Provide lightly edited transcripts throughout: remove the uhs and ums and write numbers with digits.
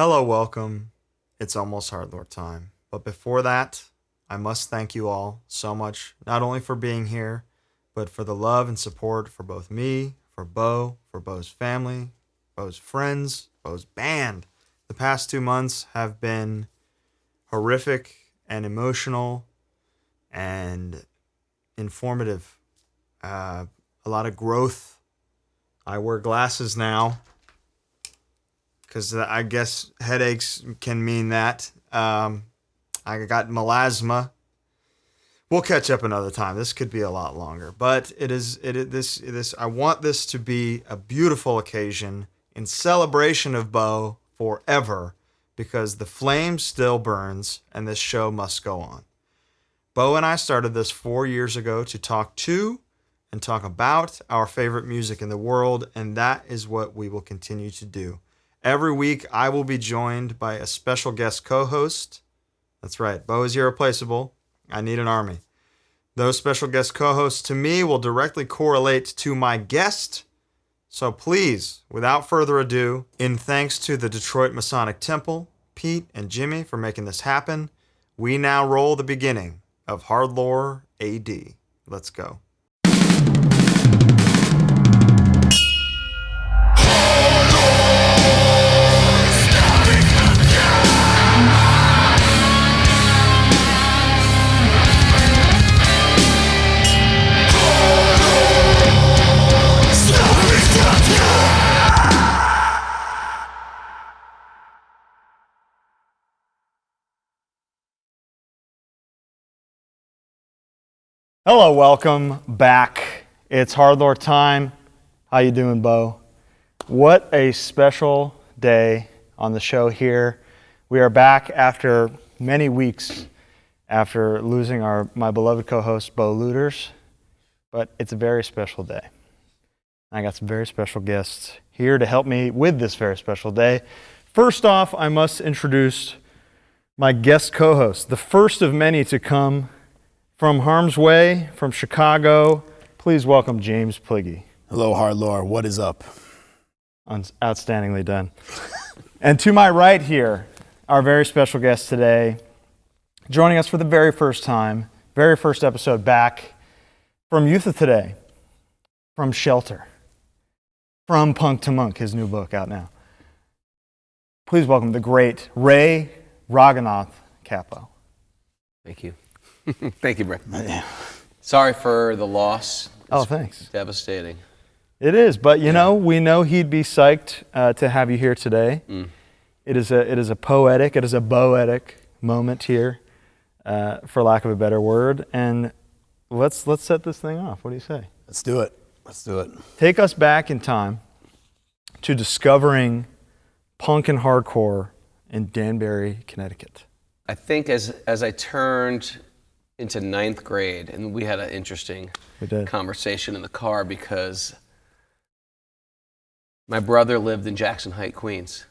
Hello, welcome. It's almost HardLore time. But before that, I must thank you all so much, not only for being here, but for the love and support for both me, for Bo, for Bo's family, Bo's friends, Bo's band. The past 2 months have been horrific and emotional and informative. A lot of growth. I wear glasses now because I guess headaches can mean that. I got melasma. We'll catch up another time. This could be a lot longer, but I want this to be a beautiful occasion in celebration of Bo forever, because the flame still burns and this show must go on. Bo and I started this 4 years ago to talk to and talk about our favorite music in the world, and that is what we will continue to do. Every week, I will be joined by a special guest co-host. That's right, Bo is irreplaceable. I need an army. Those special guest co-hosts to me will directly correlate to my guest. So please, without further ado, in thanks to the Detroit Masonic Temple, Pete and Jimmy for making this happen, we now roll the beginning of HardLore AD. Let's go. Hello, welcome back. It's HardLore time. How you doing, Bo? What a special day on the show here. We are back after many weeks after losing my beloved co-host, Bo Lueders, but it's a very special day. I got some very special guests here to help me with this very special day. First off, I must introduce my guest co-host, the first of many to come from harm's way, from Chicago. Please welcome James Pligge. Hello, HardLore. What is up? Outstandingly done. And to my right here, our very special guest today, joining us for the very first time, very first episode back, from Youth of Today, from Shelter, from Punk to Monk, his new book out now. Please welcome the great Ray Raghunath Cappo. Thank you. Thank you, Brett. Sorry for the loss. Oh, thanks. Devastating. It is, but we know he'd be psyched to have you here today. It is a poetic, it is a boetic moment here, for lack of a better word. And let's set this thing off. What do you say? Let's do it. Let's do it. Take us back in time to discovering punk and hardcore in Danbury, Connecticut. I think as I turned into 9th grade, and we had an interesting conversation in the car because my brother lived in Jackson Heights, Queens,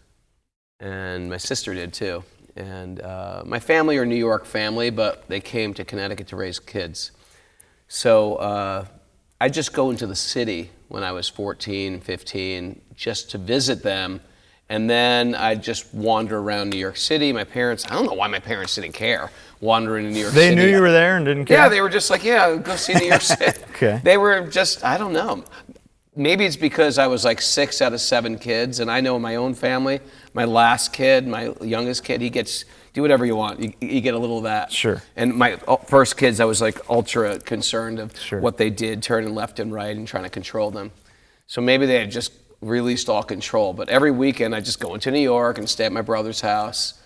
and my sister did too. And my family are New York family, but they came to Connecticut to raise kids. So I'd just go into the city when I was 14, 15, just to visit them. And then I'd just wander around New York City. My parents, I don't know why my parents didn't care, wandering in New York City. They knew you were there and didn't care? Yeah, they were just like, yeah, go see New York City. Okay. They were just, I don't know. Maybe it's because I was like 6 out of 7 kids, and I know in my own family, my last kid, my youngest kid, he gets, do whatever you want. You get a little of that. Sure. And my first kids, I was like ultra concerned of what they did, turning left and right and trying to control them. So maybe they had just released all control. But every weekend I just go into New York and stay at my brother's house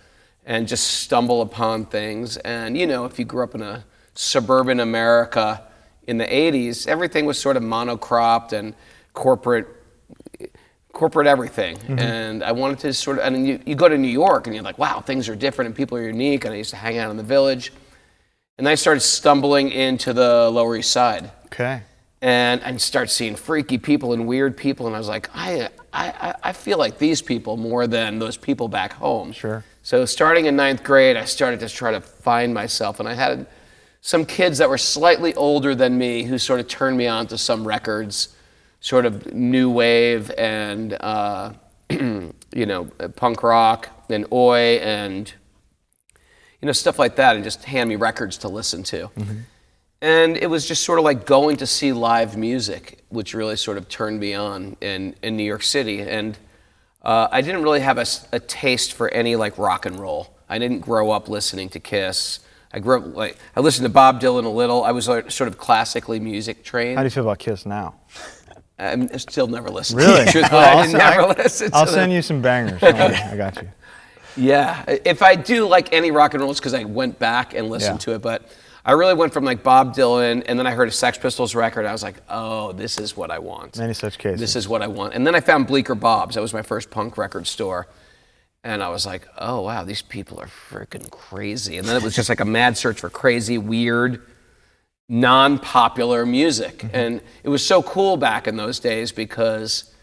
and just stumble upon things. And if you grew up in a suburban America in the 80s, everything was sort of monocropped and corporate everything. Mm-hmm. And I wanted to sort of, and you go to New York and you're like, wow, things are different and people are unique. And I used to hang out in the Village. And then I started stumbling into the Lower East Side. Okay. And start seeing freaky people and weird people, and I was like, I feel like these people more than those people back home. Sure. So starting in 9th grade, I started to try to find myself, and I had some kids that were slightly older than me who sort of turned me on to some records, sort of new wave and punk rock and oi and stuff like that, and just hand me records to listen to. And it was just sort of like going to see live music, which really sort of turned me on in New York City. And I didn't really have a taste for any like rock and roll. I didn't grow up listening to Kiss. I grew up I listened to Bob Dylan a little. I was sort of classically music trained. How do you feel about Kiss now? I still never listened. Really? To I never listened to I'll them. send you some bangers. Don't worry, I got you. Yeah, if I do like any rock and roll, it's because I went back and listened to it. But I really went from like Bob Dylan, and then I heard a Sex Pistols record. I was like, oh, this is what I want. Many such cases. This is what I want. And then I found Bleecker Bob's. That was my first punk record store. And I was like, oh, wow, these people are freaking crazy. And then it was just like a mad search for crazy, weird, non-popular music. And it was so cool back in those days because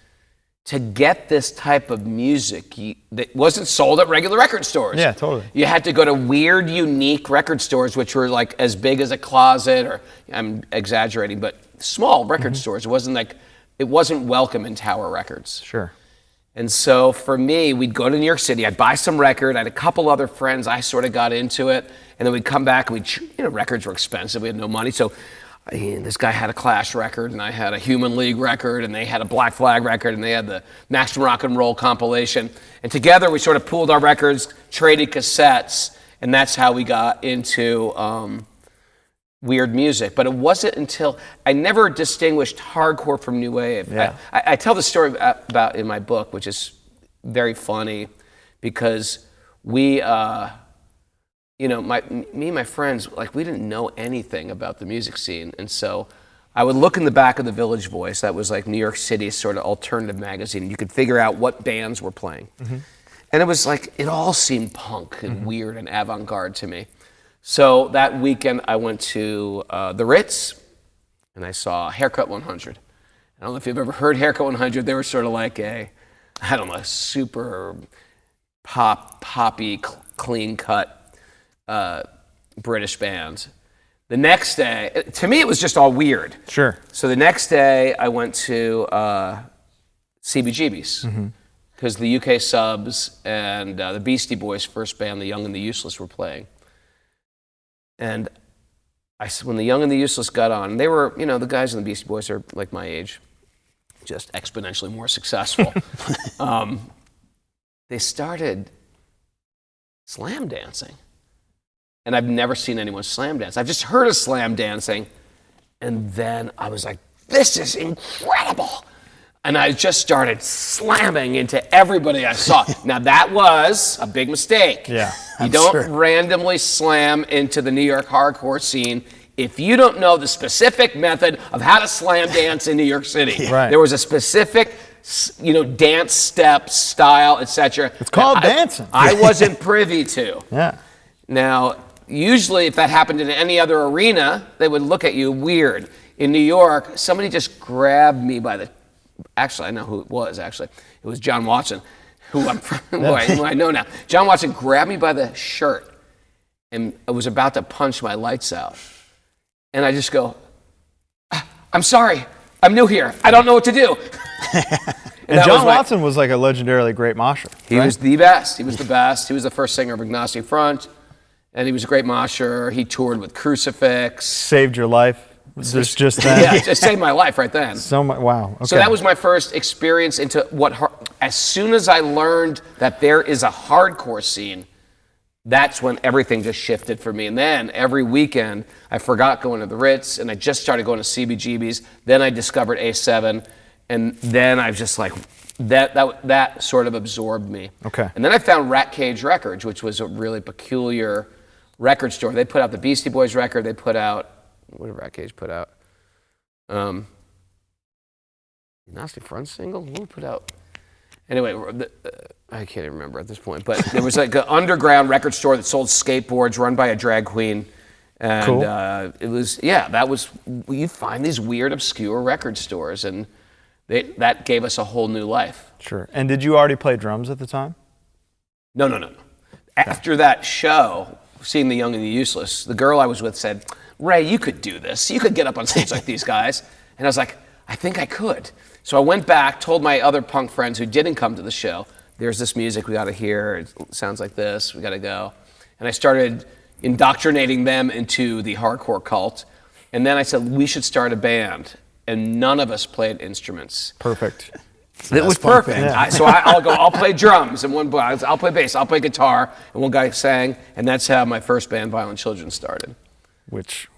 to get this type of music that wasn't sold at regular record stores. Yeah, totally. You had to go to weird, unique record stores, which were like as big as a closet, or I'm exaggerating, but small record stores. It wasn't welcome in Tower Records. Sure. And so for me, we'd go to New York City, I'd buy some record, I had a couple other friends, I sort of got into it, and then we'd come back and records were expensive, we had no money, so this guy had a Clash record, and I had a Human League record, and they had a Black Flag record, and they had the Maximum Rock and Roll compilation. And together we sort of pooled our records, traded cassettes, and that's how we got into weird music. But it wasn't until I never distinguished hardcore from new wave. Yeah. I tell the story about in my book, which is very funny, because we me and my friends, like, we didn't know anything about the music scene. And so I would look in the back of the Village Voice, that was like New York City's sort of alternative magazine, and you could figure out what bands were playing. And it was like, it all seemed punk and weird and avant-garde to me. So that weekend I went to the Ritz, and I saw Haircut 100. I don't know if you've ever heard Haircut 100. They were sort of like a super poppy, clean-cut British band. The next day, to me, it was just all weird. Sure. So the next day, I went to CBGB's because the UK Subs and the Beastie Boys' first band, The Young and the Useless, were playing. And when The Young and the Useless got on, they were, the guys in the Beastie Boys are like my age, just exponentially more successful. They started slam dancing. And I've never seen anyone slam dance. I've just heard of slam dancing. And then I was like, this is incredible. And I just started slamming into everybody I saw. Now that was a big mistake. Yeah, You don't randomly slam into the New York hardcore scene if you don't know the specific method of how to slam dance in New York City. Right. There was a specific dance step, style, etc. It's called dancing. I wasn't privy to. Yeah. Now, usually if that happened in any other arena, they would look at you weird. In New York, somebody just grabbed me by the... Actually, I know who it was, actually. It was John Watson, who I know now. John Watson grabbed me by the shirt and I was about to punch my lights out. And I just go, I'm sorry, I'm new here. I don't know what to do. And John Watson was like a legendarily great mosher. He was the best. He was the best. He was the first singer of Agnostic Front, and he was a great mosher. He toured with Crucifix. Saved your life just then. Yeah, just saved my life right then. Wow. Okay. So that was my first experience into as soon as I learned that there is a hardcore scene, that's when everything just shifted for me. And then every weekend, I forgot going to the Ritz, and I just started going to CBGB's. Then I discovered A7, and then I was just like, that sort of absorbed me. Okay. And then I found Rat Cage Records, which was a really peculiar record store. They put out the Beastie Boys record. They put out, what did Rat Cage put out? Nasty Front single? What did we put out? Anyway, I can't even remember at this point, but there was like an underground record store that sold skateboards run by a drag queen. And cool. It was, you find these weird, obscure record stores, and that gave us a whole new life. Sure. And did you already play drums at the time? No. After that show, seeing The Young and the Useless, the girl I was with said, Ray, you could do this. You could get up on stage like these guys. And I was like, I think I could. So I went back, told my other punk friends who didn't come to the show, there's this music we got to hear. It sounds like this. We got to go. And I started indoctrinating them into the hardcore cult. And then I said, we should start a band. And none of us played instruments. Perfect. It was perfect. Yeah. I'll play drums, and I'll play bass, I'll play guitar, and one guy sang, and that's how my first band, Violent Children, started. Which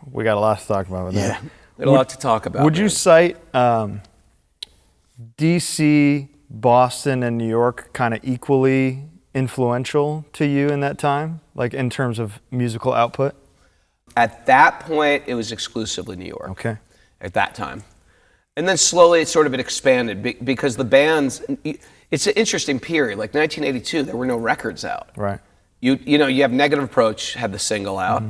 we got a lot to talk about with that. We got a lot to talk about. Would you cite DC, Boston, and New York kind of equally influential to you in that time, like in terms of musical output? At that point, it was exclusively New York. Okay. At that time. And then slowly it expanded because the bands, it's an interesting period. Like 1982, there were no records out. Right. You have Negative Approach had the single out.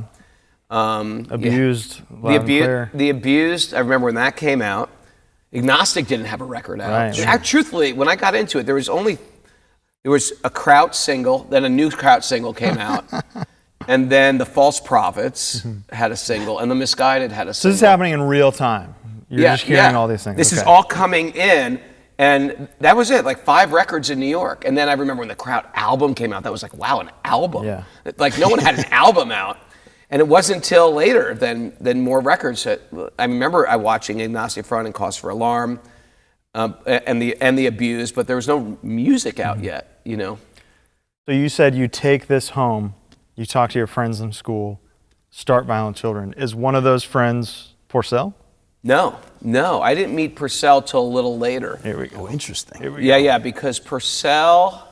Abused, Loud and Clear. The Abused, I remember when that came out. Agnostic didn't have a record out. Right. Truthfully, when I got into it, there was a Kraut single, then a new Kraut single came out. And then the False Prophets had a single, and the Misguided had a single. So this is happening in real time. You're just hearing all these things. This is all coming in, and that was it, like 5 records in New York. And then I remember when the Kraut album came out, that was like, wow, an album. Yeah. Like no one had an album out. And it wasn't until later than more records. I remember watching Agnostic Front and Cause for Alarm, and the Abused, but there was no music out yet, So you said you take this home, you talk to your friends in school, start Violent Children. Is one of those friends Porcell? No, I didn't meet Porcell till a little later. Here we go. Oh, interesting. Yeah, because Porcell,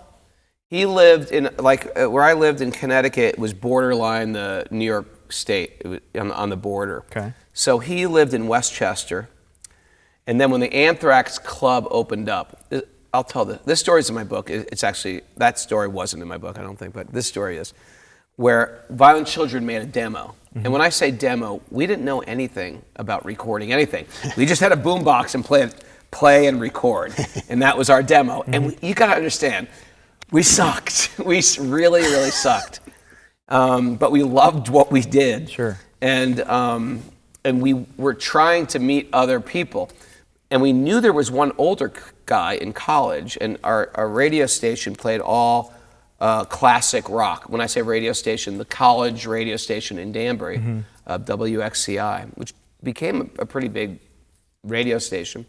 he lived in, where I lived in Connecticut was borderline the New York State, it was on the border. Okay. So he lived in Westchester, and then when the Anthrax Club opened up, I'll tell this story's in my book. It's actually, that story wasn't in my book, I don't think, but this story is, where Violent Children made a demo. And when I say demo, we didn't know anything about recording anything. We just had a boombox and play and record, and that was our demo. And you gotta understand, we sucked. We really, really sucked. But we loved what we did. Sure. And we were trying to meet other people. And we knew there was one older guy in college, and our radio station played all classic rock. When I say radio station, the college radio station in Danbury, WXCI, which became a pretty big radio station.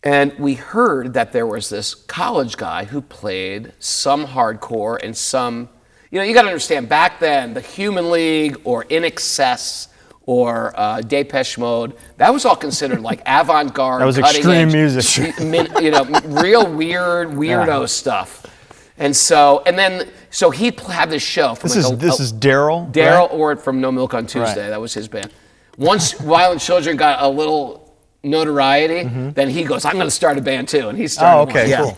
And we heard that there was this college guy who played some hardcore and some, you got to understand, back then, the Human League or In Excess or Depeche Mode, that was all considered like avant-garde, that was extreme music. Real weirdo stuff. And so he had this show. From This is Darryl? Darryl Ort from No Milk on Tuesday. Right. That was his band. Once Violent Children got a little notoriety, then he goes, I'm going to start a band too. And he started one. Cool.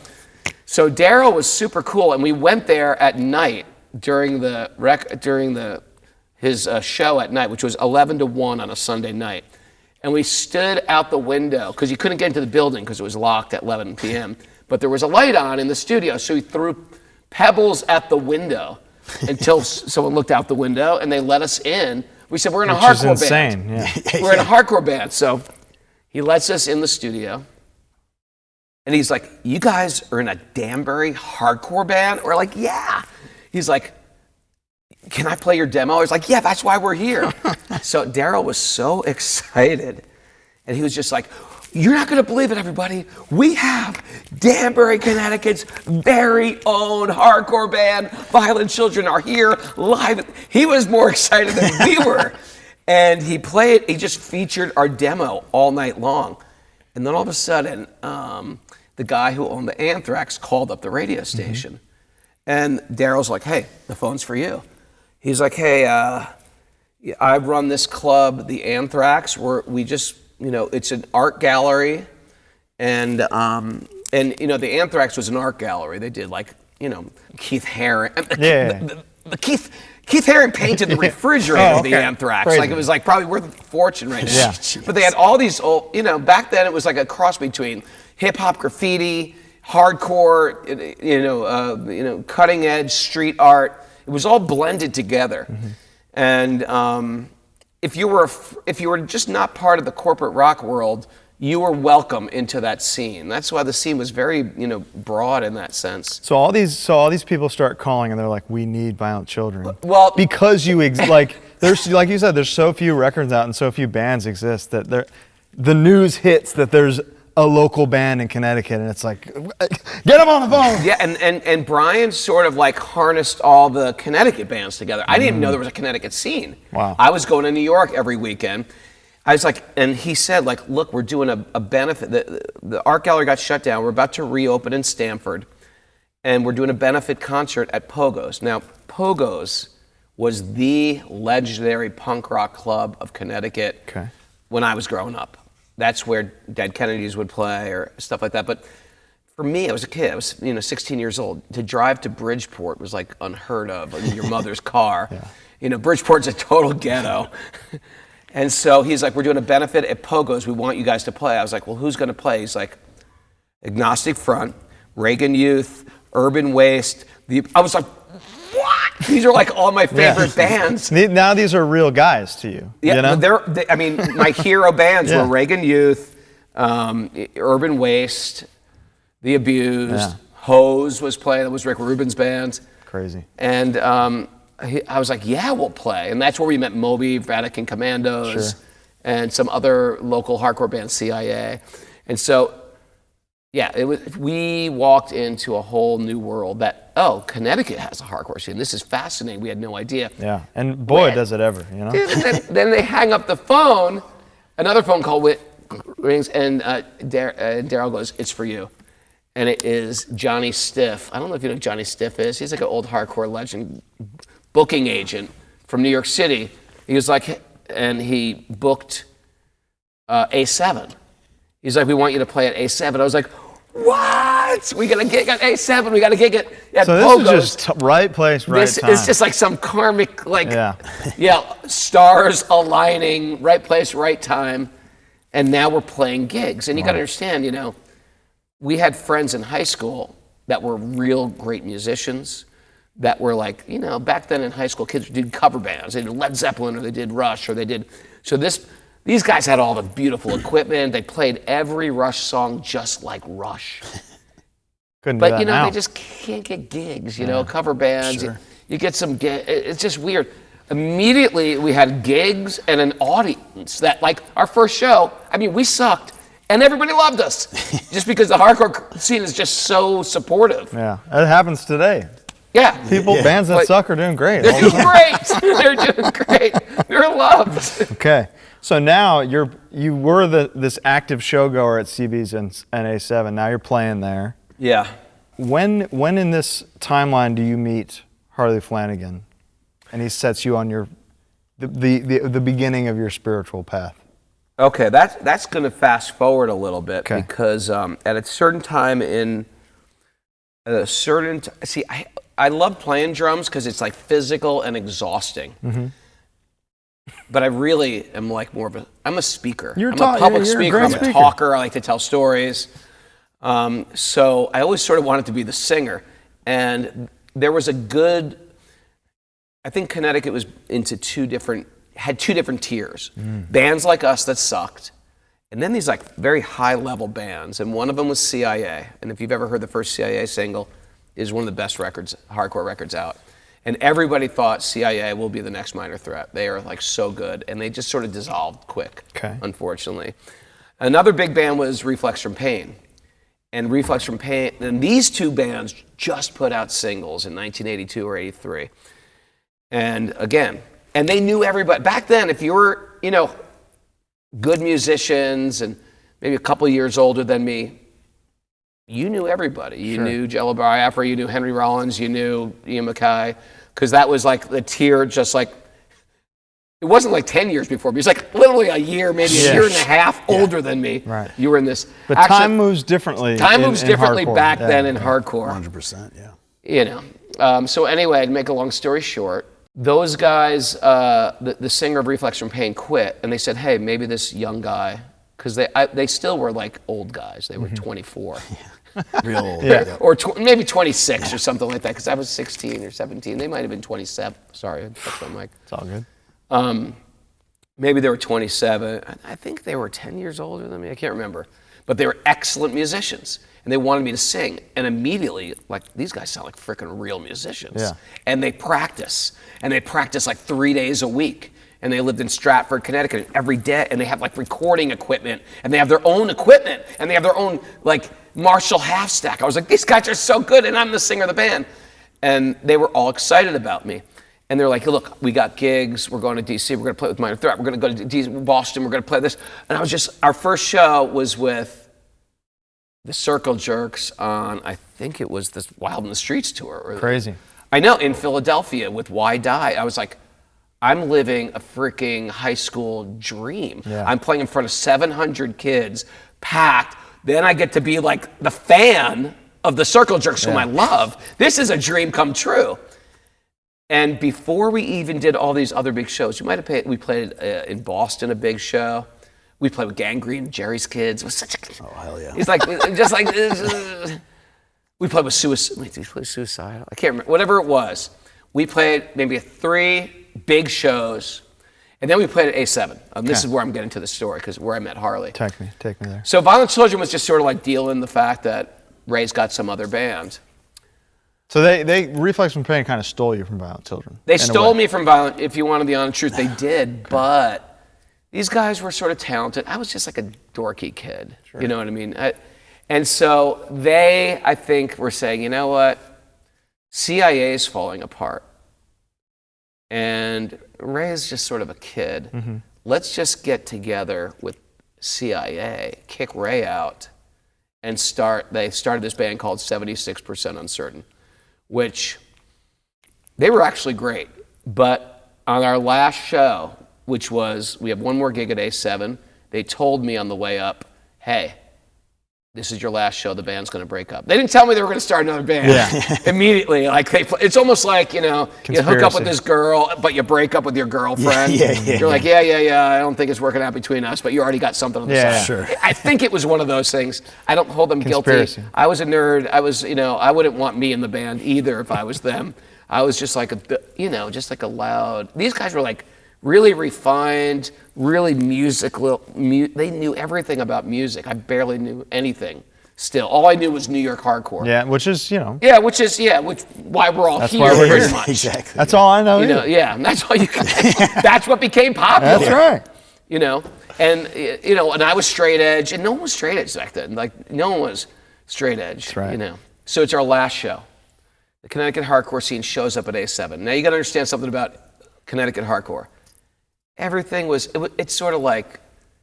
So Darryl was super cool, and we went there at night during his show at night, which was 11 to 1 on a Sunday night. And we stood out the window, because you couldn't get into the building because it was locked at 11 p.m., but there was a light on in the studio, so he threw pebbles at the window until someone looked out the window and they let us in. We said, we're in a hardcore band. Yeah. We're in a hardcore band. So he lets us in the studio, and he's like, you guys are in a Danbury hardcore band? We're like, yeah. He's like, can I play your demo? I was like, yeah, that's why we're here. So Darryl was so excited, and he was just like, you're not going to believe it, everybody. We have Danbury, Connecticut's very own hardcore band. Violent Children are here live. He was more excited than we were. And he just featured our demo all night long. And then all of a sudden, the guy who owned the Anthrax called up the radio station. And Darryl's like, hey, the phone's for you. He's like, hey, I run this club, the Anthrax. It's an art gallery, and the Anthrax was an art gallery. They did Keith Haring. Keith Haring painted the refrigerator of the Anthrax. Crazy. Like it was probably worth a fortune right now. Yeah. But they had all these old, back then it was like a cross between hip hop graffiti, hardcore, cutting edge street art. It was all blended together, and. If you were just not part of the corporate rock world, you were welcome into that scene. That's why the scene was very, broad in that sense. So all these people start calling and they're like, we need Violent Children. Well, because there's, like you said, there's so few records out and so few bands exist that the news hits that there's a local band in Connecticut, and it's like, get them on the phone. Yeah, and Brian sort of like harnessed all the Connecticut bands together. I didn't even know there was a Connecticut scene. Wow. I was going to New York every weekend. I was like, and he said, like, look, we're doing a benefit. The art gallery got shut down. We're about to reopen in Stamford, and we're doing a benefit concert at Pogo's. Now, Pogo's was the legendary punk rock club of Connecticut when I was growing up. That's where Dead Kennedys would play or stuff like that. But for me, I was a kid. I was 16 years old. To drive to Bridgeport was like unheard of in your mother's car. Bridgeport's a total ghetto. And so he's like, we're doing a benefit at Pogo's. We want you guys to play. I was like, well, who's going to play? He's like, Agnostic Front, Reagan Youth, Urban Waste. I was like, what? These are like all my favorite bands. Now these are real guys to you. Yeah, my hero bands were Reagan Youth, Urban Waste, The Abused, Hose was playing. That was Rick Rubin's band. Crazy. And I was like, yeah, we'll play. And that's where we met Moby, Vatican Commandos, and some other local hardcore bands, CIA. And so, we walked into a whole new world that, Connecticut has a hardcore scene. This is fascinating. We had no idea. Yeah, and boy, does it ever, Then they hang up the phone, another phone call rings, and Darryl goes, it's for you. And it is Johnny Stiff. I don't know if you know who Johnny Stiff is. He's like an old hardcore legend, booking agent from New York City. He was like, and he booked A7. He's like, we want you to play at A7. I was like, what? We got a gig at A7. We got a gig at So Pogo's. This is just right place, right time. It's just like some karmic, stars aligning, right place, right time. And now we're playing gigs. And you got to understand, we had friends in high school that were real great musicians that were like, back then in high school, kids did cover bands. They did Led Zeppelin or they did Rush or they did, these guys had all the beautiful equipment. They played every Rush song just like Rush. Couldn't do that But, now. they just can't get gigs, cover bands. Sure. You get some gigs. It's just weird. Immediately, we had gigs and an audience that, like, our first show, we sucked. And everybody loved us just because the hardcore scene is just so supportive. Yeah, it happens today. Yeah. Bands that suck are doing great. They're doing great. They're doing great. They're loved. Okay, so now you were this active showgoer at CB's and A7. Now you're playing there. Yeah. When in this timeline do you meet Harley Flanagan, and he sets you on the beginning of your spiritual path? Okay, that's going to fast forward a little bit because at a certain time I love playing drums because it's like physical and exhausting. Mm-hmm. But I really am like I'm a speaker. I'm a public speaker. I'm a talker. I like to tell stories. So I always sort of wanted to be the singer. And there was I think Connecticut was into had two different tiers. Bands like us that sucked, and then these like very high level bands, and one of them was CIA. And if you've ever heard the first CIA single, is one of the best hardcore records out. And everybody thought CIA will be the next Minor Threat. They are like so good, and they just sort of dissolved quick, unfortunately. Another big band was Reflex from Pain. And Reflex from Pain, and these two bands just put out singles in 1982 or 83. And again, and they knew everybody. Back then, if you were, good musicians and maybe a couple years older than me, you knew everybody. You knew Jello Biafra, you knew Henry Rollins, you knew Ian MacKaye, because that was like the tier, just like, it wasn't like 10 years before me. It was like literally a year, maybe a year and a half older than me. Right. You were in this. But time moves differently. Time moves differently hardcore. back then in hardcore. 100%, yeah. So anyway, to make a long story short, those guys, the singer of Reflex from Pain quit, and they said, hey, maybe this young guy, because they still were like old guys. They were 24. Real old. Yeah. Or maybe 26 or something like that, because I was 16 or 17. They might have been 27. Sorry, I touched my mic. It's all good. Maybe they were 27. I think they were 10 years older than me. I can't remember. But they were excellent musicians. And they wanted me to sing. And immediately, like, these guys sound like freaking real musicians. Yeah. And they practice. And they practice like 3 days a week. And they lived in Stratford, Connecticut, and every day. And they have like recording equipment. And they have their own equipment. And they have their own like Marshall half stack. I was like, these guys are so good. And I'm the singer of the band. And they were all excited about me. And they're like, look, we got gigs. We're going to D.C. We're going to play with Minor Threat. We're going to go to Boston. We're going to play this. And I was just, our first show was with the Circle Jerks on, I think it was this Wild in the Streets tour. Crazy. I know, in Philadelphia with Why Die. I was like, I'm living a freaking high school dream. Yeah. I'm playing in front of 700 kids, packed. Then I get to be like the fan of the Circle Jerks, whom I love. This is a dream come true. And before we even did all these other big shows, we played in Boston, a big show. We played with Gangrene, Jerry's Kids. It was such a... Oh, hell yeah. He's like, just like... We played with Suicide. Wait, did we play Suicidal? I can't remember. Whatever it was. We played maybe 3 big shows. And then we played at A7. This is where I'm getting to the story, because where I met Harley. Take me there. So Violent Children was just sort of like dealing the fact that Ray's got some other band. So they Reflex from Pain kind of stole you from Violent Children. They stole me from Violent, if you want to be honest, truth, they did, but these guys were sort of talented. I was just like a dorky kid, you know what I mean? And so they, I think, were saying, you know what? CIA's falling apart. And Ray's just sort of a kid. Mm-hmm. Let's just get together with CIA, kick Ray out, and they started this band called 76% Uncertain, which they were actually great. But on our last show, which was, we have one more gig at A7, they told me on the way up, hey, this is your last show, the band's going to break up. They didn't tell me they were going to start another band immediately. Like it's almost like, you hook up with this girl, but you break up with your girlfriend. You're like, yeah, I don't think it's working out between us, but you already got something on the side. Sure. I think it was one of those things. I don't hold them guilty. I was a nerd. I wouldn't want me in the band either if I was them. I was just like a loud, these guys were like really refined, really musical. They knew everything about music. I barely knew anything still. All I knew was New York hardcore. Yeah, which why we're all that's here why we're pretty here. much. Exactly. That's all I know. That's all you can. That's what became popular. That's right. And I was straight edge, and no one was straight edge back then. Like no one was straight edge. That's right. So it's our last show. The Connecticut hardcore scene shows up at A7. Now you got to understand something about Connecticut hardcore. Everything it's sort of like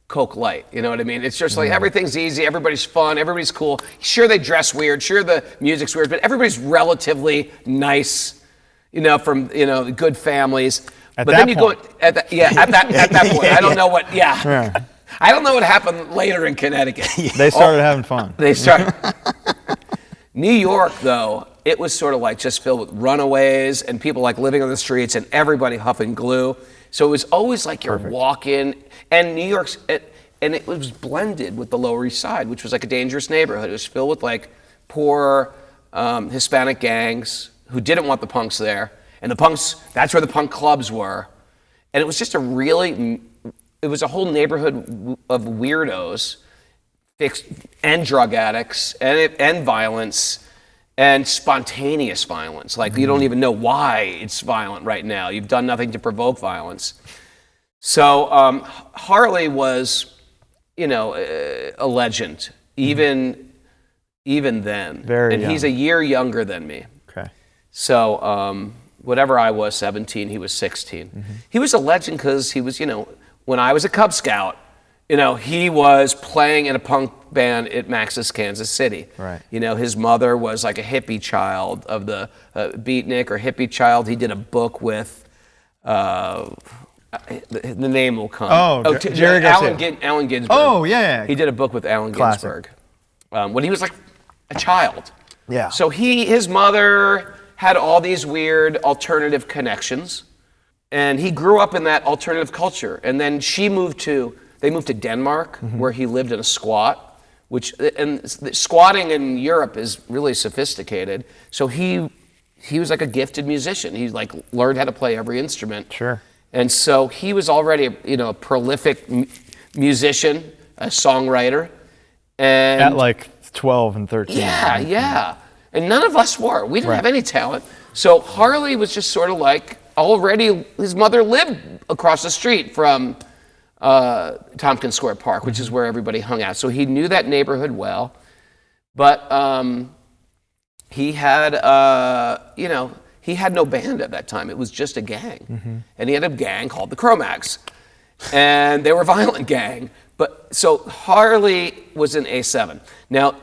Coke Light, you know what I mean? It's just like everything's easy, everybody's fun, everybody's cool. Sure, they dress weird, sure the music's weird, but everybody's relatively nice, from good families. At but that then you point. go at that point. I don't know what. I don't know what happened later in Connecticut. They started having fun. They started. New York, though, it was sort of like just filled with runaways and people like living on the streets and everybody huffing glue. So it was always like you're walking, and New York's, and it was blended with the Lower East Side, which was like a dangerous neighborhood. It was filled with like poor Hispanic gangs who didn't want the punks there, and the punks, that's where the punk clubs were. And it was just it was a whole neighborhood of weirdos, and drug addicts, and violence, and spontaneous violence. Like you don't even know why it's violent right now. You've done nothing to provoke violence. So Harley was, a legend, even then. Very and young. He's a year younger than me. Okay. So whatever I was, 17, he was 16. Mm-hmm. He was a legend because he was, when I was a Cub Scout, he was playing in a punk band at Max's Kansas City. Right. His mother was like a hippie child of the beatnik or hippie child. He did a book with, the name will come. Jerry Garcia. Allen Ginsberg. Oh, yeah. He did a book with Allen Ginsberg when he was like a child. Yeah. So his mother had all these weird alternative connections, and he grew up in that alternative culture. And then they moved to Denmark, where he lived in a squat, squatting in Europe is really sophisticated. So he was like a gifted musician. He like learned how to play every instrument. Sure. And so he was already a prolific musician, a songwriter. And At like 12 and 13. Yeah. And none of us were. We didn't have any talent. So Harley was just sort of like, already his mother lived across the street from Tompkins Square Park, which is where everybody hung out. So he knew that neighborhood well. But he had, he had no band at that time. It was just a gang. And he had a gang called the Cro-Mags. And they were a violent gang. But so Harley was in A7. Now,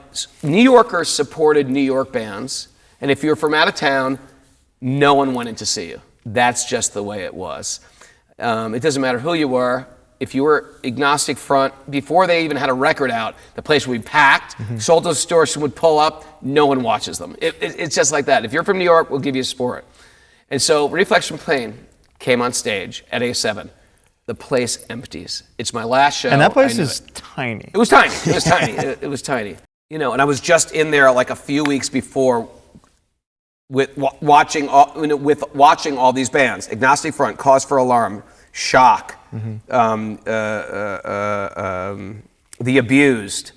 New Yorkers supported New York bands. And if you were from out of town, no one wanted to see you. That's just the way it was. It doesn't matter who you were. If you were Agnostic Front, before they even had a record out, the place would be packed. Sold distortion would pull up. No one watches them. It's just like that. If you're from New York, we'll give you support. And so Reflex from Pain came on stage at A7. The place empties. It's my last show. And that place is tiny. It was tiny. It was tiny. It was tiny. And I was just in there like a few weeks before with watching all these bands: Agnostic Front, Cause for Alarm, Shock, The Abused.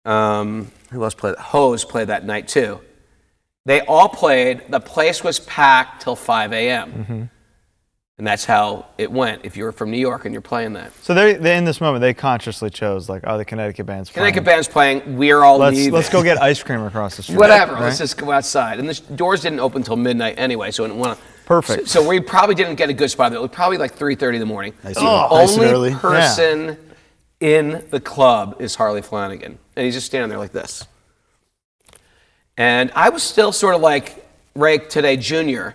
Who else played? Hose played that night too. They all played. The place was packed till 5 a.m. And that's how it went if you were from New York and you're playing that. So they in this moment, they consciously chose, like, the Connecticut band's playing. Connecticut band's playing, we're all leaving. Let's go get ice cream across the street. Whatever, right? let's just go outside. And the doors didn't open until midnight anyway, so it didn't want to. Perfect. So we probably didn't get a good spot. It was probably like 3:30 in the morning. Nice The only person in the club is Harley Flanagan. And he's just standing there like this. And I was still sort of like Ray Today Jr.,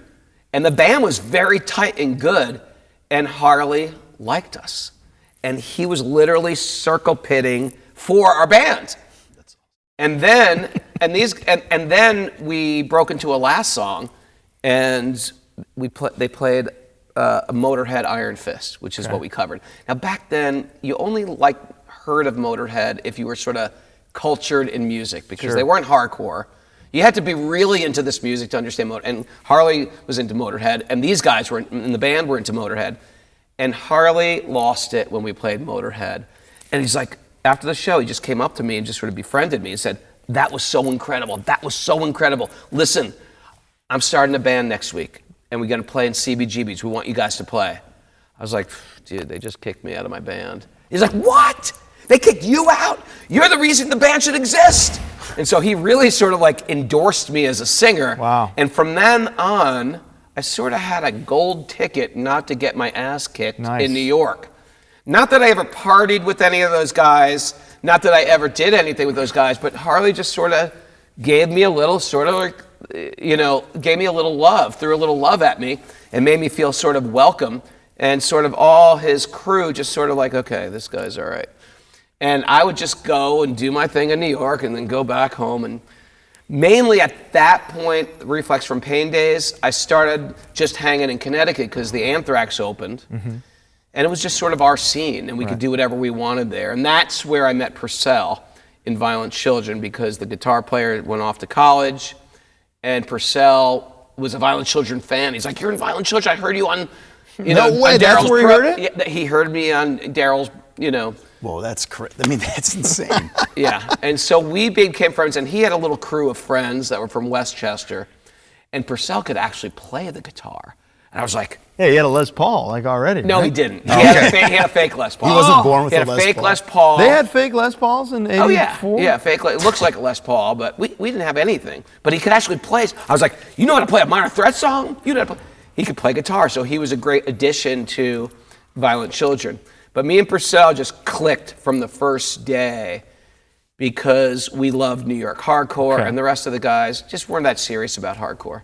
and the band was very tight and good, and Harley liked us. And he was literally circle pitting for our band. And then and then we broke into a last song, and they played a Motorhead Iron Fist, which is what we covered. Now back then, you only heard of Motorhead if you were sort of cultured in music, because they weren't hardcore. You had to be really into this music to understand Motorhead. And Harley was into Motorhead, and these guys were in the band were into Motorhead. And Harley lost it when we played Motorhead. And he's like, after the show, he just came up to me and just sort of befriended me and said, "That was so incredible. That was so incredible. Listen, I'm starting a band next week, and we're going to play in CBGB's. We want you guys to play." I was like, "Dude, they just kicked me out of my band." He's like, "What? They kicked you out? You're the reason the band should exist." And so he really sort of like endorsed me as a singer. Wow. And from then on, I sort of had a gold ticket not to get my ass kicked in New York. Not that I ever partied with any of those guys, not that I ever did anything with those guys, but Harley just sort of gave me a little gave me a little love, threw a little love at me, and made me feel sort of welcome. And sort of all his crew just sort of like, okay, this guy's all right. And I would just go and do my thing in New York and then go back home. And mainly at that point, Reflex from Pain days, I started just hanging in Connecticut because the Anthrax opened. And it was just sort of our scene, and we could do whatever we wanted there. And that's where I met Porcell in Violent Children, because the guitar player went off to college, and Porcell was a Violent Children fan. He's like, "You're in Violent Children? I heard you on, No way, that's where he heard it? Yeah, he heard me on Darryl's, Whoa, that's crazy. I mean, that's insane. Yeah, and so we became friends, and he had a little crew of friends that were from Westchester, and Porcell could actually play the guitar. And I was like... Yeah, he had a Les Paul, already. No, right? he didn't. He had a fake Les Paul. He wasn't born with a Les Paul. He had a fake Les Paul. They had fake Les Pauls in 84? Oh, yeah, fake. It looks like a Les Paul, but we didn't have anything. But he could actually play. I was like, you know how to play a Minor Threat song? You know how to play. He could play guitar, so he was a great addition to Violent Children. But me and Porcell just clicked from the first day because we loved New York hardcore, and the rest of the guys just weren't that serious about hardcore.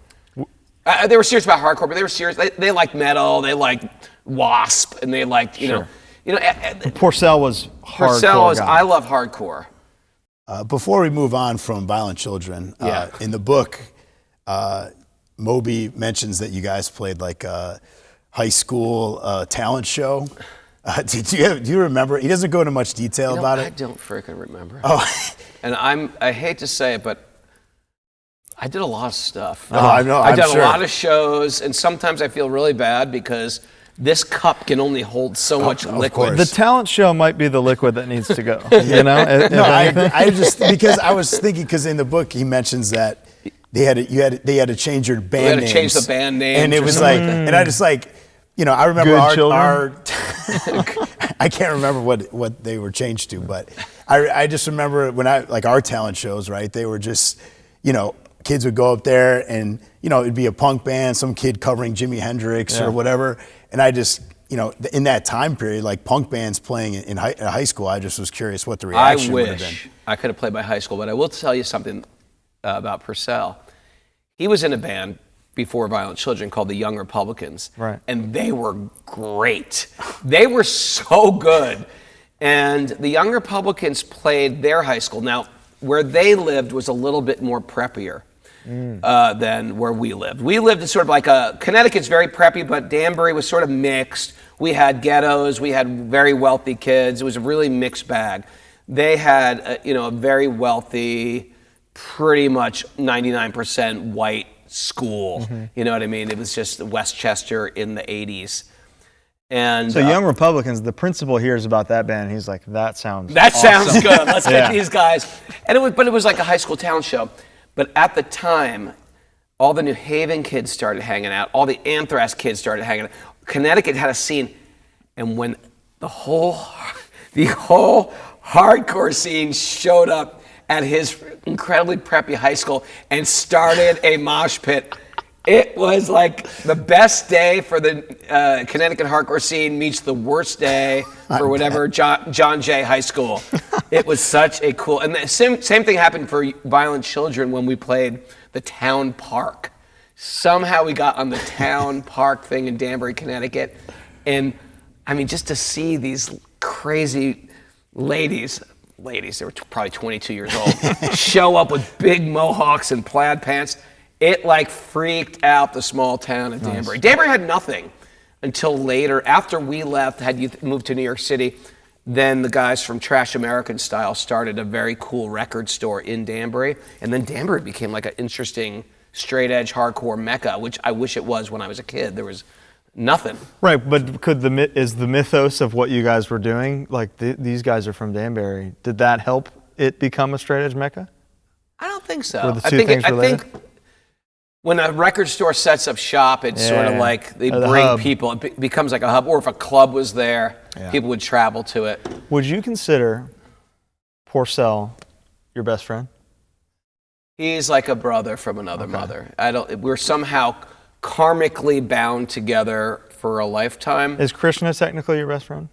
They were serious about hardcore, but they were serious. They liked metal, they liked Wasp, and they liked, Porcell was hardcore. I love hardcore. Before we move on from Violent Children, in the book, Moby mentions that you guys played like a high school talent show. Do you remember? He doesn't go into much detail about it. I don't freaking remember. Oh, and I hate to say it, but I did a lot of stuff. I know. I did a lot of shows, and sometimes I feel really bad because this cup can only hold so much liquid. The talent show might be the liquid that needs to go. You know? No, I just because I was thinking because in the book he mentions that they had to change your band names. They had to change the band names, and it was like, and I just like, you know, I remember our I can't remember what they were changed to, but I just remember when our talent shows, right? They were just, you know, kids would go up there and, you know, it'd be a punk band, some kid covering Jimi Hendrix or whatever, and I just, you know, in that time period, like punk bands playing in high school, I just was curious what the reaction would have been. I wish I could have played by high school, but I will tell you something about Porcell. He was in a band before Violent Children called the Young Republicans. Right. And they were great. They were so good. And the Young Republicans played their high school. Now, where they lived was a little bit more preppier than where we lived. We lived in sort of like Connecticut's very preppy, but Danbury was sort of mixed. We had ghettos, we had very wealthy kids. It was a really mixed bag. They had, a very wealthy, pretty much 99% white school. You know what I mean? It was just Westchester in the 80s. And so Young Republicans, the principal hears about that band, and he's like, that sounds sounds good. Let's get these guys. And it was like a high school talent show. But at the time, all the New Haven kids started hanging out. All the Anthrax kids started hanging out. Connecticut had a scene. And when the whole hardcore scene showed up at his incredibly preppy high school and started a mosh pit, it was like the best day for the Connecticut hardcore scene meets the worst day for whatever John Jay High School. It was such a cool, and the same thing happened for Violent Children when we played the town park. Somehow we got on the town park thing in Danbury, Connecticut, and I mean, just to see these crazy ladies, they were probably 22 years old, show up with big mohawks and plaid pants. It like freaked out the small town of Danbury. Danbury had nothing until later. After we left, had you moved to New York City, then the guys from Trash American Style started a very cool record store in Danbury. And then Danbury became like an interesting straight edge hardcore mecca, which I wish it was when I was a kid. There was nothing. Right, but is the mythos of what you guys were doing, like these guys are from Danbury, did that help it become a straight edge mecca? I don't think so. Were the two things related? I think when a record store sets up shop, it's sort of like they bring hub. people. It becomes like a hub. Or if a club was there, people would travel to it. Would you consider Porcell your best friend? He's like a brother from another mother. We're somehow karmically bound together for a lifetime. Is Krishna technically your best friend?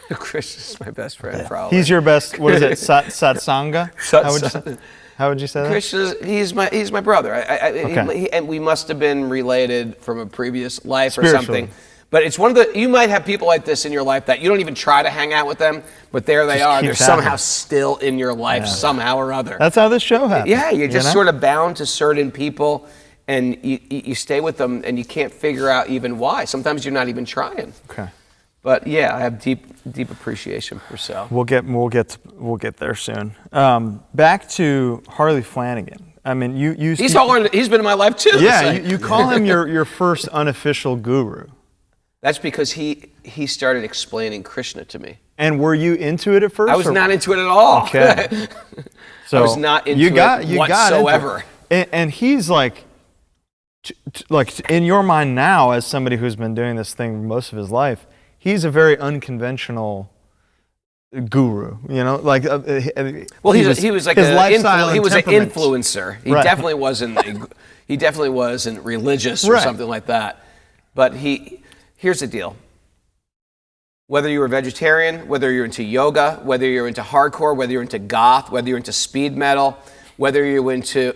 Krishna's my best friend, probably. He's your best, what is it, satsanga? How would you say that? Krishna's, he's my brother. And we must have been related from a previous life or something. But it's you might have people like this in your life that you don't even try to hang out with them, but there they are. They're somehow still in your life somehow or other. That's how this show happens. Yeah, you're just sort of bound to certain people, and you stay with them, and you can't figure out even why. Sometimes you're not even trying. Okay. But yeah, I have deep appreciation for Porcell. We'll get there soon. Back to Harley Flanagan. I mean, he's been in my life too. Yeah, you call him your first unofficial guru. That's because he started explaining Krishna to me. And were you into it at first? I was not into it at all. Okay. So I was not into it whatsoever. And he's like in your mind now, as somebody who's been doing this thing most of his life, he's a very unconventional guru, you know, like. Well, he was like he was an influencer. He definitely wasn't. He definitely wasn't religious or something like that. But here's the deal. Whether you're a vegetarian, whether you're into yoga, whether you're into hardcore, whether you're into goth, whether you're into speed metal, whether you're into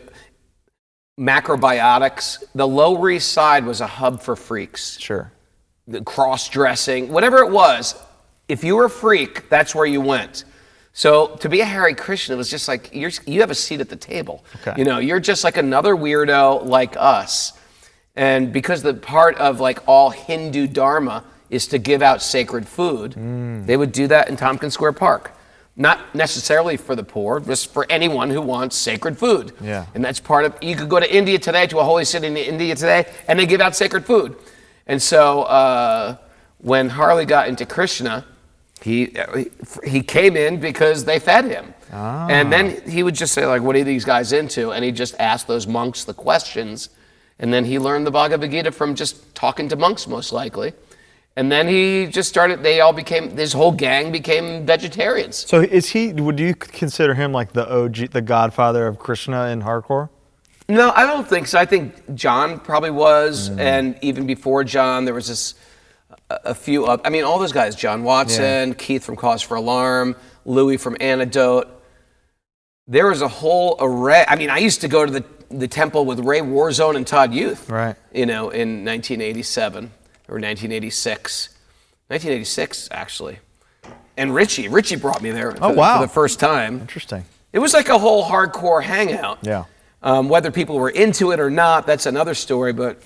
macrobiotics, the Lower East Side was a hub for freaks. Sure. The cross-dressing, whatever it was, if you were a freak, that's where you went. So to be a Hare Krishna, it was just like, you have a seat at the table. Okay. You know, you're just like another weirdo like us. And because the part of like all Hindu dharma is to give out sacred food, they would do that in Tompkins Square Park. Not necessarily for the poor, just for anyone who wants sacred food. Yeah. And that's part of, you could go to India today, to a holy city in India today, and they give out sacred food. And so when Harley got into Krishna, he came in because they fed him. And then he would just say, like, what are these guys into? And he'd just ask those monks the questions. And then he learned the Bhagavad Gita from just talking to monks, most likely. And then he just started, his whole gang became vegetarians. So would you consider him like the OG, the godfather of Krishna in hardcore? No, I don't think so. I think John probably was. And even before John, there was a few up. I mean, all those guys, John Watson, Keith from Cause for Alarm, Louis from Antidote. There was a whole array. I mean, I used to go to the temple with Ray Warzone and Todd Youth, right? In 1987 or 1986. 1986, actually. And Richie brought me there for the first time. Interesting. It was like a whole hardcore hangout. Yeah. Whether people were into it or not, that's another story, but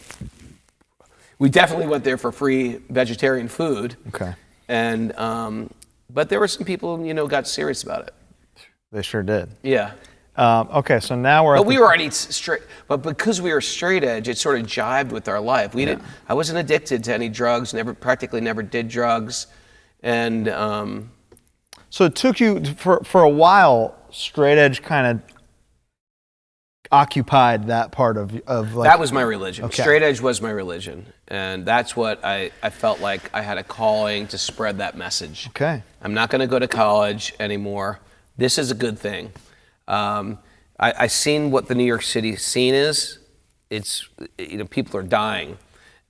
we definitely went there for free vegetarian food. Okay. And but there were some people, got serious about it. They sure did. Yeah. Okay, so now we're. But we were already straight. But because we were straight edge, it sort of jived with our life. We didn't. I wasn't addicted to any drugs. Practically never did drugs, and. So it took you for a while. Straight edge kind of occupied that part of like. That was my religion. Okay. Straight edge was my religion, and that's what I felt like I had a calling to spread that message. Okay. I'm not going to go to college anymore. This is a good thing. I seen what the New York City scene is. It's, people are dying.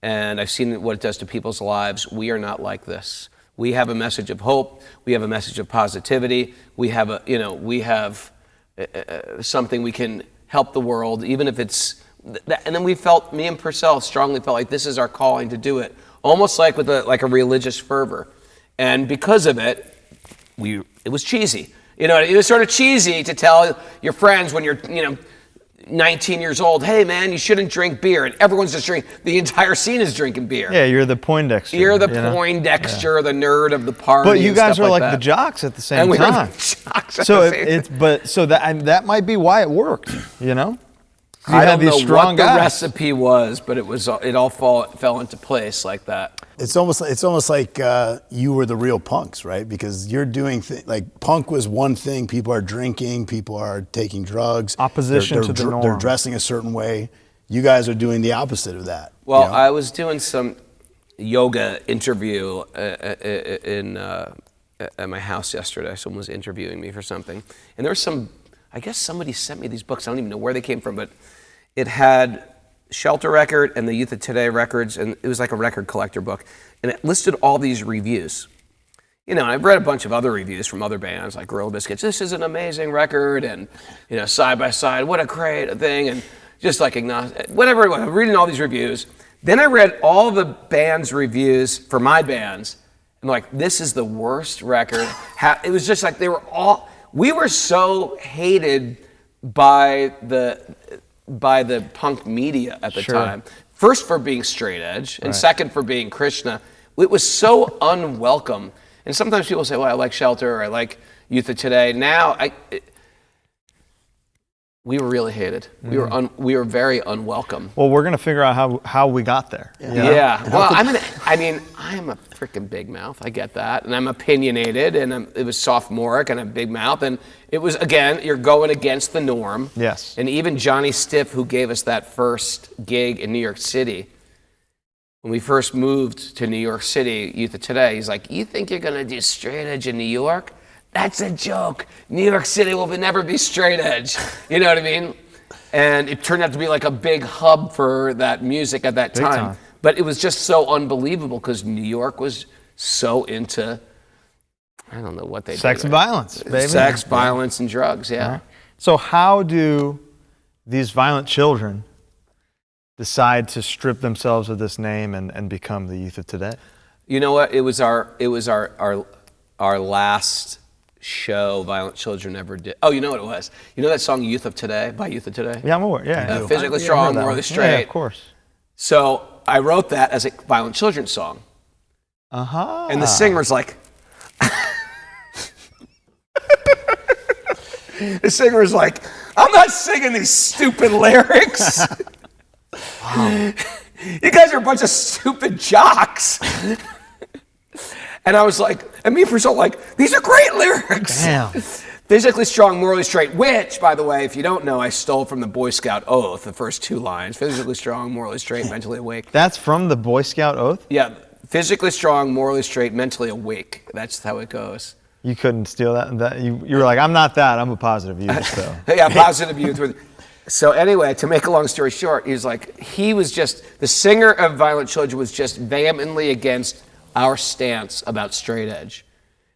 And I've seen what it does to people's lives. We are not like this. We have a message of hope. We have a message of positivity. We have something we can help the world, even if it's, and then me and Porcell strongly felt like this is our calling to do it. Almost like with a religious fervor. And because of it, it was cheesy. It was sort of cheesy to tell your friends when you're, 19 years old, hey man, you shouldn't drink beer, and everyone's just drinking. The entire scene is drinking beer. Yeah, you're the Poindexter. You're the Poindexter, the nerd of the party. But you guys are like that. the jocks at the same and we time. Were the jocks at the same time. That might be why it worked. I don't know what the recipe was, but it all fell into place like that. It's almost like you were the real punks, right? Because you're doing like punk was one thing. People are drinking, people are taking drugs. Opposition to the norm. They're dressing a certain way. You guys are doing the opposite of that. Well, I was doing some yoga interview at my house yesterday. Someone was interviewing me for something, and there was I guess somebody sent me these books. I don't even know where they came from, but it had Shelter Record and the Youth of Today records, and it was like a record collector book. And it listed all these reviews. And I've read a bunch of other reviews from other bands, like Gorilla Biscuits. This is an amazing record, and, Side by Side, what a great thing, and just like whatever it was. I'm reading all these reviews. Then I read all the bands' reviews for my bands, and like, this is the worst record. It was just like we were so hated by the punk media at the time. First for being straight edge, and second for being Krishna. It was so unwelcome. And sometimes people say, well, I like Shelter, or I like Youth of Today. Now, we were really hated. We were very unwelcome. Well, we're going to figure out how we got there. Yeah. Well, I am a freaking big mouth. I get that. And I'm opinionated, and it was sophomoric, and a big mouth. And it was, again, you're going against the norm. Yes. And even Johnny Stiff, who gave us that first gig in New York City, when we first moved to New York City, Youth of Today, he's like, you think you're going to do straight edge in New York? That's a joke. New York City will never be straight edge. You know what I mean? And it turned out to be like a big hub for that music at that time. But it was just so unbelievable because New York was so into, I don't know what they did. Sex and violence, baby. Sex, violence, and drugs, yeah. Right. So how do these violent children decide to strip themselves of this name and become the Youth of Today? You know what? It was our last show Violent Children ever did. Oh, you know what it was? You know that song Youth of Today by Youth of Today? Yeah, I'm aware. Yeah. Physically strong, morally straight. Yeah, of course. So I wrote that as a Violent Children song. Uh-huh. And the singer's like, I'm not singing these stupid lyrics. Wow. You guys are a bunch of stupid jocks. And I was like, and me and Porcell like, these are great lyrics. Damn. Physically strong, morally straight, which, by the way, if you don't know, I stole from the Boy Scout Oath, the first 2 lines. Physically strong, morally straight, mentally awake. That's from the Boy Scout Oath? Yeah, physically strong, morally straight, mentally awake. That's how it goes. You couldn't steal that? You were like, I'm not that, I'm a positive youth, so. Yeah, positive youth. So anyway, to make a long story short, he was just, the singer of Violent Children was just vehemently against our stance about straight edge.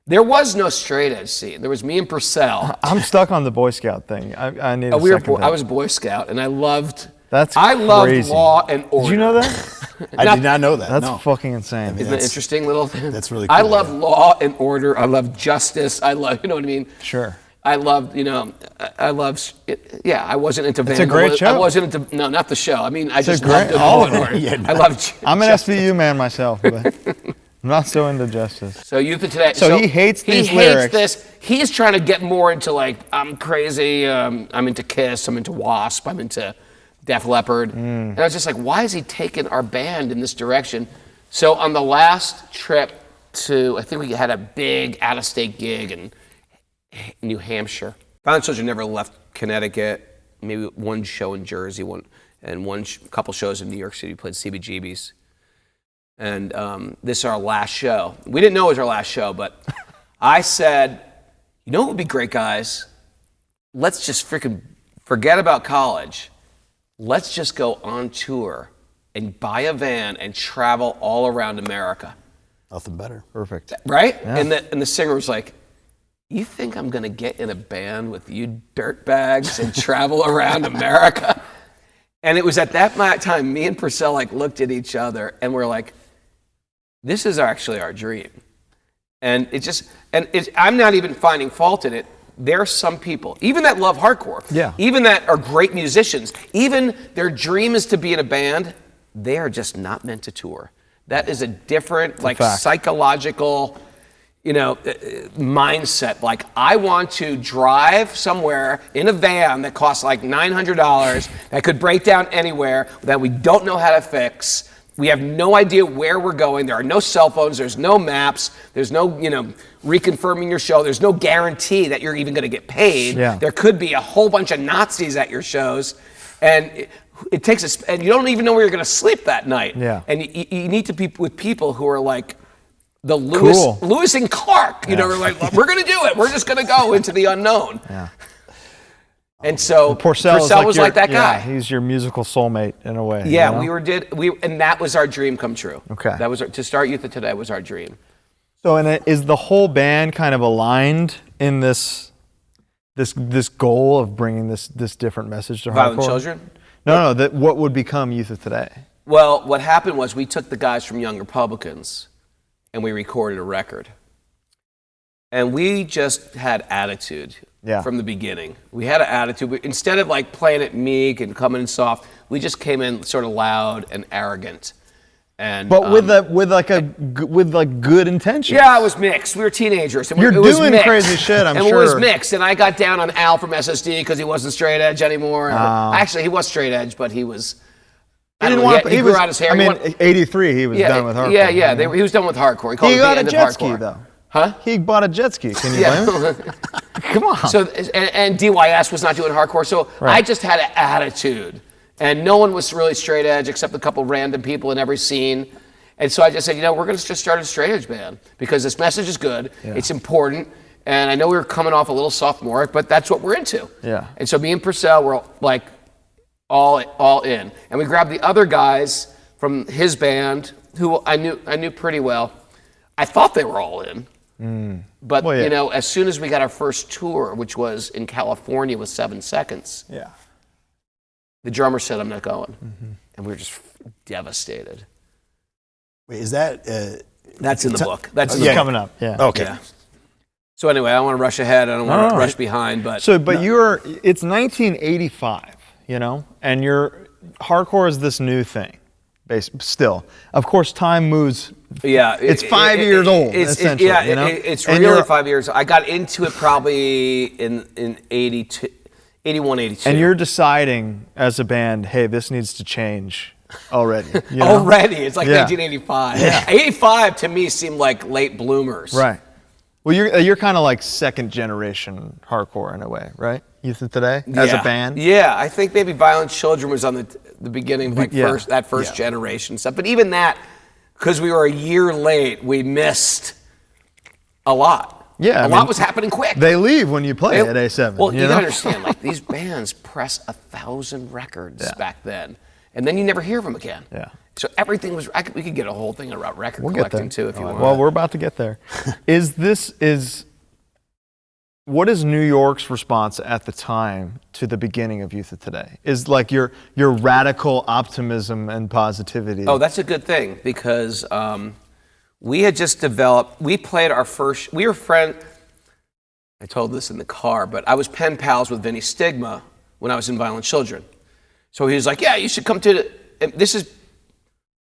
There was no straight edge scene. There was me and Porcell. I'm stuck on the Boy Scout thing. I need a second. I was a Boy Scout, and I loved crazy. law and order. Did you know that? I did not know that. That's fucking insane. Isn't that interesting little thing? That's really cool. I love law and order. I love justice. I love, you know what I mean? Sure. I loved, I wasn't into vandalism. It's a great show. I wasn't into, no, not the show. I mean, I just great- loved it. all of it. Yeah, no. I loved I'm an justice. SVU man myself, but I'm not so into justice. So Youth of Today. So he hates these lyrics. He hates this. He's trying to get more into like, I'm crazy, I'm into Kiss, I'm into Wasp, I'm into Def Leppard. And I was just like, why is he taking our band in this direction? So on the last trip I think we had a big out-of-state gig in New Hampshire. Violent Children never left Connecticut. Maybe one show in Jersey, couple shows in New York City. We played CBGB's. And this is our last show. We didn't know it was our last show, but I said, you know what would be great, guys? Let's just freaking forget about college. Let's just go on tour and buy a van and travel all around America. Nothing better. Perfect. Right? Yeah. And the singer was like, you think I'm gonna get in a band with you dirtbags and travel around America? And it was at that time, me and Porcell like looked at each other and we're like, this is actually our dream. And I'm not even finding fault in it. There are some people, even that love hardcore, even that are great musicians, even their dream is to be in a band, they are just not meant to tour. That is a different, psychological, mindset. Like, I want to drive somewhere in a van that costs like $900, that could break down anywhere, that we don't know how to fix. We have no idea where we're going. There are no cell phones. There's no maps. There's no, reconfirming your show. There's no guarantee that you're even going to get paid. Yeah. There could be a whole bunch of Nazis at your shows. And it takes and you don't even know where you're going to sleep that night. Yeah. And you need to be with people who are like the Lewis and Clark. We're like, we're going to do it. We're just going to go into the unknown. Yeah. And so Porcell was like that guy. He's your musical soulmate in a way. Yeah, and that was our dream come true. Okay. That was to start Youth of Today was our dream. So, is the whole band kind of aligned in this goal of bringing this different message to hardcore? Violent Children? No, that what would become Youth of Today? Well, what happened was we took the guys from Young Republicans and we recorded a record. And we just had attitude from the beginning. We had an attitude. Instead of like playing it meek and coming in soft, we just came in sort of loud and arrogant. And but with good intentions. Yeah, it was mixed. We were teenagers. And You're it was doing mixed. crazy shit, I'm and sure. And it was mixed. And I got down on Al from SSD because he wasn't straight edge anymore. Actually, he was straight edge, but he was. He grew out his hair. 83, he was done with hardcore. He was done with hardcore. He got a jet ski, though. Huh? He bought a jet ski. Can you blame him? Come on. So and DYS was not doing hardcore. So I just had an attitude, and no one was really straight edge except a couple random people in every scene. And so I just said, we're going to just start a straight edge band because this message is good. Yeah. It's important, and I know we were coming off a little sophomoric, but that's what we're into. Yeah. And so me and Porcell were like all in, and we grabbed the other guys from his band who I knew pretty well. I thought they were all in. But, as soon as we got our first tour, which was in California with 7 Seconds, the drummer said, I'm not going. Mm-hmm. And we were just devastated. Wait, is that... That's in the book. That's coming up. Yeah. Okay. Yeah. So anyway, I don't want to rush ahead. I don't want to rush behind. But it's 1985, and hardcore is this new thing. Still, of course, time moves. Yeah, it's 5 years old. Essentially, it's really 5 years. I got into it probably in 82, 81, 82. And you're deciding as a band, hey, this needs to change. already. You know? Already, it's like Yeah. 1985. 85 to me seemed like late bloomers. Right. Well, you're kind of like second generation hardcore in a way, right? Youth of Today as a band. Yeah, I think maybe Violent Children was on the beginning, like Yeah. first generation stuff. But even that, because we were a year late, we missed a lot. Yeah, a lot was happening quick. They leave when you play at A7. Well, you know? gotta understand, like these bands press 1,000 records back then, and then you never hear them again. Yeah. So everything was. We could get a whole thing about record We'll get collecting there. too, if you want. Well, we're about to get there. What is New York's response at the time to the beginning of Youth of Today? Is like your radical optimism and positivity. Oh, that's a good thing because we had just developed. We played our first. We were friends. I told this in the car, but I was pen pals with Vinny Stigma when I was in Violent Children. So he was like, "Yeah, you should come to." This is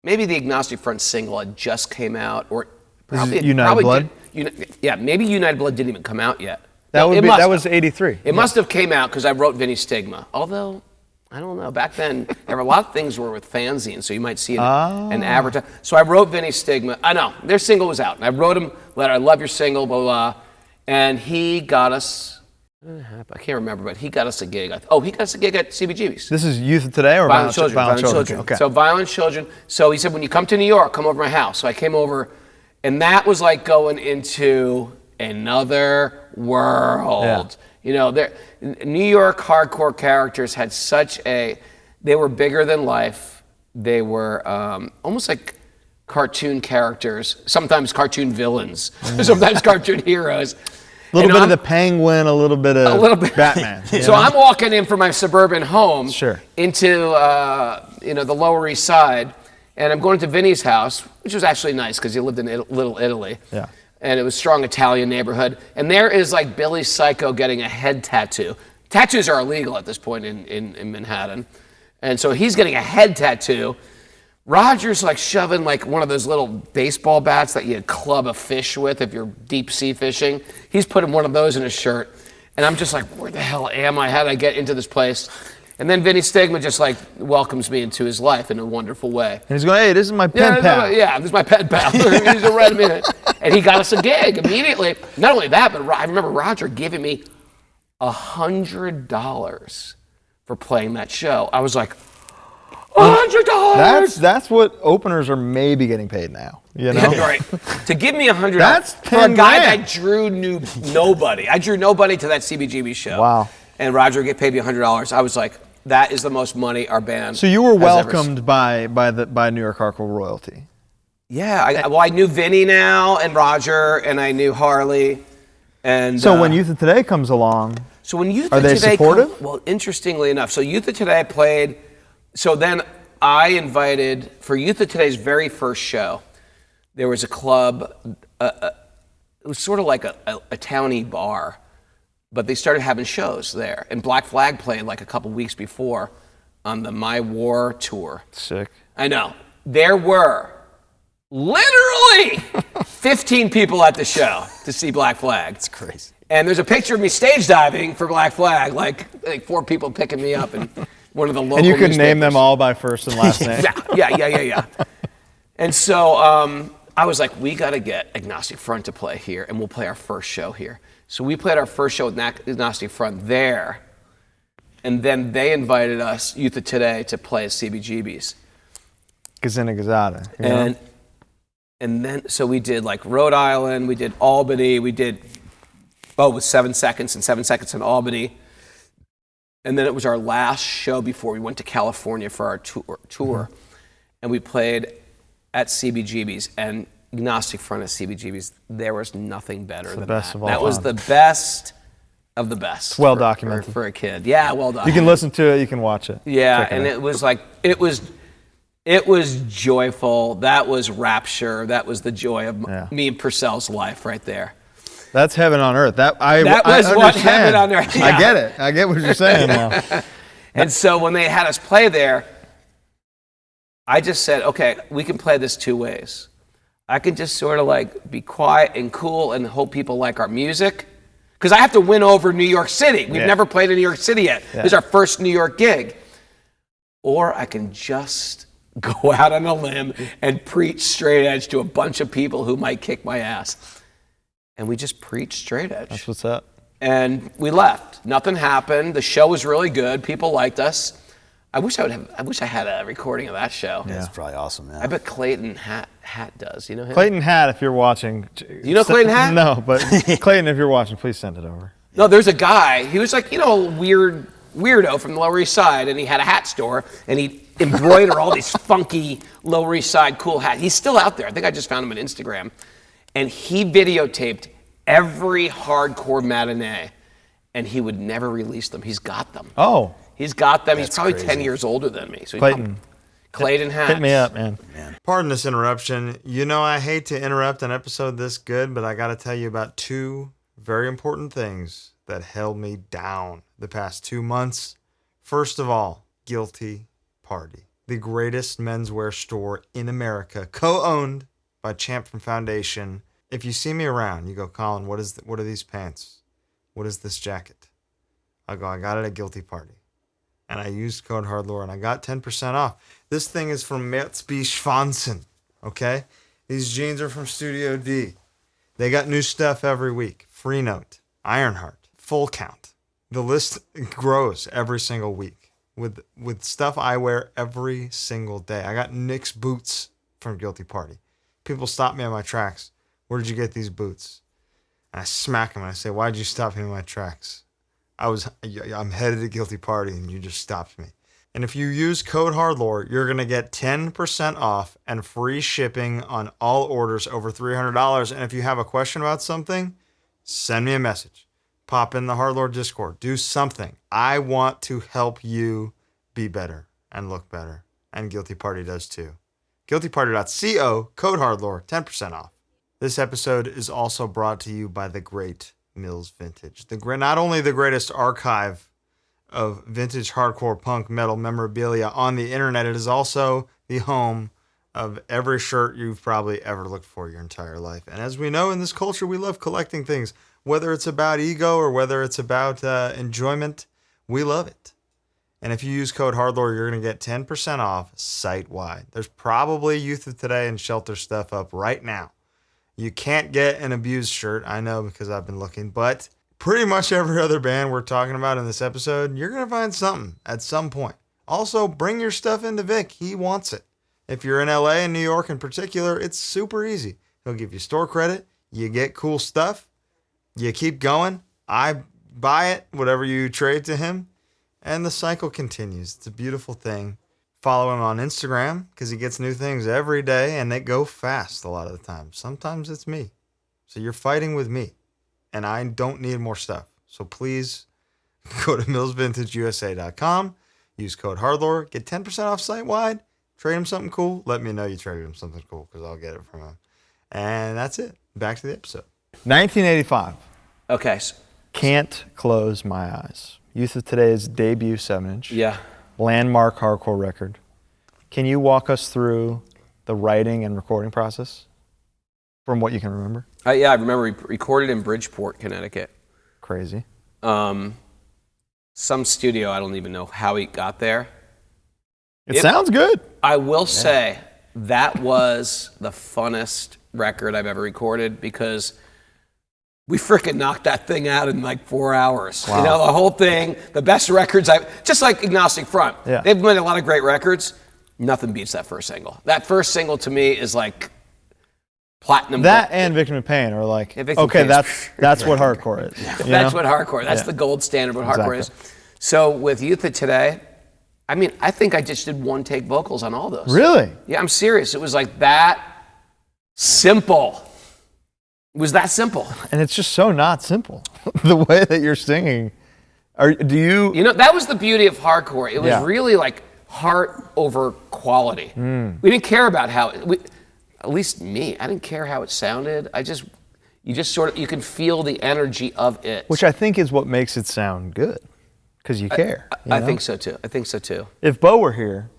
maybe the Agnostic Front single had just came out, or probably United Blood. Maybe United Blood didn't even come out yet. That No, that was 83. It must have came out because I wrote Vinny Stigma. Although, I don't know, back then, there were a lot of things were with fanzines, so you might see an advertise. So I wrote Vinny Stigma. I know, their single was out. And I wrote him, I love your single, blah, blah, blah. And he got us, I can't remember, but he got us a gig. He got us a gig at CBGB's. This is Youth of Today or Violent Children. Violent Children. Okay. So Violent Children. So he said, when you come to New York, come over to my house. So I came over, and that was like going into another world. You know, New York hardcore characters had they were bigger than life. They were almost like cartoon characters, sometimes cartoon villains, sometimes cartoon heroes. A little bit of the Penguin, a little bit of Batman. So I'm walking in from my suburban home into the Lower East Side, and I'm going to Vinny's house, which was actually nice because he lived in Little Italy. Yeah. And it was a strong Italian neighborhood. And there is like Billy Psycho getting a head tattoo. Tattoos are illegal at this point in Manhattan. And so he's getting a head tattoo. Roger's like shoving like one of those little baseball bats that you club a fish with if you're deep sea fishing. He's putting one of those in his shirt. And I'm just like, where the hell am I? How did I get into this place? And then Vinny Stigma just like welcomes me into his life in a wonderful way. And he's going, hey, this is my pen pal. This is my pen pal. He's a red minute. And he got us a gig immediately. Not only that, but I remember Roger giving me $100 for playing that show. I was like, $100. That's what openers are maybe getting paid now. You know, right? To give me $100 That's for a guy $10,000. that drew nobody. I drew nobody to that CBGB show. Wow. And Roger paid me $100. I was like, that is the most money our band. So you were has ever welcomed by New York hardcore royalty. Yeah, I knew Vinny now and Roger, and I knew Harley. And So when Youth of Today comes along, so when Youth are of they Today supportive? well, interestingly enough, so Youth of Today played. So then I invited for Youth of Today's very first show. There was a club. It was sort of like a towny bar, but they started having shows there. And Black Flag played like a couple weeks before on the My War tour. Sick. I know. There were literally 15 people at the show to see Black Flag. It's crazy. And there's a picture of me stage diving for Black Flag, like 4 people picking me up and one of the local And you could newspapers. name them all by first and last name. Yeah. And so I was like, we got to get Agnostic Front to play here, and we'll play our first show here. So we played our first show with Agnostic Front there, and then they invited us, Youth of Today, to play at CBGB's. Gazina Gazada. And then, so we did like Rhode Island, we did Albany, we did, with 7 Seconds and 7 Seconds in Albany. And then it was our last show before we went to California for our tour. And we played at CBGB's, and Agnostic Front at CBGB's, there was nothing better than best that. of all That was time. the best of the best. Well documented. For a kid. Yeah, well documented. You can listen to it, you can watch it. Yeah, Check and out. it was like, it was joyful. That was rapture. That was the joy of me and Porcell's life right there. That's heaven on earth. That was I what understand. heaven on earth. Yeah. I get it. I get what you're saying now. And so when they had us play there, I just said, okay, we can play this 2 ways. I can just sort of like be quiet and cool and hope people like our music. Because I have to win over New York City. We've never played in New York City yet. This is our first New York gig. Or I can just go out on a limb and preach straight edge to a bunch of people who might kick my ass. And we just preached straight edge. That's what's up. And we left. Nothing happened. The show was really good. People liked us. I wish I had a recording of that show. Yeah, it's probably awesome, man. I bet Clayton Hat does. You know him? Clayton Hat, if you're watching. You know Clayton Hat? No, but Clayton, if you're watching, please send it over. No, there's a guy. He was like, a weirdo from the Lower East Side, and he had a hat store, and he'd embroider all these funky Lower East Side cool hats. He's still out there. I think I just found him on Instagram. And he videotaped every hardcore matinee, and he would never release them. He's got them. Oh. He's got them. He's probably crazy. 10 years older than me. So Clayton Hat. Hit me up, man. Pardon this interruption. I hate to interrupt an episode this good, but I got to tell you about two very important things that held me down the past 2 months. First of all, Guilty Party, the greatest menswear store in America, co-owned by Champ from Foundation. If you see me around, you go, Colin, what are these pants? What is this jacket? I go, I got it at Guilty Party. And I used code HardLore, and I got 10% off. This thing is from Metzby Schwanson, okay? These jeans are from Studio D. They got new stuff every week. Free Note, Ironheart, Full Count. The list grows every single week with stuff I wear every single day. I got Nick's boots from Guilty Party. People stop me on my tracks. Where did you get these boots? And I smack them, and I say, why'd you stop me in my tracks? I'm headed to Guilty Party, and you just stopped me. And if you use code HardLore, you're going to get 10% off and free shipping on all orders over $300. And if you have a question about something, send me a message. Pop in the HardLore Discord. Do something. I want to help you be better and look better. And Guilty Party does too. GuiltyParty.co, code HardLore, 10% off. This episode is also brought to you by the great Mills Vintage. Not only the greatest archive of vintage hardcore punk metal memorabilia on the internet, it is also the home of every shirt you've probably ever looked for your entire life. And as we know in this culture, we love collecting things. Whether it's about ego or whether it's about enjoyment, we love it. And if you use code HardLore, you're going to get 10% off site-wide. There's probably Youth of Today and Shelter stuff up right now. You can't get an Abused shirt, I know because I've been looking, but pretty much every other band we're talking about in this episode, you're going to find something at some point. Also, bring your stuff into Vic. He wants it. If you're in LA and New York in particular, it's super easy. He'll give you store credit. You get cool stuff. You keep going. I buy it, whatever you trade to him, and the cycle continues. It's a beautiful thing. Follow him on Instagram because he gets new things every day and they go fast a lot of the time. Sometimes it's me. So you're fighting with me and I don't need more stuff. So please go to millsvintageusa.com, use code HardLore, get 10% off site-wide, trade him something cool. Let me know you traded him something cool because I'll get it from him. And that's it. Back to the episode. 1985. Okay. Can't Close My Eyes. Youth of Today's debut 7-inch. Yeah. Landmark hardcore record. Can you walk us through the writing and recording process from what you can remember? Yeah, I remember we recorded in Bridgeport, Connecticut. Crazy. Some studio, I don't even know how he got there. It sounds good. I will say that was the funnest record I've ever recorded because we freaking knocked that thing out in like 4 hours. Wow. You know, the whole thing, the best records just like Agnostic Front. Yeah. They've made a lot of great records. Nothing beats that first single. That first single to me is like platinum. That and Victim of Pain are like, okay, that's what hardcore is. That's what hardcore, that's the gold standard of what hardcore is. So with Youth of Today, I mean, I think I just did one take vocals on all those. Really? Yeah, I'm serious. It was like that simple. It was that simple. And it's just so not simple. The way that you're singing. You know, that was the beauty of hardcore. It was really like heart over quality. We didn't care about how, at least me, I didn't care how it sounded. You just sort of, you can feel the energy of it. Which I think is what makes it sound good. Because you care. I think so too. If Bo were here,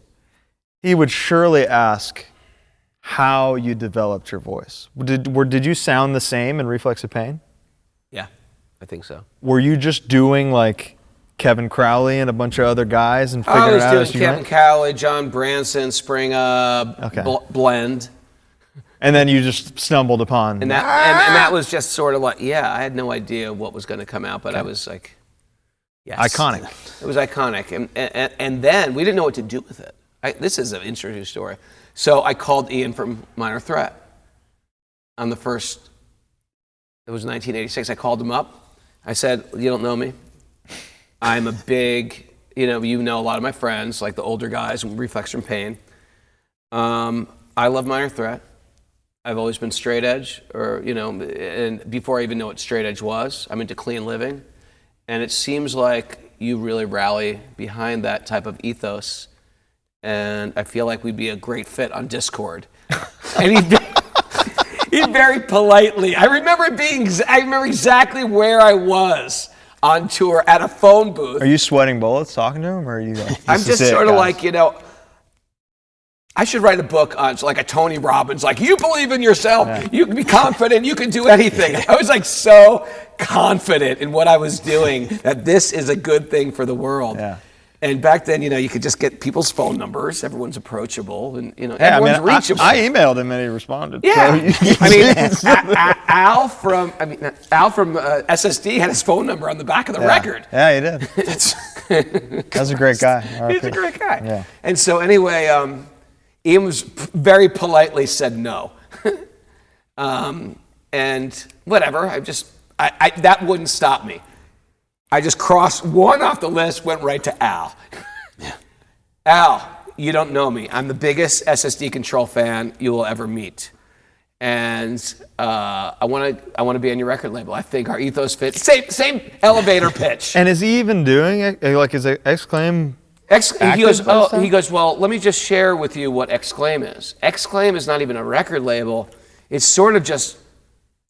he would surely ask how you developed your voice. Did you sound the same in Reflex of Pain? Yeah, I think so. Were you just doing like Kevin Crowley and a bunch of other guys and I figuring it was out doing as you Kevin went? Crowley, John Branson, Spring Blend. And then you just stumbled upon. And that was just sort of like, I had no idea what was going to come out, but I was like, yes. Iconic. It was iconic. And then we didn't know what to do with it. This is an interesting story. So I called Ian from Minor Threat on the first, it was 1986. I called him up. I said, you don't know me. I'm a big, you know a lot of my friends, like the older guys, Reflex from Pain. I love Minor Threat. I've always been straight edge, and before I even know what straight edge was, I'm into clean living. And it seems like you really rally behind that type of ethos. And I feel like we'd be a great fit on Discord. And he very politely, I remember exactly where I was on tour at a phone booth. Are you sweating bullets talking to him, or are you like, I'm just sort of like, I should write a book on, like a Tony Robbins, like, you believe in yourself, you can be confident, you can do anything. I was like so confident in what I was doing that this is a good thing for the world. Yeah. And back then, you could just get people's phone numbers. Everyone's approachable, and everyone's reachable. I emailed him and he responded. Yeah, so Al from SSD had his phone number on the back of the record. Yeah, he did. That's a great guy. He's a great guy. Yeah. And so anyway, Ian was very politely said no, and whatever. I that wouldn't stop me. I just crossed one off the list, went right to Al. Al, you don't know me. I'm the biggest SSD Control fan you will ever meet. And I want to be on your record label. I think our ethos fits. Same elevator pitch. And is he even doing it? Like, is it Exclaim? He goes, well, let me just share with you what Exclaim is. Exclaim is not even a record label. It's sort of just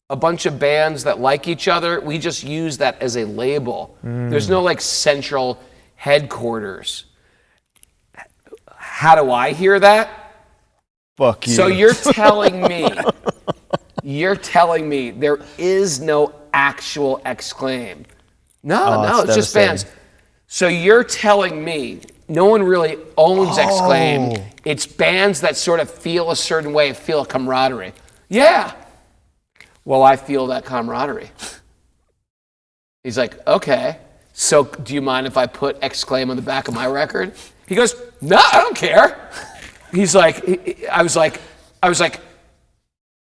a bunch of bands that like each other. We just use that as a label. There's no like central headquarters. How do I hear that? Fuck you. So you're telling me there is no actual Exclaim. No, it's just bands. So you're telling me no one really owns Exclaim. It's bands that sort of feel a certain way, feel a camaraderie. Yeah. Well, I feel that camaraderie. He's like, okay, so do you mind if I put Exclaim on the back of my record? He goes, no, I don't care. He's like, I was like,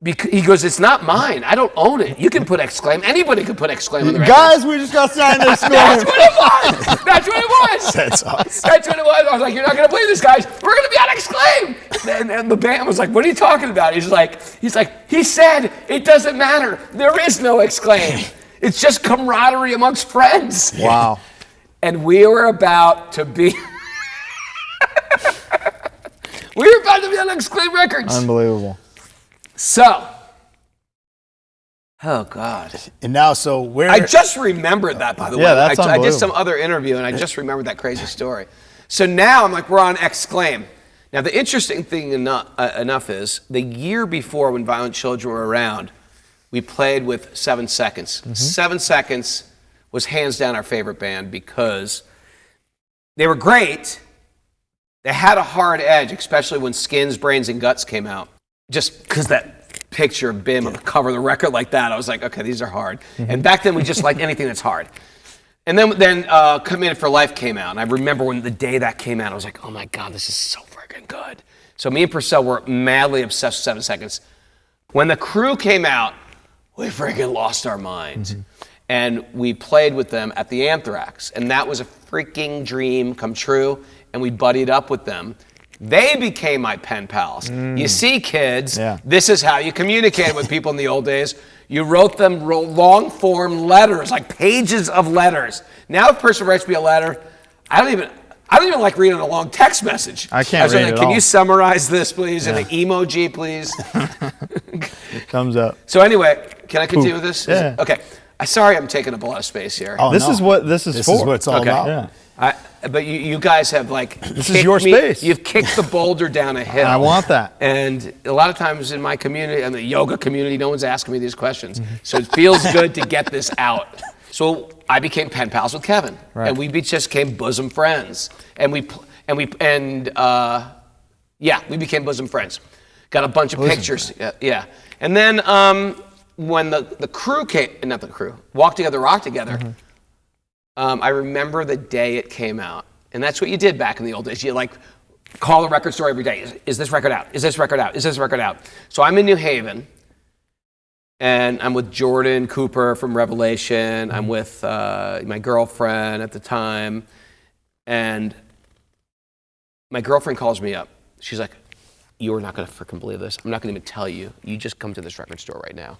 he goes, it's not mine. I don't own it. You can put Exclaim. Anybody can put Exclaim on the record. Guys, we just got signed this morning. That's what it was. That's what it was. That's awesome. That's what it was. I was like, you're not going to believe this, guys. We're going to be on Exclaim. And the band was like, what are you talking about? He's like, he said, it doesn't matter. There is no Exclaim. It's just camaraderie amongst friends. Wow. And we were about to be... we were about to be on Exclaim Records. Unbelievable. So, oh God. And now, so where... I just remembered that, by the way. That's I did unbelievable. some other interview, and I just remembered that crazy story. So now I'm like, we're on Exclaim. Now, the interesting thing enough is, the year before when Violent Children were around, we played with 7 Seconds. 7 Seconds was hands down our favorite band because they were great. They had a hard edge, especially when Skins, Brains, and Guts came out. Just because that picture of Bim on the cover of the record like that, I was like, okay, these are hard. And back then, we just liked anything that's hard. And then Committed for Life came out. And I remember when the day that came out, I was like, oh my God, this is so freaking good. So me and Porcell were madly obsessed with 7 Seconds. When The Crew came out, we freaking lost our minds. And we played with them at the Anthrax. And that was a freaking dream come true. And we buddied up with them. They became my pen pals. You see, kids, this is how you communicated with people in the old days. You wrote them long form letters, like pages of letters. Now if a person writes me a letter, I don't even like reading a long text message. I can't read it at Can all. you summarize this, please? And an emoji, please. Thumbs up. So anyway, can I continue with this? Yeah. Okay. Sorry I'm taking up a lot of space here. Oh, This no. is what this is This for. is what it's all about. Yeah. But you guys have This is your space. You've kicked the boulder down a hill. I want that. And a lot of times in my community, in the yoga community, no one's asking me these questions. So it feels good to get this out. So I became pen pals with Kevin, and we just became bosom friends. And we became bosom friends. Got a bunch of pictures. Yeah. And then when the crew came, not the crew, Walk Together, Rock Together, I remember the day it came out. And that's what you did back in the old days. You like call the record store every day. Is this record out? Is this record out? Is this record out? So I'm in New Haven, and I'm with Jordan Cooper from Revelation. I'm with my girlfriend at the time. And my girlfriend calls me up. She's like, you are not going to freaking believe this. I'm not going to even tell you. You just come to this record store right now.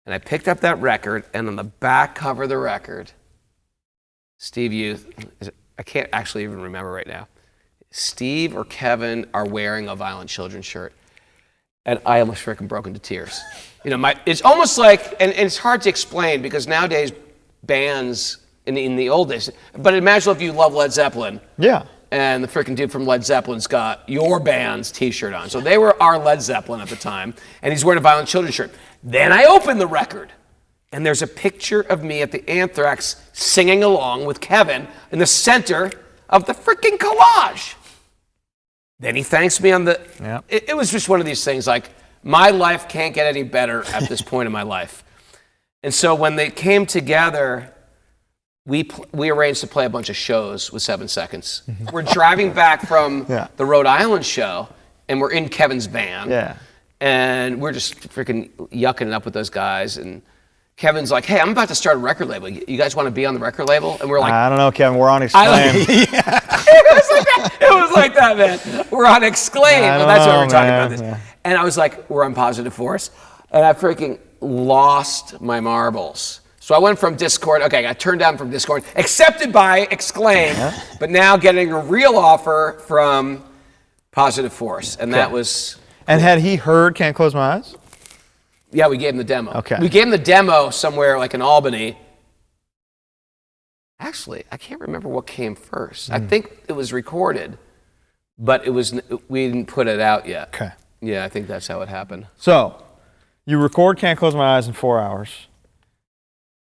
And I picked up that record, and on the back cover of the record, Steve Youth, I can't actually even remember right now. Steve or Kevin are wearing a Violent Children shirt. And I almost freaking broke into tears. You know, it's almost like, and it's hard to explain because nowadays bands in the old days, but imagine if you love Led Zeppelin. Yeah. And the freaking dude from Led Zeppelin's got your band's t-shirt on. So they were our Led Zeppelin at the time, and he's wearing a Violent Children shirt. Then I opened the record, and there's a picture of me at the Anthrax singing along with Kevin in the center of the freaking collage. Then he thanks me on the... Yeah. It was just one of these things, like, my life can't get any better at this point in my life. And so when they came together, we arranged to play a bunch of shows with 7 Seconds. We're driving back from the Rhode Island show, and we're in Kevin's van. Yeah. And we're just freaking yucking it up with those guys. And Kevin's like, hey, I'm about to start a record label. You guys want to be on the record label? And we're like... I don't know, Kevin. We're on Exclaim. It was like that, man. We're on Exclaim. Well, that's why we're talking about this. Yeah. And I was like, we're on Positive Force. And I freaking lost my marbles. So I went from Discord, okay, I got turned down from Discord, accepted by Exclaim, but now getting a real offer from Positive Force. And that was... And had he heard Can't Close My Eyes? Yeah, we gave him the demo. Okay. We gave him the demo somewhere like in Albany. Actually, I can't remember what came first. I think it was recorded, but we didn't put it out yet. Okay. Yeah, I think that's how it happened. So, you record Can't Close My Eyes in 4 hours.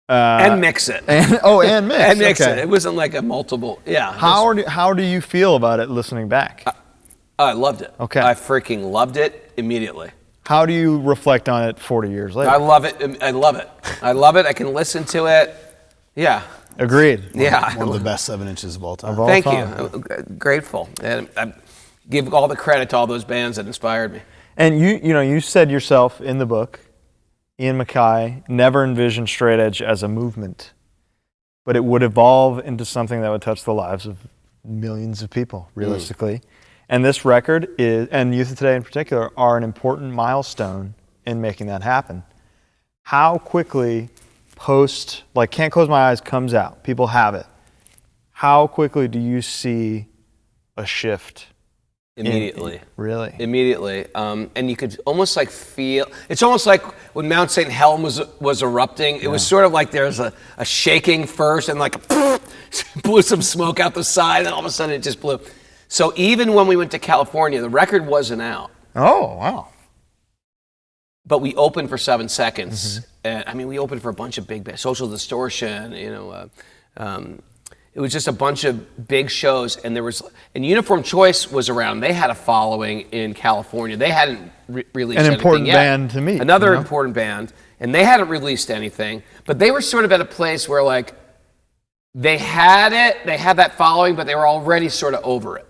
And mix it. And mix. And mix it. It wasn't like a multiple, yeah. How do you feel about it listening back? I loved it. Okay. I freaking loved it immediately. How do you reflect on it 40 years later? I love it. I love it. I love it. I can listen to it. Yeah. Agreed. Yeah. One of the best 7 inches of all time. Thank you. I'm grateful. And I give all the credit to all those bands that inspired me. And you said yourself in the book, Ian MacKaye never envisioned straight edge as a movement, but it would evolve into something that would touch the lives of millions of people, realistically. And this record is, and Youth of Today in particular, are an important milestone in making that happen. How quickly like Can't Close My Eyes comes out, people have it. How quickly do you see a shift? Immediately. Really? Immediately. And you could almost like feel, it's almost like when Mount St. Helens was erupting, it was sort of like there's a shaking first and like blew some smoke out the side and all of a sudden it just blew. So even when we went to California, the record wasn't out. Oh, wow. But we opened for 7 Seconds. And I mean, we opened for a bunch of big bands, Social Distortion, it was just a bunch of big shows, and Uniform Choice was around. They had a following in California. They hadn't released anything yet. An important band to me. Another important band, and they hadn't released anything, but they were sort of at a place where like they had that following, but they were already sort of over it.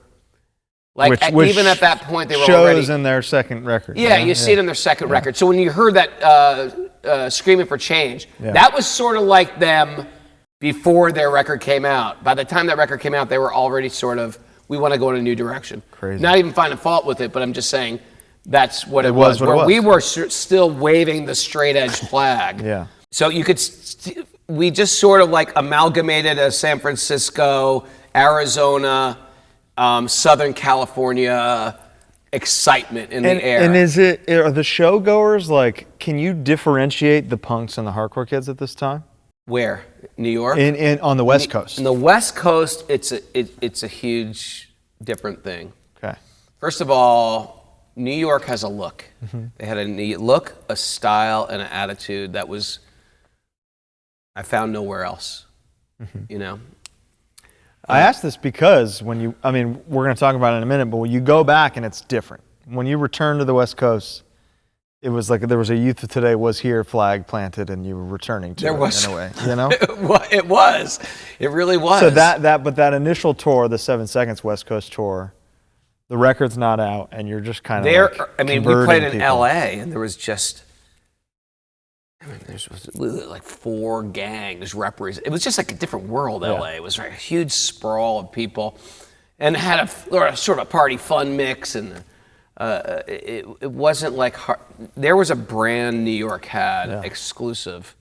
Like which even at that point, they were already shows in their second record. Yeah, you see it in their second record. So when you heard that "Screaming for Change," that was sort of like them before their record came out. By the time that record came out, they were already sort of, we want to go in a new direction. Crazy. Not even finding fault with it, but I'm just saying that's what it was. We were still waving the straight edge flag. Yeah. So you could, we just sort of like amalgamated a San Francisco, Arizona, Southern California excitement in the air. And are the showgoers like, can you differentiate the punks and the hardcore kids at this time? Where? New York? On the West Coast. In the West Coast, it's a huge different thing. Okay. First of all, New York has a look. They had a look, a style, and an attitude that was I found nowhere else, you know? I asked this because we're going to talk about it in a minute, but when you go back and it's different. When you return to the West Coast, it was like there was a Youth of Today was here flag planted and you were returning to it in a way, you know? It was. It really was. So that initial tour, the 7 Seconds West Coast tour, the record's not out and you're just kind of we played in LA and there was just, there's like 4 gangs represented. It was just like a different world, LA. It was like a huge sprawl of people and had a sort of a party fun mix, and it wasn't like there was a brand New York had exclusive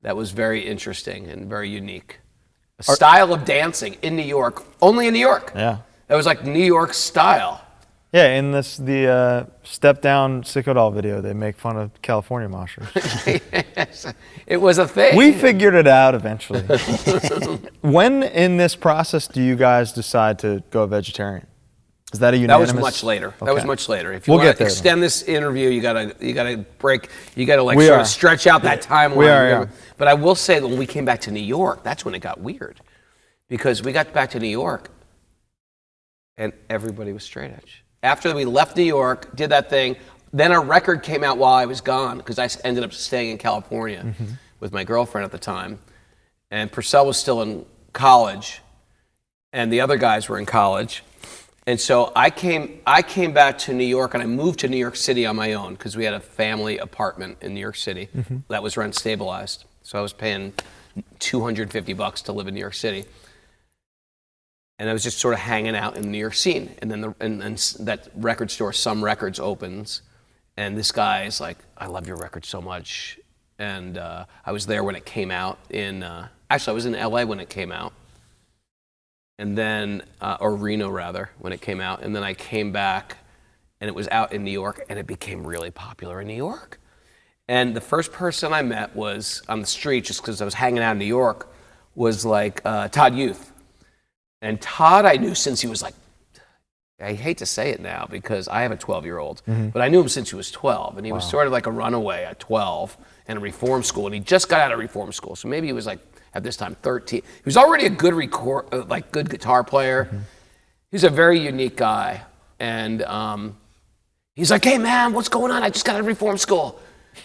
that was very interesting and very unique. A style of dancing in New York, only in New York. Yeah. It was like New York style. Yeah, in the Step Down Sicko Doll video, they make fun of California moshers. Yes, it was a thing. We figured it out eventually. When in this process do you guys decide to go vegetarian? Is that a unanimous? That was much later. Okay. That was much later. If you want to extend this interview, you gotta sort of stretch out that timeline. We are. But I will say that when we came back to New York, that's when it got weird, because we got back to New York, and everybody was straight edge. After we left New York, did that thing, then a record came out while I was gone, because I ended up staying in California with my girlfriend at the time, and Porcell was still in college, and the other guys were in college. And so I came back to New York, and I moved to New York City on my own because we had a family apartment in New York City that was rent stabilized. So I was paying $250 to live in New York City. And I was just sort of hanging out in the New York scene. And then and that record store, Some Records, opens. And this guy is like, I love your record so much. And I was there when it came out actually I was in LA when it came out. And then, or Reno rather, when it came out. And then I came back and it was out in New York, and it became really popular in New York. And the first person I met was on the street, just because I was hanging out in New York, was like Todd Youth. And Todd I knew since he was like, I hate to say it now because I have a 12-year-old, but I knew him since he was 12. And he was sort of like a runaway at 12 in a reform school. And he just got out of reform school. So maybe he was like, at this time, 13. He was already a good good guitar player. He's a very unique guy. And he's like, hey man, what's going on? I just got out of reform school.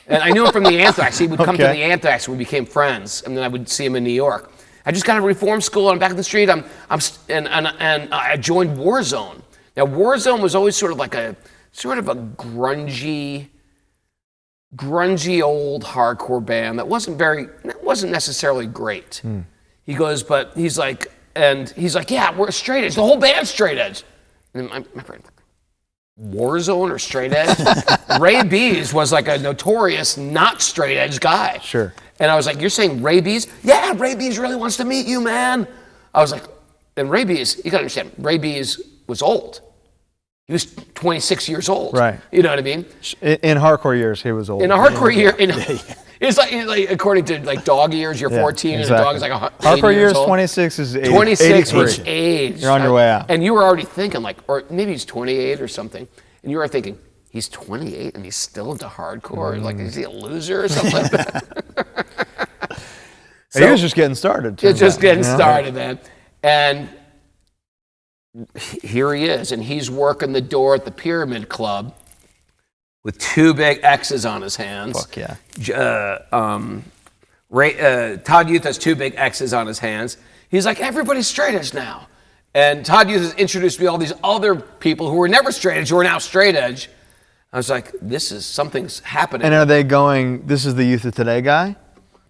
And I knew him from the Anthrax. He would come to the Anthrax, and we became friends. And then I would see him in New York. I just got out of reform school. I'm back in the street. And I joined Warzone. Now Warzone was always sort of a grungy old hardcore band that wasn't necessarily great. He goes, but he's like, yeah, we're straight edge. The whole band's straight edge. And my friend, Warzone or straight edge? Ray Bees was like a notorious not straight edge guy. Sure. And I was like, you're saying Ray Bees? Yeah, Ray Bees really wants to meet you, man. I was like, and Ray Bees, you gotta understand, Ray Bees was old. He was 26 years old. Right. You know what I mean? In hardcore years, he was old. In a hardcore year, it's like according to like dog years, you're 14, exactly. and a dog is like 80 hardcore years. Old. 26 is 26 83. is age. You're on your way out. And you were already thinking or maybe he's 28 or something, and you were thinking he's 28 and he's still into hardcore. Like, is he a loser or something like that? So, he was just getting started. Getting started, man. And here he is, and he's working the door at the Pyramid Club with 2 big X's on his hands. Fuck yeah. Todd Youth has 2 big X's on his hands. He's like, everybody's straight edge now. And Todd Youth has introduced me to all these other people who were never straight edge, who are now straight edge. I was like, something's happening. And are they going, this is the Youth of Today guy?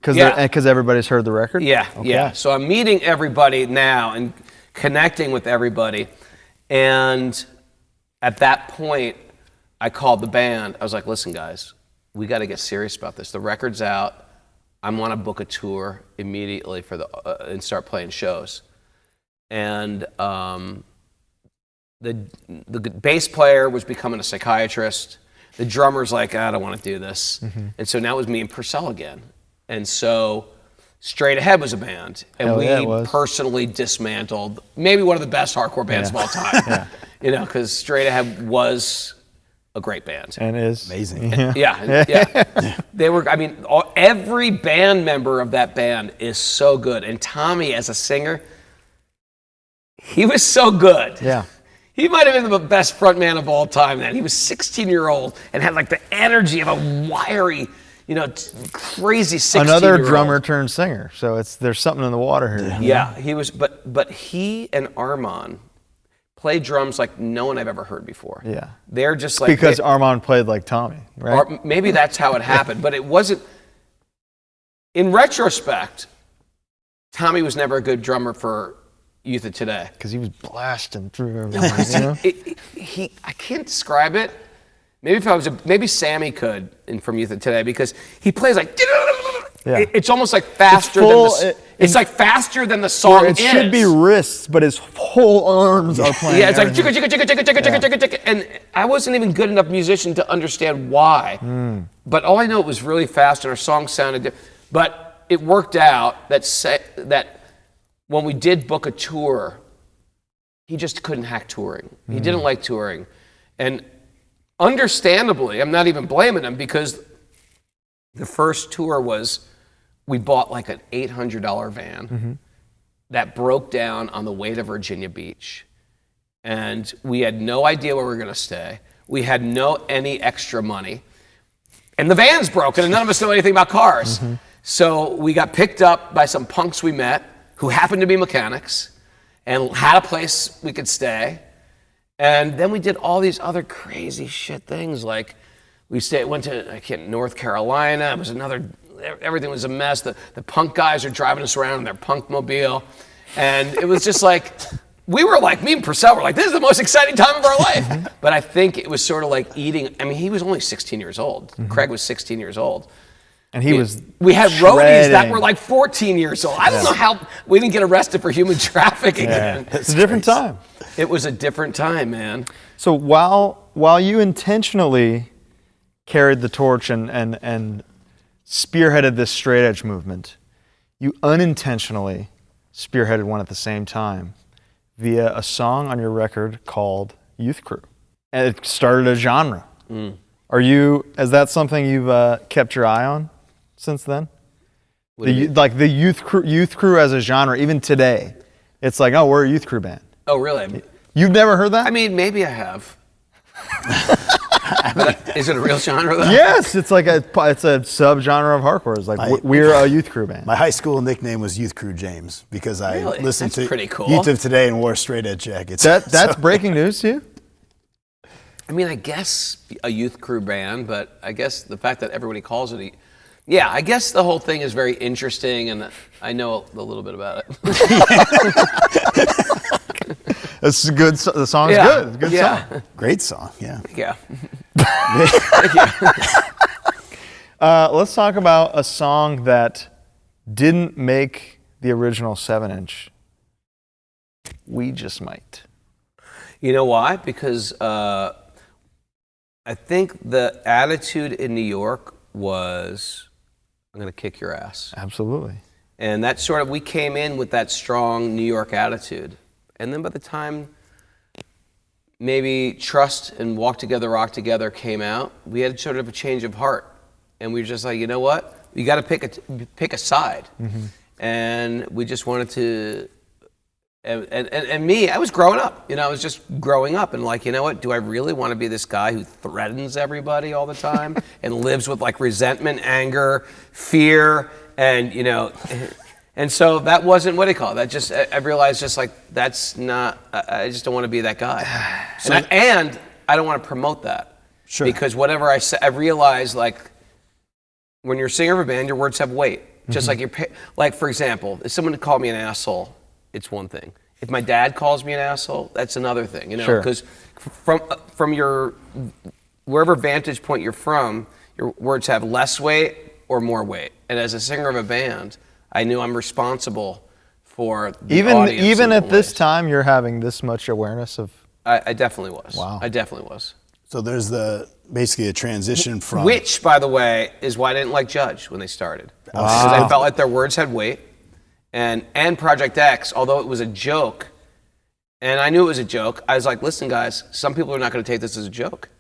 Because everybody's heard the record? Yeah, okay. Yeah. So I'm meeting everybody now and connecting with everybody. And at that point, I called the band. I was like, listen, guys, we got to get serious about this. The record's out. I want to book a tour immediately and start playing shows. And the bass player was becoming a psychiatrist. The drummer's like, I don't want to do this. And so now it was me and Porcell again. And so Straight Ahead was a band, and we personally dismantled maybe one of the best hardcore bands of all time. Because Straight Ahead was a great band. And is Amazing. Yeah. They were, I mean, every band member of that band is so good. And Tommy, as a singer, he was so good. Yeah. He might have been the best frontman of all time then. He was 16-year-old and had like the energy of a wiry, crazy 16-year-old. Another drummer turned singer. So there's something in the water here. Yeah, he was, but he and Armand played drums like no one I've ever heard before. Yeah. They're just like... Because Armand played like Tommy, right? Or maybe that's how it happened, but it wasn't... In retrospect, Tommy was never a good drummer for Youth of Today. Because he was blasting through everything, I can't describe it. Maybe Sammy could from Youth of Today, because he plays like... Yeah. It's almost like faster it's like faster than the song it should be wrists, but his whole arms are playing. Yeah, it's like chicka, chicka, chicka, chicka, chicka, chicka, chicka, chicka. And I wasn't even good enough musician to understand why. But all I know, it was really fast and our song sounded different. But it worked out that when we did book a tour, he just couldn't hack touring. He didn't like touring. And understandably, I'm not even blaming him, because the first tour was, we bought like an $800 van that broke down on the way to Virginia Beach. And we had no idea where we were gonna stay. We had any extra money. And the van's broken and none of us know anything about cars. So we got picked up by some punks we met who happened to be mechanics and had a place we could stay. And then we did all these other crazy shit things, like went to North Carolina. It was everything was a mess. The punk guys are driving us around in their punk mobile. And it was just like, me and Porcell were like, this is the most exciting time of our life. But I think it was sort of like eating, he was only 16 years old. Craig was 16 years old. And we had roadies that were like 14 years old. I don't know how we didn't get arrested for human trafficking. Yeah. It's a different time. It was a different time, man. So while you intentionally carried the torch and spearheaded this straight edge movement, you unintentionally spearheaded one at the same time via a song on your record called Youth Crew. And it started a genre. Is that something you've kept your eye on since then? The youth crew as a genre, even today, it's like, oh, we're a youth crew band. Oh, really? You've never heard that? Maybe I have. Is it a real genre, though? Yes, it's like it's a subgenre of hardcore. It's like we're a youth crew band. My high school nickname was Youth Crew James, because I listened to pretty cool. Youth of Today and wore straight edge jackets. That's breaking news to you? I guess a youth crew band, but I guess the fact that everybody calls it I guess the whole thing is very interesting, and I know a little bit about it. It's good. The song's good. It's a good song. Great song, yeah. Yeah. Thank you. Let's talk about a song that didn't make the original 7-inch. We Just Might. You know why? Because I think the attitude in New York was, I'm going to kick your ass. Absolutely. And that we came in with that strong New York attitude. And then by the time maybe Trust and Walk Together, Rock Together came out, we had sort of a change of heart. And we were just like, you know what? You got to pick a side. And we just wanted to, and me, I was growing up. I was just growing up and like, you know what? Do I really want to be this guy who threatens everybody all the time and lives with like resentment, anger, fear, and and so that wasn't, what do you call it? I realized just like, that's not, I just don't want to be that guy. And I don't want to promote that. Sure. Because whatever I say, I realize like, when you're a singer of a band, your words have weight. Just like for example, if someone called me an asshole, it's one thing. If my dad calls me an asshole, that's another thing, because from your, wherever vantage point you're from, your words have less weight or more weight. And as a singer of a band, I knew I'm responsible for the audience. Even at this time, you're having this much awareness of... I definitely was. Wow. I definitely was. So there's basically a transition from... Which, by the way, is why I didn't like Judge when they started. Because I felt like their words had weight. And Project X, although it was a joke, and I knew it was a joke, I was like, listen, guys, some people are not going to take this as a joke.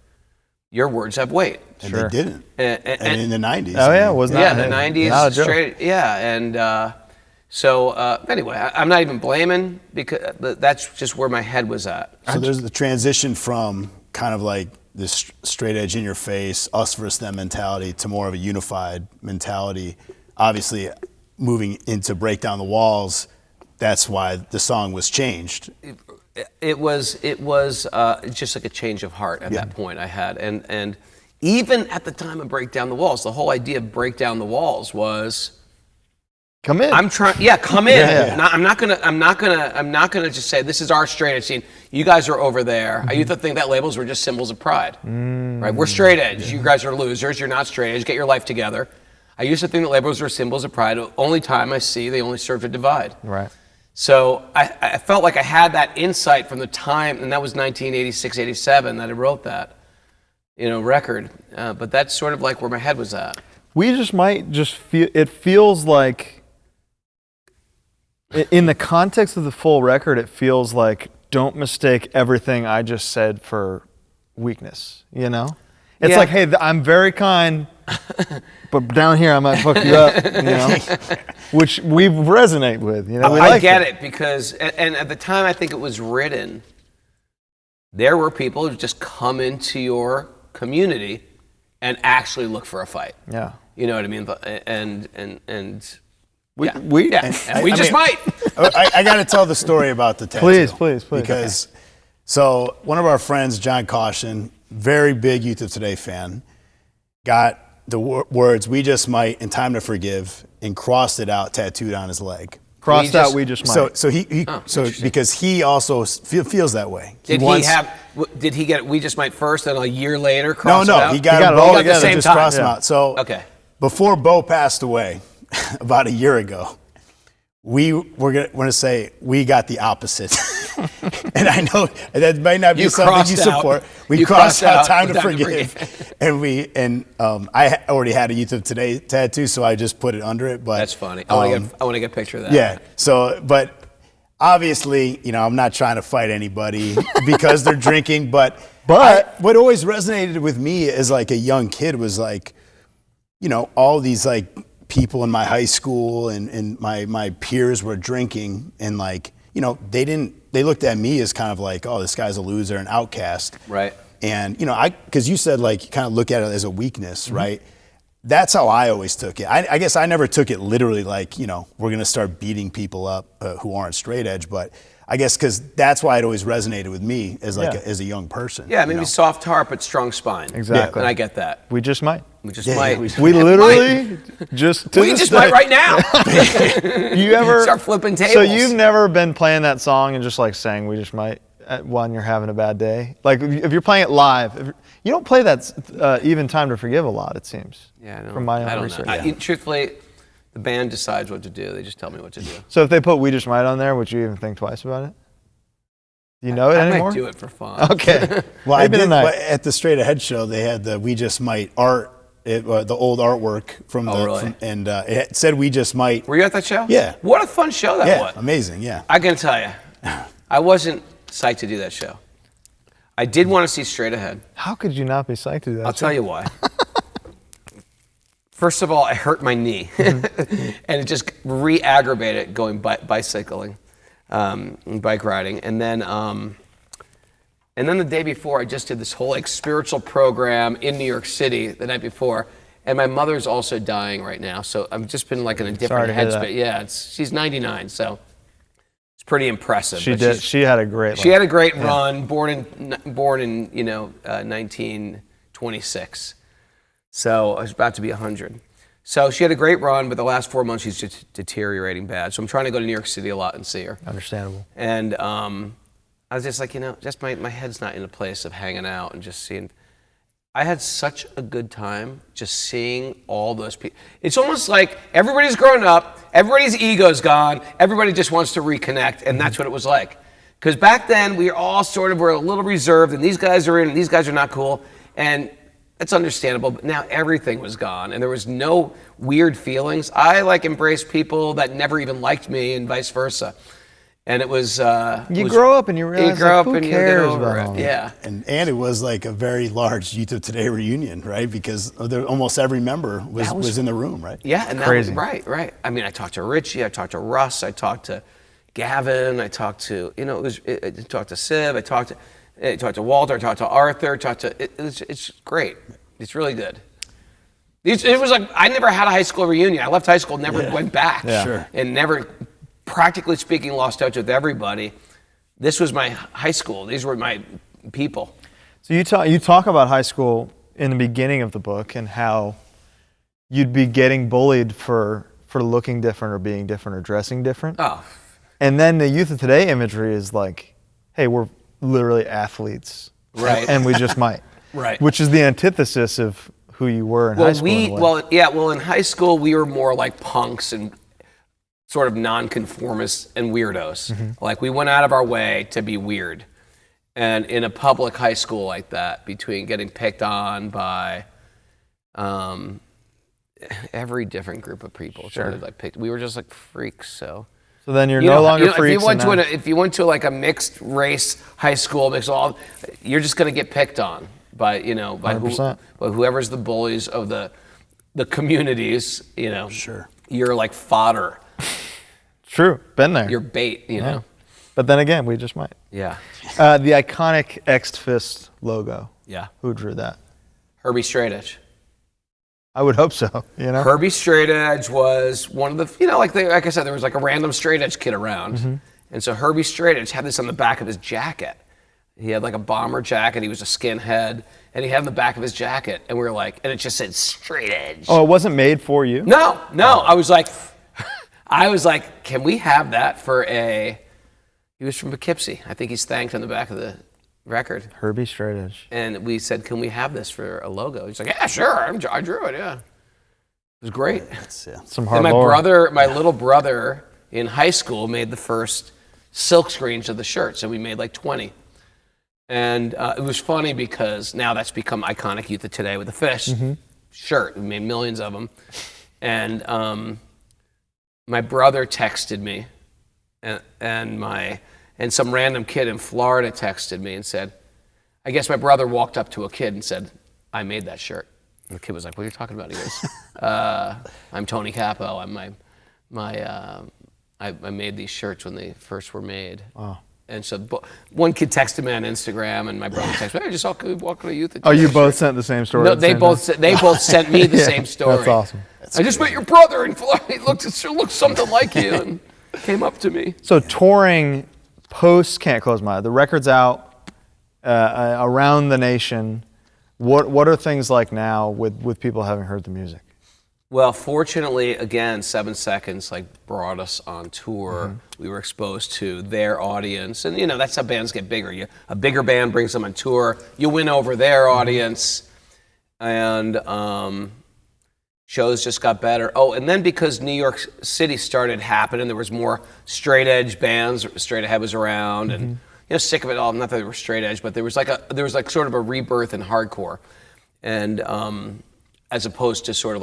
your words have weight. And they didn't. And in the 90s. Oh yeah, it was not. Yeah, the 90s, not a joke. straight. Yeah, and so anyway, I'm not even blaming because that's just where my head was at. So there's the transition from kind of like this straight edge in your face, us versus them mentality to more of a unified mentality. Obviously, moving into Break Down the Walls, that's why the song was changed. It was just like a change of heart at that point I had, and even at the time of Break Down the Walls, the whole idea of Break Down the Walls was. Come in. I'm trying. Yeah, come in. Yeah. I'm not gonna just say this is our straight edge scene. You guys are over there. I used to think that labels were just symbols of pride. Right? We're straight edge. You guys are losers. You're not straight edge. Get your life together. I used to think that labels were symbols of pride. Only time I see, they only serve to divide. Right. So I felt like I had that insight from the time, and that was 1986, 87 that I wrote that, record. But that's sort of like where my head was at. We just might just feel. It feels like. In the context of the full record, it feels like don't mistake everything I just said for weakness, It's like, hey, I'm very kind, but down here I might fuck you up, which we resonate with, I get it because, and at the time I think it was written, there were people who just come into your community and actually look for a fight. Yeah. You know what I mean? And We just might. I got to tell the story about the tattoo. Please. Because, so one of our friends, John Caution, very big Youth of Today fan, got the words "We just might" and "Time to forgive" and crossed it out, tattooed on his leg. Crossed out, we just might. So because he also feels that way. Did he get "We just might" first and a year later cross No, it out? he got it all together. together. Same Just time. crossed them out. So Okay. before Bo passed away, about a year ago, we were going to say we got the opposite. And I know that might not be something you support. We crossed out "Time to forgive." And I already had a Youth of Today tattoo, so I just put it under it. But That's funny. I want to get a picture of that. yeah. So, but obviously, I'm not trying to fight anybody because they're drinking. But what always resonated with me as like a young kid was like, all these like people in my high school and my peers were drinking and like, they looked at me as kind of like, oh, this guy's a loser, an outcast. Right. And, because you said like, you kind of look at it as a weakness, right? That's how I always took it. I guess I never took it literally like, we're going to start beating people up who aren't straight edge, but I guess because that's why it always resonated with me as like as a young person. Yeah, maybe soft heart but strong spine. Exactly. And I get that. We just might. We just might. We literally just. We just might right now. You ever start flipping tables? So you've never been playing that song and just like saying "We just might" when you're having a bad day? Like if you're playing it live, you don't play that even "Time to Forgive" a lot. It seems. Yeah, from my I own don't research. know. Truthfully, the band decides what to do. They just tell me what to do. So if they put "We Just Might" on there, would you even think twice about it? Do you know it anymore? I might do it for fun. Okay. Well, Maybe I did. tonight. At the Straight Ahead show, they had the "We Just Might" art, the old artwork from really? and it said "We Just Might." Were you at that show? Yeah. What a fun show that was. Amazing. Yeah. I can tell you, I wasn't psyched to do that show. I did want to see Straight Ahead. How could you not be psyched to do that? I'll tell you why. First of all, I hurt my knee, and it just re-aggravated going bicycling, bike riding, and then the day before, I just did this whole like spiritual program in New York City the night before, and my mother's also dying right now, so I've just been like in a different headspace. Yeah, she's 99, so it's pretty impressive. She had a great. She had a great run. Born in 1926. So I was about to be 100. So she had a great run, but the last 4 months she's just deteriorating bad. So I'm trying to go to New York City a lot and see her. Understandable. And I was just like, just my head's not in a place of hanging out and just seeing. I had such a good time just seeing all those people. It's almost like everybody's grown up, everybody's ego's gone, everybody just wants to reconnect, and that's what it was like. Because back then we all were a little reserved, and these guys are in, and these guys are not cool, and it's understandable, but now everything was gone, and there was no weird feelings. I embraced people that never even liked me, and vice versa. And it was. You grow up and you realize, who cares about all that? Yeah. And it was like a very large Youth of Today reunion, right? Because almost every member was in the room, right? Yeah, and crazy. Right. I mean, I talked to Richie, I talked to Russ, I talked to Gavin, I talked to, I talked to Siv, I talked to Walter, I talked to Arthur, it's great. It's really good. It was like, I never had a high school reunion. I left high school, never went back. Yeah. Sure. And never, practically speaking, lost touch with everybody. This was my high school. These were my people. So you talk about high school in the beginning of the book and how you'd be getting bullied for looking different or being different or dressing different. Oh. And then the Youth of Today imagery is like, hey, we're literally athletes. Right. And we just might. Right. Which is the antithesis of who you were in high school. In high school we were more like punks and sort of nonconformists and weirdos. Mm-hmm. Like we went out of our way to be weird. And in a public high school like that, between getting picked on by every different group of people, Sure. we were just like freaks. So then you're no longer freaks. If you went to like a mixed race high school, you're just going to get picked on by whoever's the bullies of the communities. Sure. You're like fodder. True, been there. You're bait. You know. But then again, we just might. Yeah. The iconic X'd Fist logo. Yeah. Who drew that? Herbie Straight Edge. I would hope so. Herbie Straight Edge was one of the, like I said, there was like a random straight edge kid around. Mm-hmm. And so Herbie Straight Edge had this on the back of his jacket. He had like a bomber jacket. He was a skinhead. And he had on the back of his jacket. And we were like, and it just said Straight Edge. Oh, it wasn't made for you? No. I was like, can we have that for he was from Poughkeepsie. I think he's thanked on the back of the record. Herbie Straight Edge. And we said, can we have this for a logo? He's like, yeah, sure. I drew it, yeah. It was great. Some And HardLore. my little brother in high school made the first silk screens of the shirts, and we made like 20. And it was funny because now that's become iconic Youth of Today with the fish shirt. We made millions of them. And my brother texted me, and some random kid in Florida texted me and said, I guess my brother walked up to a kid and said, I made that shirt. And the kid was like, what are you talking about? He goes, I'm Tony Cappo. I made these shirts when they first were made. Wow. And so one kid texted me on Instagram, and my brother texted me, hey, just walking to Youth. Oh, you both sent the same story? No, they both sent me the same story. That's awesome. I just met your brother in Florida. He looked something like you and came up to me. So touring post Can't Close My Eyes, the record's out around the nation. What are things like now with people having heard the music? Well, fortunately, again, 7 Seconds brought us on tour. Mm-hmm. We were exposed to their audience, and that's how bands get bigger. A bigger band brings them on tour. You win over their audience, and shows just got better. Oh, and then because New York City started happening, there was more straight edge bands. Straight Ahead was around, and sick of it all. Not that they were straight edge, but there was sort of a rebirth in hardcore, and as opposed to sort of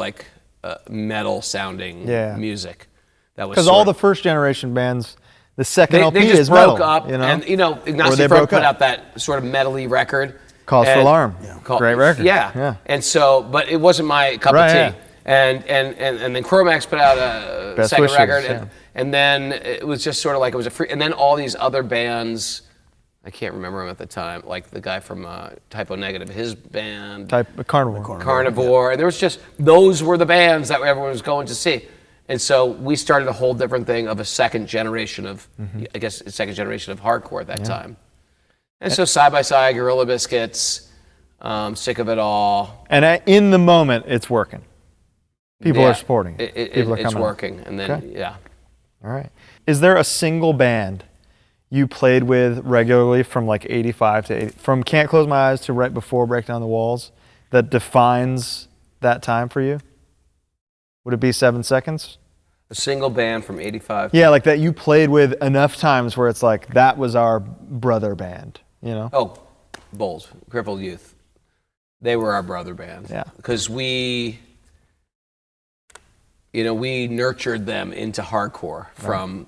metal sounding music. That was because all the first generation bands, the second LP they just is broke metal, up, and Ignacy Front put out that sort of metal-y record. Cause for Alarm, great record. Yeah. And so, but it wasn't my cup of tea. Yeah. And then Chromax put out a Best second Wishes, record, and then it was just sort of like it was a free. And then all these other bands, I can't remember them at the time, like the guy from Typo Negative, his band. Carnivore. And there was just, those were the bands that everyone was going to see. And so we started a whole different thing of a second generation of, hardcore at that time. And so Side by Side, Gorilla Biscuits, Sick of It All. And in the moment, it's working. People are supporting it. It's working. And then, All right. Is there a single band you played with regularly from 85 to 80, from Can't Close My Eyes to right before Break Down the Walls, that defines that time for you? Would it be 7 Seconds? A single band from 85. Yeah, like that you played with enough times where it's like, that was our brother band, Oh, Bulls, Crippled Youth. They were our brother band. Yeah. Because we nurtured them into hardcore from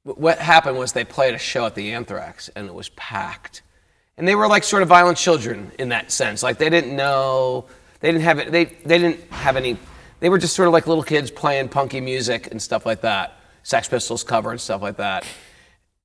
what happened was they played a show at the Anthrax, and it was packed. And they were like sort of violent children in that sense. Like they didn't know, they didn't have it, they didn't have any, they were just sort of like little kids playing punky music and stuff like that. Sex Pistols cover and stuff like that.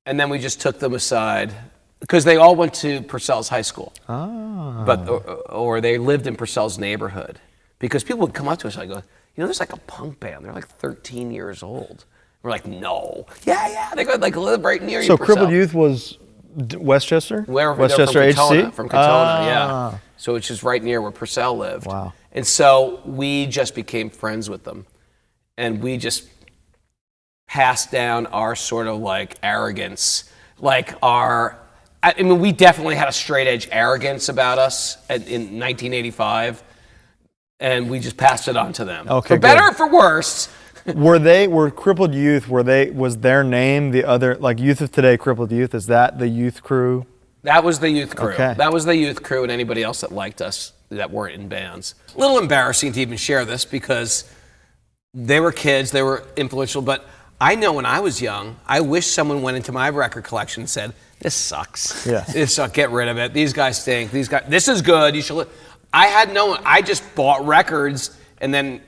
And then we just took them aside because they all went to Porcell's high school. But or they lived in Porcell's neighborhood. Because people would come up to us and go, there's like a punk band. They're like 13 years old. We're like, no. Yeah. They go like live right near you. So Crippled Youth was Westchester? Westchester HC? From Katona, yeah. So it's just right near where Porcell lived. Wow. And so we just became friends with them. And we just passed down our sort of like arrogance. We definitely had a straight edge arrogance about us in 1985. And we just passed it on to them. Okay, for better or for worse. Were Crippled Youth, was their name the other, like Youth of Today, Crippled Youth, is that the youth crew? That was the youth crew. Okay. That was the youth crew and anybody else that liked us that weren't in bands. A little embarrassing to even share this because they were kids, they were influential, but I know when I was young, I wish someone went into my record collection and said, this sucks. Yeah. This sucks, get rid of it. These guys stink. This is good. You should. I just bought records and then,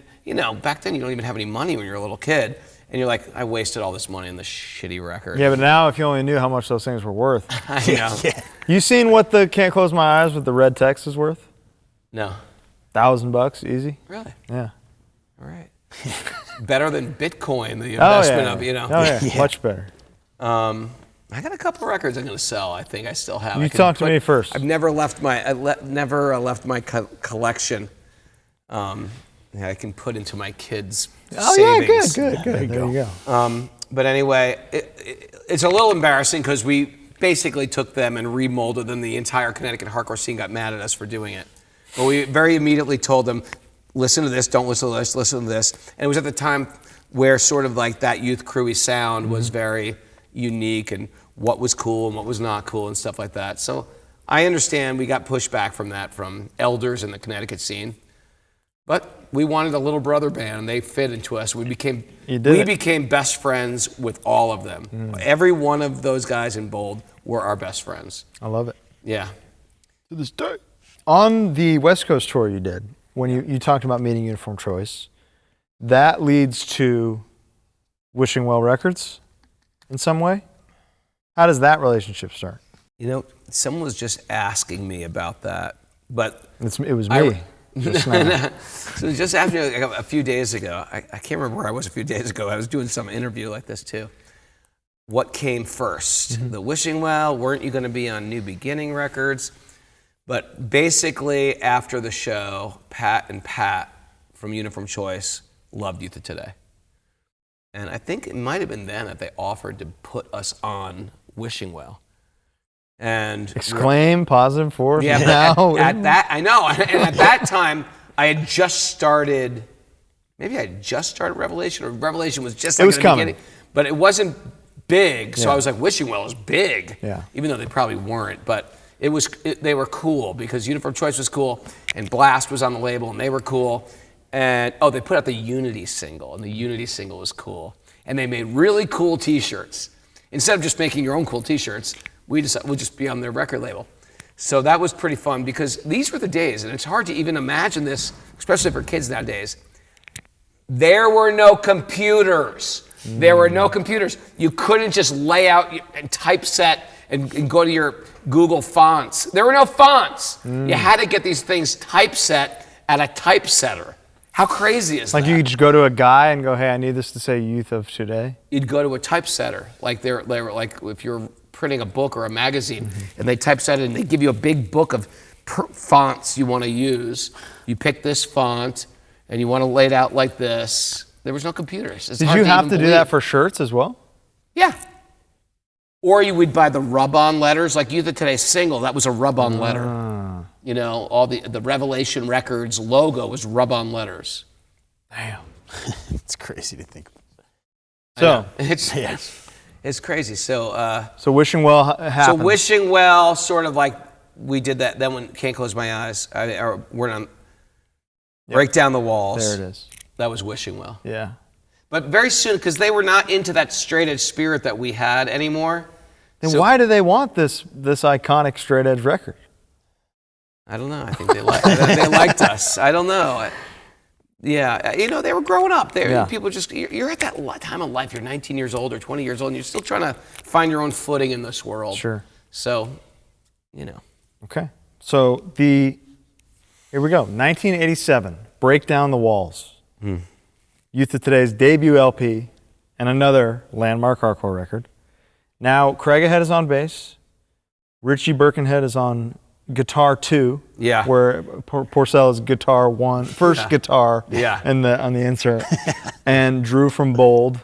back then you don't even have any money when you're a little kid. And you're like, I wasted all this money on this shitty record. Yeah, but now if you only knew how much those things were worth. I know. Yeah. You seen what the Can't Close My Eyes with the red text is worth? No. $1,000 easy? Really? Yeah. All right. Better than Bitcoin, the investment Oh, yeah. of, Oh, yeah. Much better. I got a couple records I'm going to sell. I think I still have. You talk to me first. I've never left my collection. I can put into my kids' savings. Yeah, good. There you go. But anyway, it's a little embarrassing because we basically took them and remolded them. The entire Connecticut hardcore scene got mad at us for doing it. But we very immediately told them, listen to this, don't listen to this, listen to this. And it was at the time where sort of like that youth crewy sound was very unique and what was cool and what was not cool and stuff like that. So I understand we got pushback from that from elders in the Connecticut scene. But we wanted a little brother band, and they fit into us. We became best friends with all of them. Every one of those guys in bold were our best friends. I love it. Yeah. To this day. On the West Coast tour you did, when you talked about meeting Uniform Choice, that leads to Wishingwell Records in some way? How does that relationship start? Someone was just asking me about that, but It was me. Just now. So just after a few days ago, I can't remember where I was a few days ago. I was doing some interview like this too. What came first? The Wishingwell? Weren't you going to be on New Beginning Records? But basically, after the show, Pat and Pat from Uniform Choice loved Youth of Today. And I think it might have been then that they offered to put us on Wishingwell. And exclaim positive force. Yeah, now. At that, I know. And at that time, I had just started. Maybe I had just started Revelation, or Revelation was just. Like it was coming, beginning, but it wasn't big. So I was like, Wishingwell is big. Yeah. Even though they probably weren't, but it was. They were cool because Uniform Choice was cool, and Blast was on the label, and they were cool. And they put out the Unity single, and the Unity single was cool. And they made really cool T-shirts. Instead of just making your own cool T-shirts, we'll just be on their record label. So that was pretty fun because these were the days, and it's hard to even imagine this, especially for kids nowadays. There were no computers. There were no computers. You couldn't just lay out and typeset and go to your Google fonts. There were no fonts. You had to get these things typeset at a typesetter. How crazy is that? Like you could just go to a guy and go, hey, I need this to say Youth of Today? You'd go to a typesetter. Like they were like if you're printing a book or a magazine, and they typeset it and they give you a big book of fonts you want to use. You pick this font and you want to lay it out like this. There was no computers. Did you have to do that for shirts as well? Yeah. Or you would buy the rub-on letters, like Youth of Today's single, that was a rub-on letter. All the Revelation Records logo was rub-on letters. Damn. It's crazy to think. So it's crazy. So Wishingwell happened. So Wishingwell, sort of like we did that. Then when Can't Close My Eyes, we're on Break Down the Walls. There it is. That was Wishingwell. Yeah. But very soon, because they were not into that straight edge spirit that we had anymore. Then why do they want this iconic straight edge record? I don't know. I think they liked us. I don't know. Yeah, they were growing up. People you're at that time of life. You're 19 years old or 20 years old, and you're still trying to find your own footing in this world. Sure. So, Okay. So here we go. 1987, Break Down the Walls. Youth of Today's debut LP, and another landmark hardcore record. Now, Craig Ahead is on bass. Richie Birkenhead is on guitar 2. Yeah. Where Porcell is guitar 1, first guitar on the insert. And Drew from Bold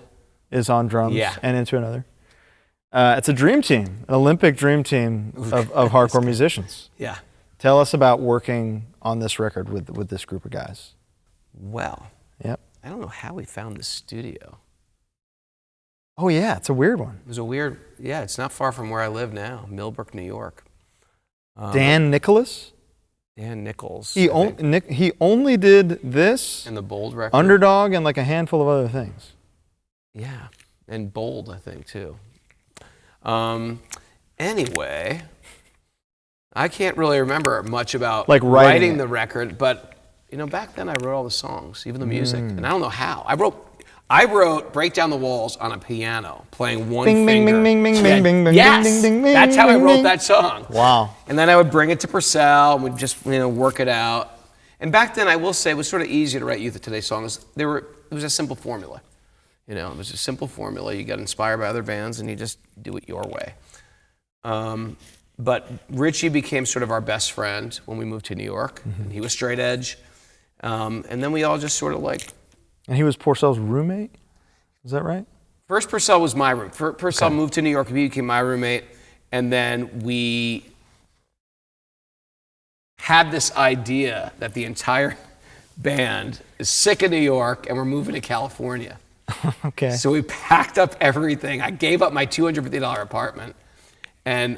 is on drums and into another. It's a dream team, an Olympic dream team of hardcore musicians. Yeah. Tell us about working on this record with this group of guys. Well, yep. I don't know how we found this studio. Oh yeah, it's a weird one. It was it's not far from where I live now, Millbrook, New York. Dan Nicholas? Dan Nichols. He only did this and the Bold record. Underdog and like a handful of other things. Yeah, and Bold, I think, too. Anyway, I can't really remember much about like writing the record, but back then I wrote all the songs, even the music, and I don't know how. I wrote Break Down the Walls on a piano, playing one bing, finger. Bing, bing, bing, bing, bing, bing, yes, bing, bing, bing, that's how I bing, wrote bing. that song. Wow. And then I would bring it to Porcell, and we'd just work it out. And back then, I will say, it was sort of easy to write Youth of Today songs. It was a simple formula. It was a simple formula. You got inspired by other bands, and you just do it your way. But Richie became sort of our best friend when we moved to New York, and he was straight edge. And then we all just sort of like... And he was Porcell's roommate? Is that right? First, Porcell was my room. Porcell moved to New York, he became my roommate, and then we had this idea that the entire band is sick of New York and we're moving to California. Okay. So we packed up everything. I gave up my $250 apartment, and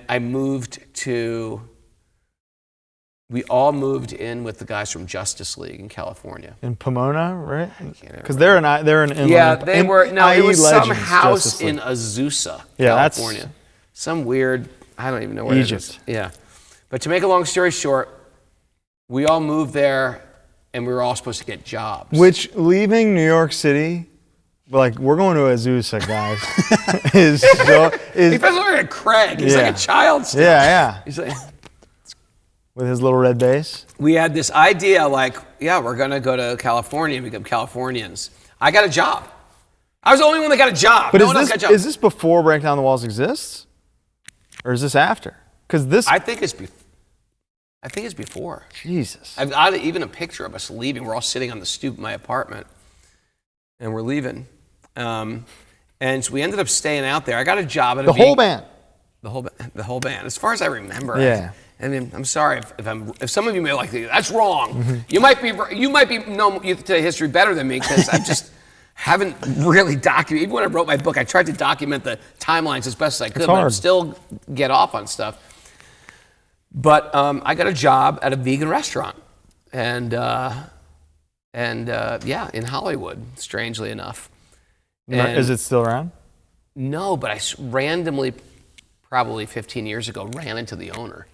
we all moved in with the guys from Justice League in California. In Pomona, right? Because they're an inland. Yeah, they were. No, it was some Legends, house in Azusa, California. Some weird. I don't even know where Egypt. it is. Yeah, but to make a long story short, we all moved there, and we were all supposed to get jobs. Which, leaving New York City, like, we're going to Azusa, guys. is he feels like a Craig. He's like a child still. Yeah. He's like. With his little red bass? We had this idea like, we're going to go to California and become Californians. I got a job. I was the only one that got a job. But no one else got a job. Is this before Break Down the Walls exists? Or is this after? Because this... I think it's before. Jesus. I've got even a picture of us leaving. We're all sitting on the stoop of my apartment. And we're leaving. And so we ended up staying out there. I got a job at the whole band? The whole band. As far as I remember. Yeah. I mean, I'm sorry if some of you may like that's wrong. Mm-hmm. You might know today history better than me because I just haven't really documented. Even when I wrote my book, I tried to document the timelines as best as I could, but I'd still get off on stuff. But I got a job at a vegan restaurant, and in Hollywood, strangely enough. And is it still around? No, but I randomly, probably 15 years ago, ran into the owner,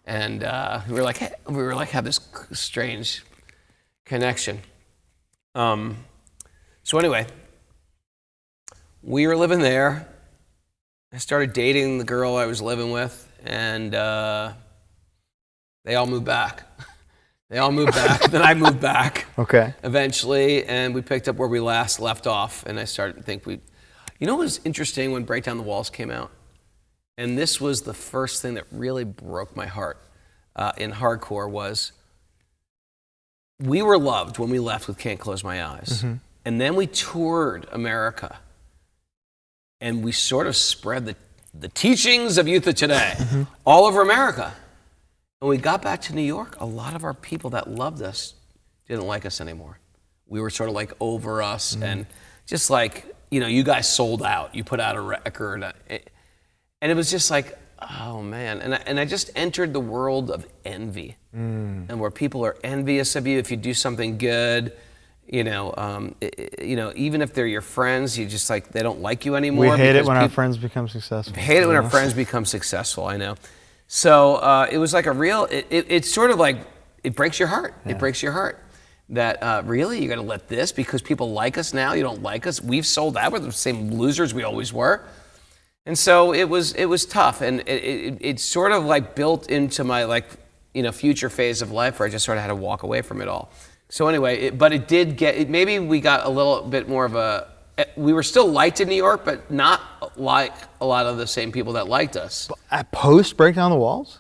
and we were like have this strange connection. So anyway, we were living there. I started dating the girl I was living with, and they all moved back. Then I moved back. Okay. Eventually, and we picked up where we last left off, and I started to think what was interesting when Break Down the Walls came out? And this was the first thing that really broke my heart in hardcore was we were loved when we left with Can't Close My Eyes. Mm-hmm. And then we toured America. And we sort of spread the teachings of Youth of Today all over America. When we got back to New York, a lot of our people that loved us didn't like us anymore. We were sort of like over us and just like, you guys sold out. You put out a record. And it was just like, oh man. And I just entered the world of envy. And where people are envious of you if you do something good. even if they're your friends, you just like, they don't like you anymore. We hate it when our friends become successful. Hate it when our friends become successful, I know. So it was like it's sort of like, it breaks your heart. Yeah. It breaks your heart that really, you're gonna let this, because people like us now, you don't like us. We've sold out, we're the same losers we always were. And so it was tough, and it sort of like built into my future phase of life where I just sort of had to walk away from it all. So anyway, but it did maybe we got a little bit more of we were still liked in New York, but not like a lot of the same people that liked us. At post Break Down the Walls?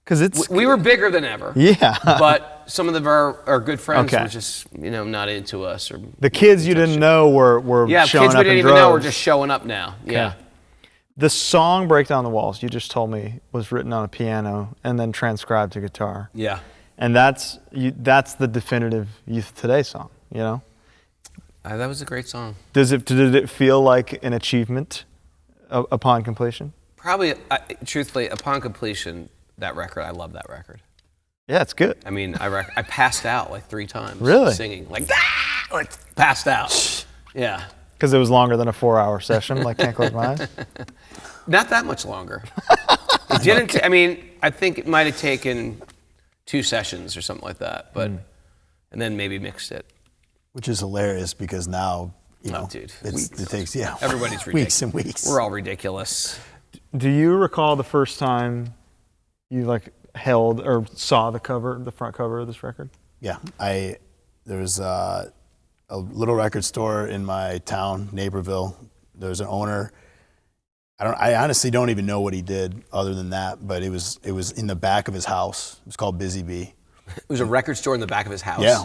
Because we were bigger than ever. Yeah. But some of our good friends were just, not into us. Or the kids you didn't know were showing up in droves. Yeah, kids we didn't even know were just showing up now. Yeah. The song Break Down the Walls, you just told me, was written on a piano and then transcribed to guitar. Yeah. And that's the definitive Youth Today song, That was a great song. Did it feel like an achievement upon completion? Probably, truthfully, upon completion, that record, I love that record. Yeah, it's good. I mean, I passed out like 3 times. Really? Singing, like passed out. Yeah. Because it was longer than a 4-hour session, like Can't Close My Eyes? Not that much longer. It didn't, I think it might have taken 2 sessions or something like that, but, and then maybe mixed it. Which is hilarious because now, dude, it takes, everybody's ridiculous. Weeks and weeks. We're all ridiculous. Do you recall the first time you held or saw the front cover of this record? Yeah, there was a little record store in my town, Naperville. There was an owner. I honestly don't even know what he did other than that, but it was in the back of his house. It was called Busy Bee. It was a record store in the back of his house. Yeah,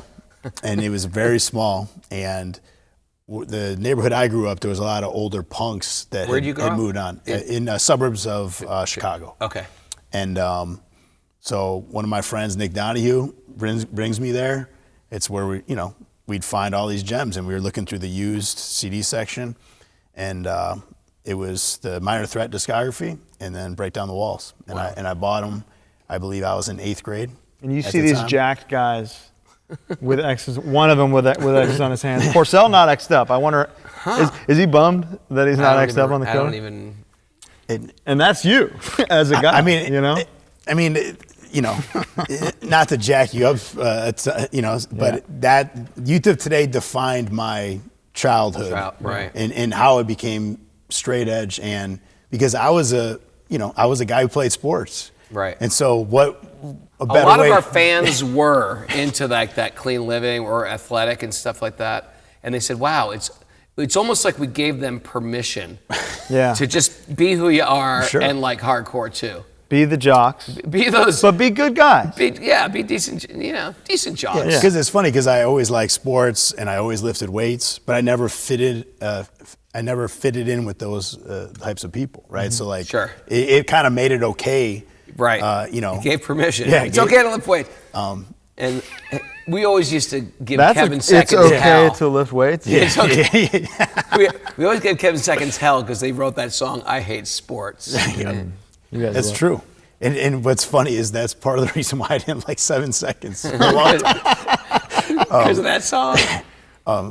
and it was very small. And the neighborhood I grew up, there was a lot of older punks that had moved on in suburbs of Chicago. Okay. And so one of my friends, Nick Donahue, brings me there. It's where we'd find all these gems, and we were looking through the used CD section, and it was the Minor Threat discography, and then Break Down the Walls. And Wow. I bought them. I believe I was in 8th grade. And you see these jacked guys with X's, one of them with X's on his hands. Porcell not X'd up. I wonder, is he bummed that he's not X'd up on the cover? I don't even. And that's you as a guy. Not to jack you up, but that Youth of Today defined my childhood, right? And how it became straight edge, and because I was a guy who played sports, right? And so a lot of our fans were into that clean living or athletic and stuff like that, and they said, "Wow, it's almost like we gave them permission, to just be who you are and like hardcore too." Be the jocks. Be those. But be good guys. Be decent, decent jocks. Yeah. Because it's funny because I always liked sports and I always lifted weights, but I never fitted in with those types of people, right? Mm-hmm. So it kind of made it okay. Right. It gave permission. Yeah, it's okay to lift weights. And we always used to give Kevin seconds hell. It's okay hell. to lift weights? Yeah. It's okay. we always gave Kevin seconds hell because they wrote that song, I Hate Sports. That's true. And what's funny is that's part of the reason why I didn't like 7 Seconds for a long time. Because of that song?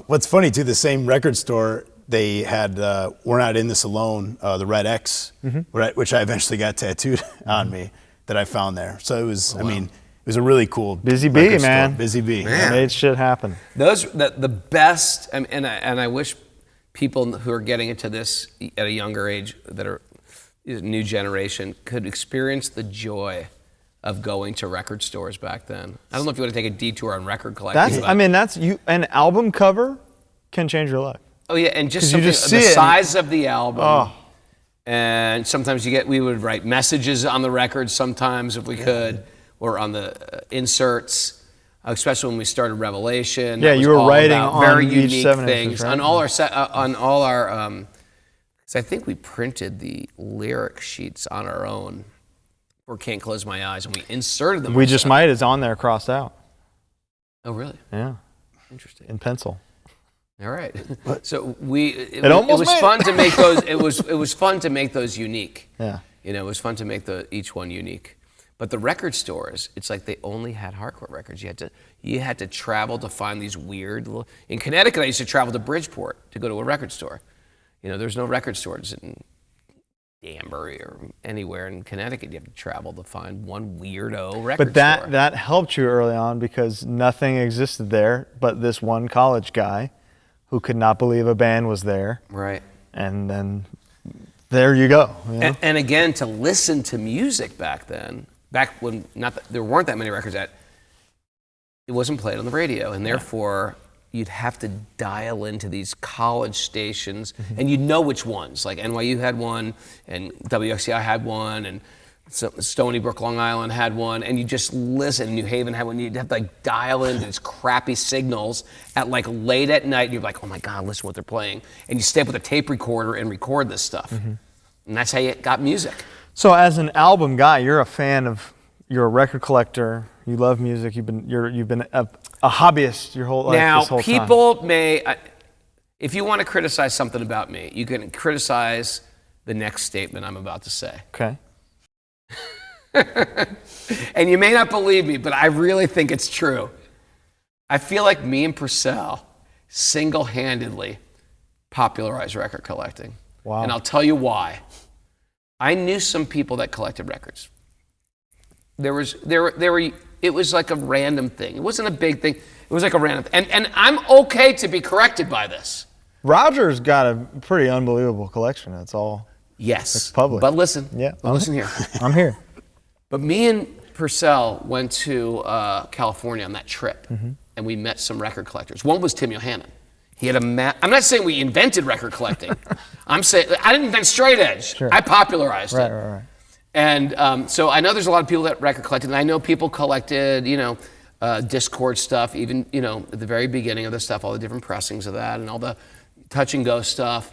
What's funny, too, the same record store, they had We're Not In This Alone, the Red X, which I eventually got tattooed on me, that I found there. So it was, it was a really cool Busy Bee, man. Store. Busy Bee. Made shit happen. Those, the best, and I wish people who are getting into this at a younger age that are new generation could experience the joy of going to record stores back then. I don't know if you want to take a detour on record collecting. An album cover can change your life. Oh yeah, and just the size of the album. And sometimes we would write messages on the record sometimes if we could, or on the inserts, especially when we started Revelation. Yeah, you were writing on very each unique 7 things inches, right? on all our. I think we printed the lyric sheets on our own for Can't Close My Eyes, and we inserted them. We just might. It's on there crossed out. Oh, really? Yeah. Interesting. In pencil. All right. So it was made fun to make those. It was fun to make those unique. Yeah. It was fun to make each one unique. But the record stores, it's like they only had hardcore records. You had to travel to find these weird little. In Connecticut, I used to travel to Bridgeport to go to a record store. There's no record stores in Danbury or anywhere in Connecticut. You have to travel to find one weirdo record store. But that helped you early on because nothing existed there but this one college guy who could not believe a band was there. Right. And then there you go. And again, to listen to music back then, back when there weren't that many records it wasn't played on the radio, and therefore you'd have to dial into these college stations, and you'd know which ones. Like NYU had one, and WXCI had one, and Stony Brook, Long Island had one, and you just listen. New Haven had one. You'd have to dial into these crappy signals at late at night, and you're like, oh my God, listen to what they're playing. And you stay up with a tape recorder and record this stuff. And that's how you got music. So as an album guy, you're a record collector, you love music, you've been a hobbyist your whole life. Now, time. people if you want to criticize something about me, you can criticize the next statement I'm about to say. Okay. And you may not believe me, but I really think it's true. I feel like me and Porcell single-handedly popularized record collecting. Wow. And I'll tell you why. I knew some people that collected records. It was like a random thing. It wasn't a big thing. It was like a random thing. And I'm okay to be corrected by this. Roger's got a pretty unbelievable collection. That's all. Yes. It's public. But listen. Yeah. Listen here. I'm here. But me and Porcell went to California on that trip, and we met some record collectors. One was Tim Yohannan. He had I'm not saying we invented record collecting. I'm saying I didn't invent straight edge. Sure. I popularized it. Right. And so I know there's a lot of people that record collected, and I know people collected, Discord stuff, even, at the very beginning of the stuff, all the different pressings of that, and all the touch and go stuff,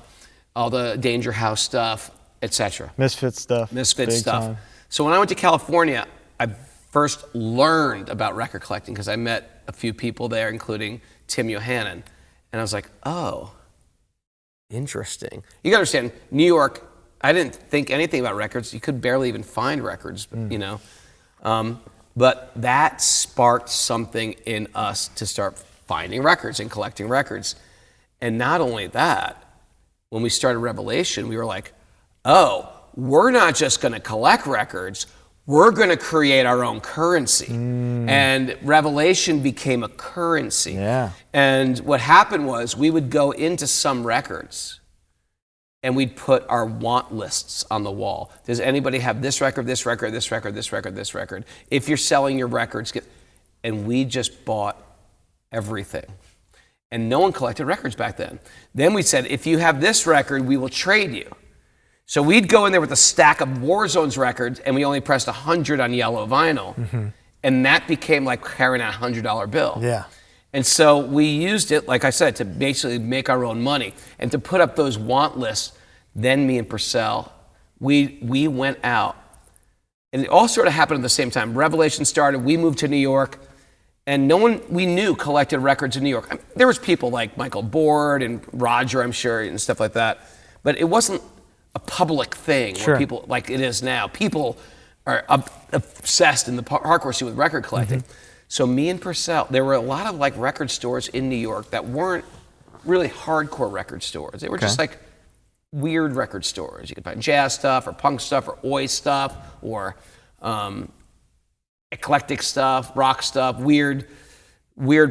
all the Danger House stuff, etc. Misfit stuff. Misfit stuff. Time. So when I went to California, I first learned about record collecting because I met a few people there, including Tim Yohannan. And I was like, oh, interesting. You gotta understand, New York, I didn't think anything about records. You could barely even find records, but that sparked something in us to start finding records and collecting records. And not only that, when we started Revelation, we were like, oh, we're not just gonna collect records, we're gonna create our own currency. And Revelation became a currency. Yeah. And what happened was we would go into some records and we'd put our want lists on the wall. Does anybody have this record, this record, this record, this record, this record? If you're selling your records, and we just bought everything. And no one collected records back then. Then we said, if you have this record, we will trade you. So we'd go in there with a stack of Warzone's records, and we only pressed 100 on yellow vinyl. And that became like carrying a $100 bill. Yeah. And so we used it, like I said, to basically make our own money and to put up those want lists. Then me and Porcell, we went out. And it all sort of happened at the same time. Revelation started, we moved to New York, and no one we knew collected records in New York. I mean, there was people like Michael Board and Roger, I'm sure, and stuff like that. But it wasn't a public thing where people, like it is now. People are obsessed in the hardcore scene with record collecting. So me and Porcell, there were a lot of like record stores in New York that weren't really hardcore record stores. They were just like weird record stores. You could find jazz stuff or punk stuff or oi stuff or eclectic stuff, rock stuff, weird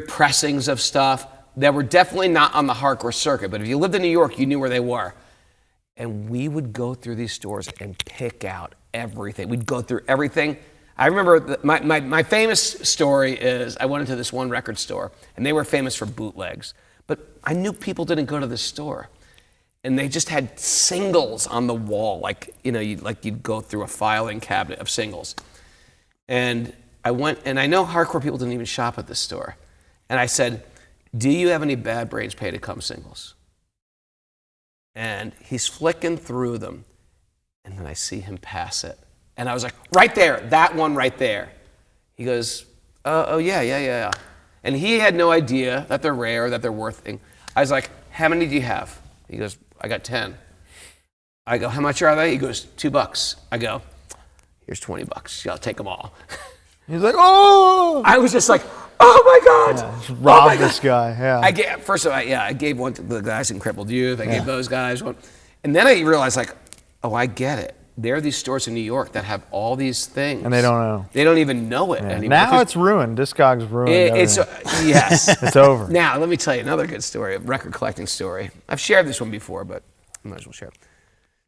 pressings of stuff that were definitely not on the hardcore circuit. But if you lived in New York, you knew where they were. And we would go through these stores and pick out everything. We'd go through everything. I remember my famous story is I went into this one record store, and they were famous for bootlegs. But I knew people didn't go to this store. And they just had singles on the wall, you'd go through a filing cabinet of singles. And I went, and I know hardcore people didn't even shop at this store. And I said, do you have any Bad Brains Pay to Come singles? And he's flicking through them, and then I see him pass it. And I was like, right there, that one right there. He goes, oh yeah. And he had no idea that they're rare, that they're worth thing. I was like, how many do you have? He goes, I got 10. I go, how much are they? He goes, $2. I go, here's $20. I'll take them all. He's like, oh! I was just like, oh my God! Just rob this guy. Yeah. I gave one to the guys in Crippled Youth. I gave those guys one, and then I realized like, oh, I get it. There are these stores in New York that have all these things, and they don't know. They don't even know it anymore. Now it's ruined. Discogs ruined. Yes, it's over. Now let me tell you another good story, a record collecting story. I've shared this one before, but I might as well share it.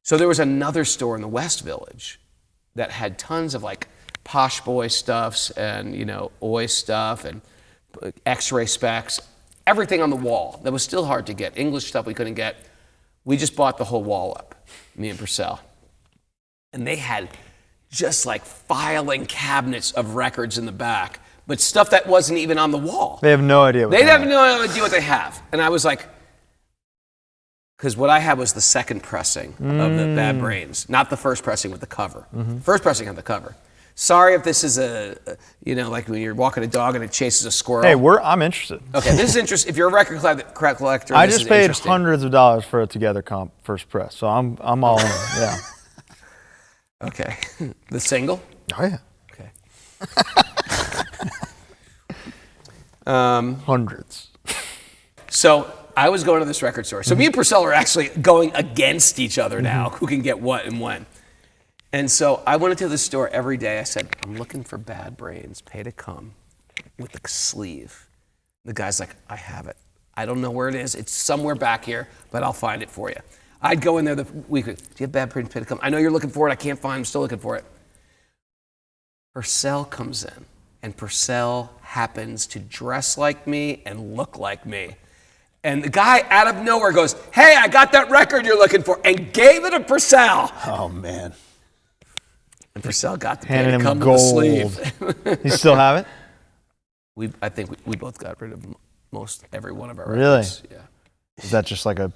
So there was another store in the West Village that had tons of like Posh Boy stuffs and Oi stuff and X-ray specs, everything on the wall that was still hard to get. English stuff we couldn't get. We just bought the whole wall up, me and Porcell. And they had just like filing cabinets of records in the back, but stuff that wasn't even on the wall. They have no idea what they have. No idea what they have. And I was like, because what I had was the second pressing of the Bad Brains, not the first pressing with the cover. First pressing had the cover. Sorry if this is like when you're walking a dog and it chases a squirrel. Hey, I'm interested. Okay, this is interesting. If you're a record collector, I just paid hundreds of dollars for a Together comp first press, so I'm all in. Yeah. Okay. The single? Oh yeah. Okay. Hundreds. So I was going to this record store. So me and Porcell are actually going against each other now, who can get what and when. And so I went into the store every day. I said, I'm looking for Bad Brains, Pay to Come, with the sleeve. The guy's like, I have it. I don't know where it is. It's somewhere back here, but I'll find it for you. I'd go in there the weekly. Do you have Bad Brains, Pay to Come? I know you're looking for it. I can't find it. I'm still looking for it. Porcell comes in, and Porcell happens to dress like me and look like me. And the guy out of nowhere goes, hey, I got that record you're looking for, and gave it to Porcell. Oh, man. And Porcell got the Pay Handed to him Come gold. with the sleeve. You still have it? I think we both got rid of most every one of our Really? records. Yeah. Is that just like a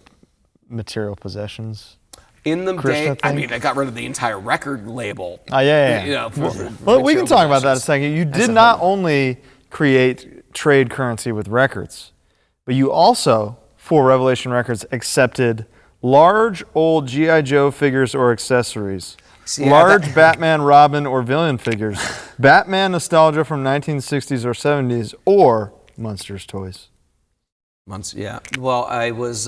material possessions? In the Krishna day, I thing? mean, I got rid of the entire record label. Oh, yeah. Well, we can talk about that in a second. You did not only create trade currency with records, but you also, for Revelation Records, accepted large old G.I. Joe figures or accessories, large Batman, Robin, or villain figures, Batman nostalgia from 1960s or 70s, or Munsters toys. Yeah. Well, I was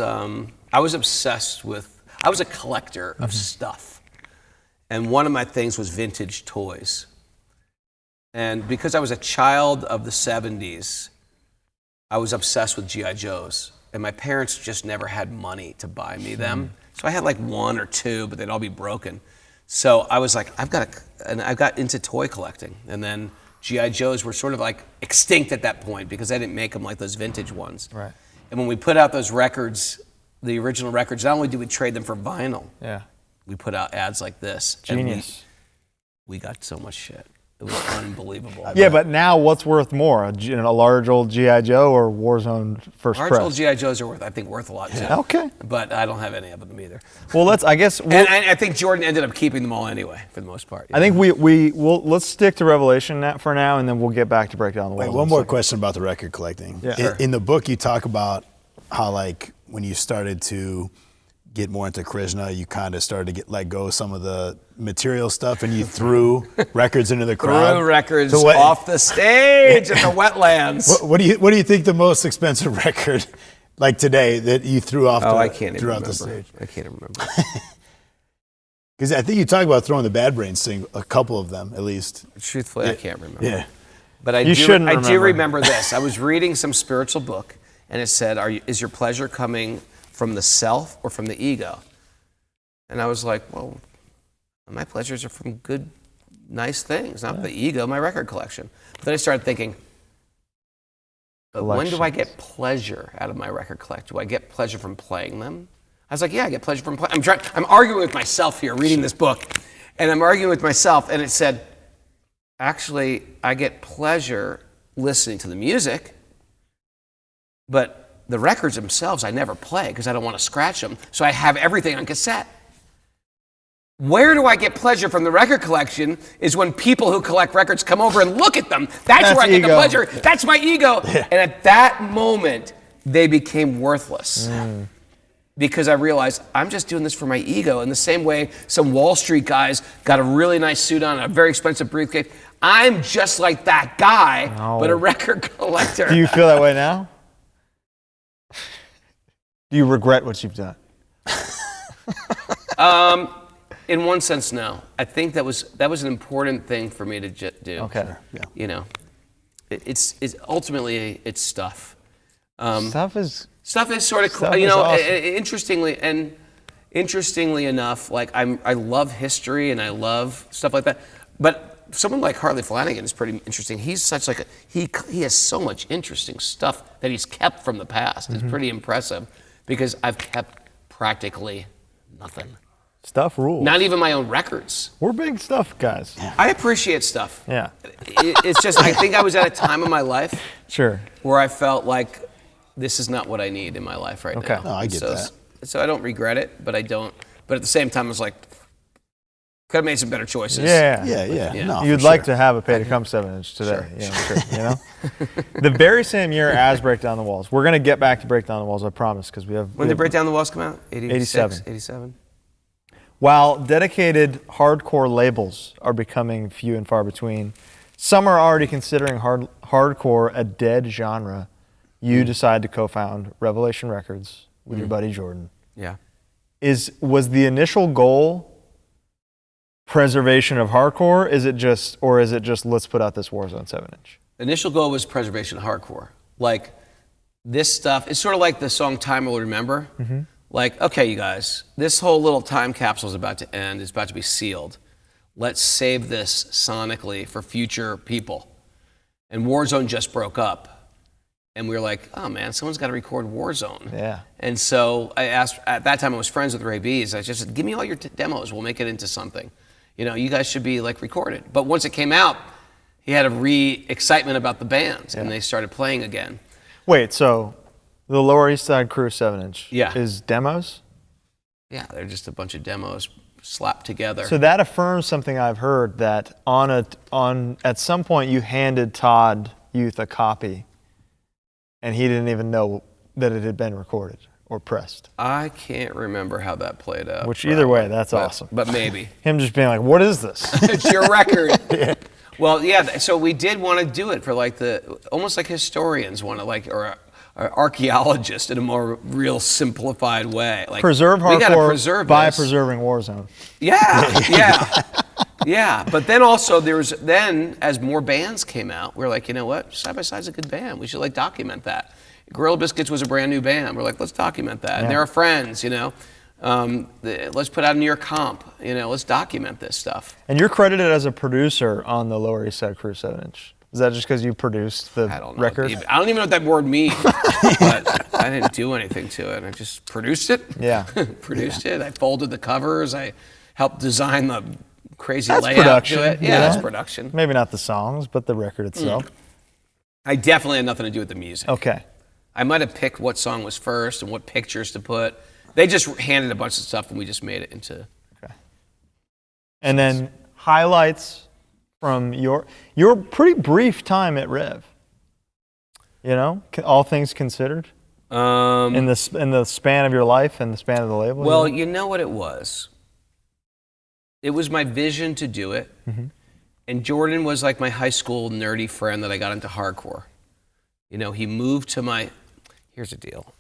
obsessed with. I was a collector of stuff, and one of my things was vintage toys. And because I was a child of the 70s, I was obsessed with G.I. Joes. And my parents just never had money to buy me them. So I had like one or two, but they'd all be broken. So I was like, I got into toy collecting. And then G.I. Joes were sort of like extinct at that point because I didn't make them like those vintage ones. Right. And when we put out those records, the original records, not only did we trade them for vinyl, we put out ads like this. Genius. And we got so much shit. It was unbelievable. Yeah, but now what's worth more, a large old G.I. Joe or Warzone first press? Large old G.I. Joes are worth a lot too. Okay. But I don't have any of them either. Well, and I think Jordan ended up keeping them all anyway, for the most part. I think let's stick to Revelation for now, and then we'll get back to break down the Wait, world. one more question about the record collecting. Yeah. Sure. In the book, you talk about how, like, when you started to get more into Krishna, you kind of started to let go of some of the material stuff, and you threw records into the crowd. Threw records off the stage at the wetlands. What do you think the most expensive record, like today, that you threw off? I can't even remember. The stage. I can't remember. Because I think you talk about throwing the Bad Brains thing, a couple of them at least. Truthfully, I can't remember. Yeah. But I do remember this. I was reading some spiritual book, and it said, is your pleasure coming from the self or from the ego? And I was like, well, my pleasures are from good, nice things, not the ego, my record collection. But then I started thinking, but when do I get pleasure out of my record collection? Do I get pleasure from playing them? I was like, yeah, I get pleasure from playing. I'm arguing with myself here, reading this book. And I'm arguing with myself, and it said, actually, I get pleasure listening to the music, but the records themselves I never play because I don't want to scratch them. So I have everything on cassette. Where do I get pleasure from the record collection is when people who collect records come over and look at them. That's where I get the pleasure. That's my ego. Yeah. And at that moment, they became worthless. because I realized I'm just doing this for my ego. In the same way some Wall Street guys got a really nice suit on, a very expensive briefcase. I'm just like that guy, but a record collector. Do you feel that way now? Do you regret what you've done? In one sense, no. I think that was an important thing for me to do. Okay. Yeah. You know, it's ultimately it's stuff. Stuff is Sort of, Stuff you is know, awesome. interestingly enough, like I love history and I love stuff like that. But someone like Harley Flanagan is pretty interesting. He's such like he has so much interesting stuff that he's kept from the past. It's pretty impressive because I've kept practically nothing. stuff rules. Not even my own records. We're big stuff guys. I appreciate stuff. Yeah. It's just I think I was at a time in my life Sure. where I felt like this is not what I need in my life right Okay. now. No, I get that. So I don't regret it, but I don't. But at the same time, I was like, could have made some better choices. Yeah. Yeah. No, You'd for like sure. to have a pay to come 7-inch today. You know? The very same year as Break Down the Walls. We're going to get back to Break Down the Walls, I promise, because we have. When did Break Down the Walls come out? 87. 87. While dedicated hardcore labels are becoming few and far between, some are already considering hardcore a dead genre. You decide to co-found Revelation Records with your buddy Jordan. Yeah. Was the initial goal preservation of hardcore? Is it just let's put out this Warzone 7-inch? Initial goal was preservation of hardcore. Like this stuff, it's sort of like the song Time Will Remember. Mm-hmm. Like, okay, you guys, this whole little time capsule is about to end. It's about to be sealed. Let's save this sonically for future people. And Warzone just broke up. And we were like, oh man, someone's got to record Warzone. Yeah. And so I asked, at that time I was friends with Ray B's. I just said, give me all your demos. We'll make it into something. You know, you guys should be like recorded. But once it came out, he had a excitement about the band and they started playing again. Wait, so the Lower East Side Crew 7-inch is demos? Yeah, they're just a bunch of demos slapped together. So that affirms something I've heard, that at some point you handed Todd Youth a copy and he didn't even know that it had been recorded or pressed. I can't remember how that played out. Which either way, that's awesome. But maybe. Him just being like, what is this? It's your record. Yeah. Well, yeah, so we did want to do it for like almost like historians want to like, or archaeologists in a more real simplified way. Like preserve hardcore we gotta preserve by this. Preserving Warzone. Yeah. But then also as more bands came out, we were like, you know what? Side by Side's a good band. We should like document that. Gorilla Biscuits was a brand new band. We're like, let's document that. And they're our friends, you know. Let's put out a New York comp. You know, let's document this stuff. And you're credited as a producer on the Lower East Side Crew 7-inch. Is that just because you produced the record? I don't even know what that word means, but I didn't do anything to it. I just produced it. Yeah. Produced it. I folded the covers. I helped design the crazy That's layout production, to it. Yeah, that's production. Maybe not the songs, but the record itself. I definitely had nothing to do with the music. Okay. I might have picked what song was first and what pictures to put. They just handed a bunch of stuff and we just made it into. Okay. And then highlights from your pretty brief time at Rev. You know, all things considered. In the span of your life and the span of the label. Well, you know what it was. It was my vision to do it, and Jordan was like my high school nerdy friend that I got into hardcore. You know, he moved to my. Here's the deal.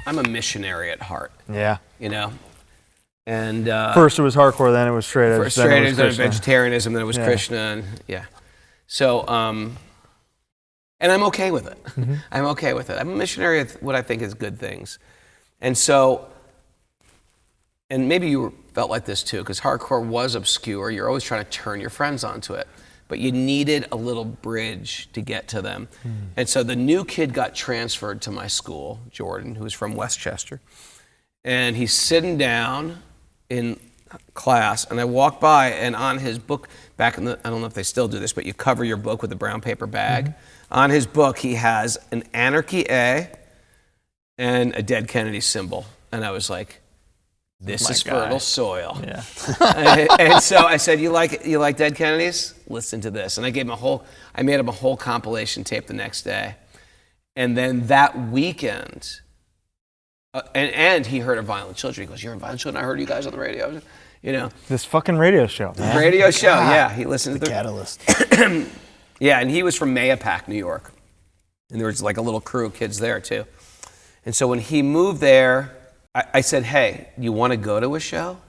I'm a missionary at heart. Yeah. You know, and first it was hardcore, then it was straight edge, then it was vegetarianism, then it was Krishna, and So, and I'm okay with it. I'm okay with it. I'm a missionary at what I think is good things, and so, and maybe you felt like this too, because hardcore was obscure. You're always trying to turn your friends onto it, but you needed a little bridge to get to them. And so the new kid got transferred to my school, Jordan, who's from Westchester, and he's sitting down in class, and I walk by, and on his book, back in the, I don't know if they still do this, but you cover your book with a brown paper bag. On his book, he has an Anarchy A and a Dead Kennedy symbol. And I was like, this is fertile soil. Yeah. And so I said, you like Dead Kennedys? Listen to this. And I made him a whole compilation tape the next day. And then that weekend, And he heard of Violent Children. He goes, "You're in Violent Children? I heard you guys on the radio." You know, This fucking radio show, man. radio show. Yeah, he listened The to catalyst. Yeah, and he was from Mayapack, New York, and there was like a little crew of kids there too. And so when he moved there, I said, "Hey, you want to go to a show?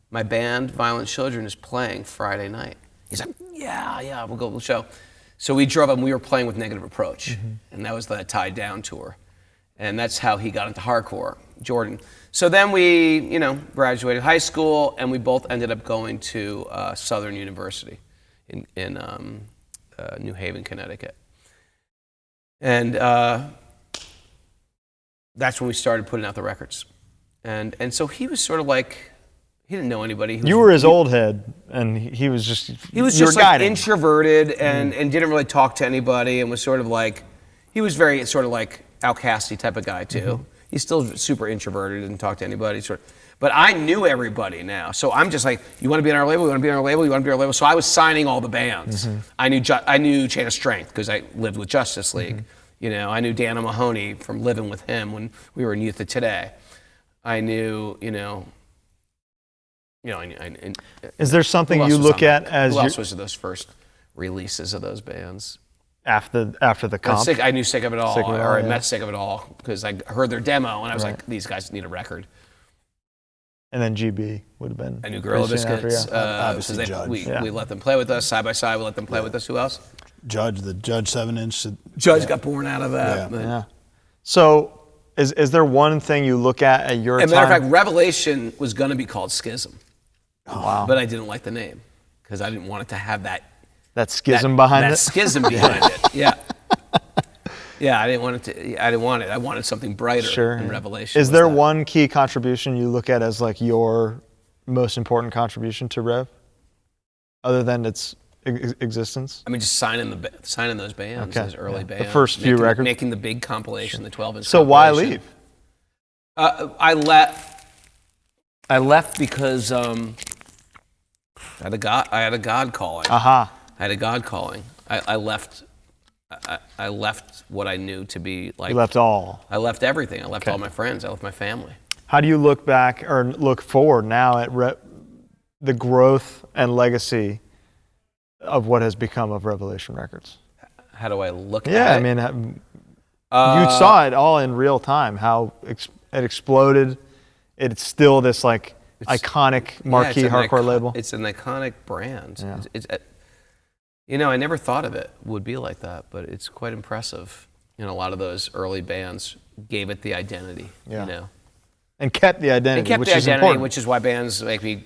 My band, Violent Children, is playing Friday night." He's like, "Yeah, we'll go to the show." So we drove up, and we were playing with Negative Approach, and that was the Tied Down tour. And that's how he got into hardcore, Jordan. So then we, graduated high school, and we both ended up going to Southern University in New Haven, Connecticut. And that's when we started putting out the records. And so he was sort of like, he didn't know anybody. You were his old head, and he was just like guiding. Introverted and didn't really talk to anybody, and was sort of like, he was very sort of like outcasty type of guy too. He's still super introverted, didn't talk to anybody. But I knew everybody now, so I'm just like, you want to be on our label? You want to be on our label? You want to be on our label? So I was signing all the bands. I knew Chain of Strength because I lived with Justice League. I knew Dan O'Mahony from living with him when we were in Youth of Today. I knew, Is there something you look at as who else was those first releases of those bands? after the comp? I knew Sick of It All, Sick of It All, or I yeah. met Sick of It All because I heard their demo and I was like, these guys need a record. And then GB would have been. I knew Gorilla pretty soon after, Biscuits. Obviously because Judge. we let them play with us side by side. We let them play with us. Who else? The Judge 7-inch. Judge got born out of that. Yeah. but- Yeah. So, is there one thing you look at your As a time? matter of fact, Revelation was going to be called Schism, wow. but I didn't like the name because I didn't want it to have that That schism behind that it? schism behind it. Yeah. Yeah, I didn't want it to. I didn't want it. I wanted something brighter. Sure. And Revelation. Is was there that. one key contribution you look at as like your most important contribution to Rev, other than its existence? I mean, just signing those bands, Okay, those early yeah. bands. The first few records. Making the big compilation, the 12-inch. So why leave? I left because I had a God calling. Aha. I had a God calling. I left. I left what I knew to be like. You left all. I left everything. I left Okay. all my friends. I left my family. How do you look back or look forward now at the growth and legacy of what has become of Revelation Records? How do I look at Yeah, it? I mean, you saw it all in real time, how it exploded. It's still this like iconic marquee hardcore label. It's an iconic brand. Yeah. It's I never thought of it would be like that, but it's quite impressive. A lot of those early bands gave it the identity. Yeah. And kept the identity, They kept which the is identity, important. which is why bands like me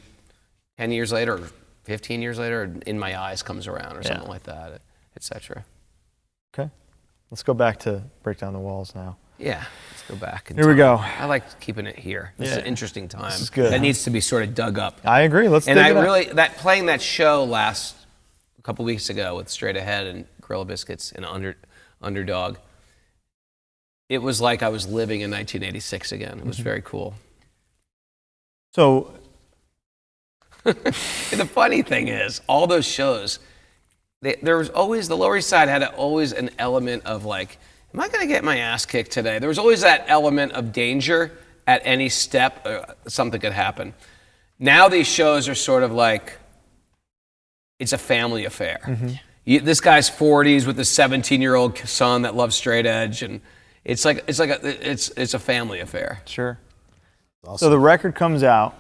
10 years later, or 15 years later, In My Eyes comes around or something like that, etc. Okay. Let's go back to Break Down the Walls now. Yeah, let's go back. Here we go. I like keeping it here. This is Yeah. an interesting time. This is good. That needs to be sort of dug up. I agree. Let's And dig I it up. really playing that show a couple weeks ago with Straight Ahead and Gorilla Biscuits and Underdog. It was like I was living in 1986 again. It was very cool. So, And the funny thing is, all those shows, there was always, the Lower East Side had always an element of like, am I going to get my ass kicked today? There was always that element of danger at any step. Something could happen. Now these shows are sort of like, it's a family affair. This guy's 40s with a 17-year-old son that loves straight edge, and it's a family affair. sure. Awesome. So the record comes out.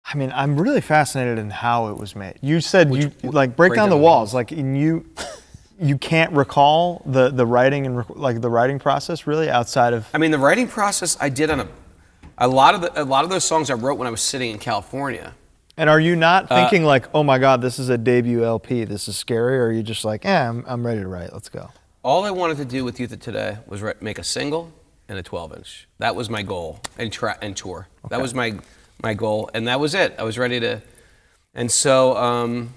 I mean, I'm really fascinated in how it was made. You said Break Down the Walls. Like, you can't recall the writing and the writing process really outside of. I mean, the writing process I did on a lot of those songs I wrote when I was sitting in California. And are you not thinking like, oh my God, this is a debut LP, this is scary, or are you just like, I'm ready to write, let's go? All I wanted to do with Youth of Today was make a single and a 12-inch. That was my goal, and tour. Okay. That was my goal, and that was it. I was ready to, and so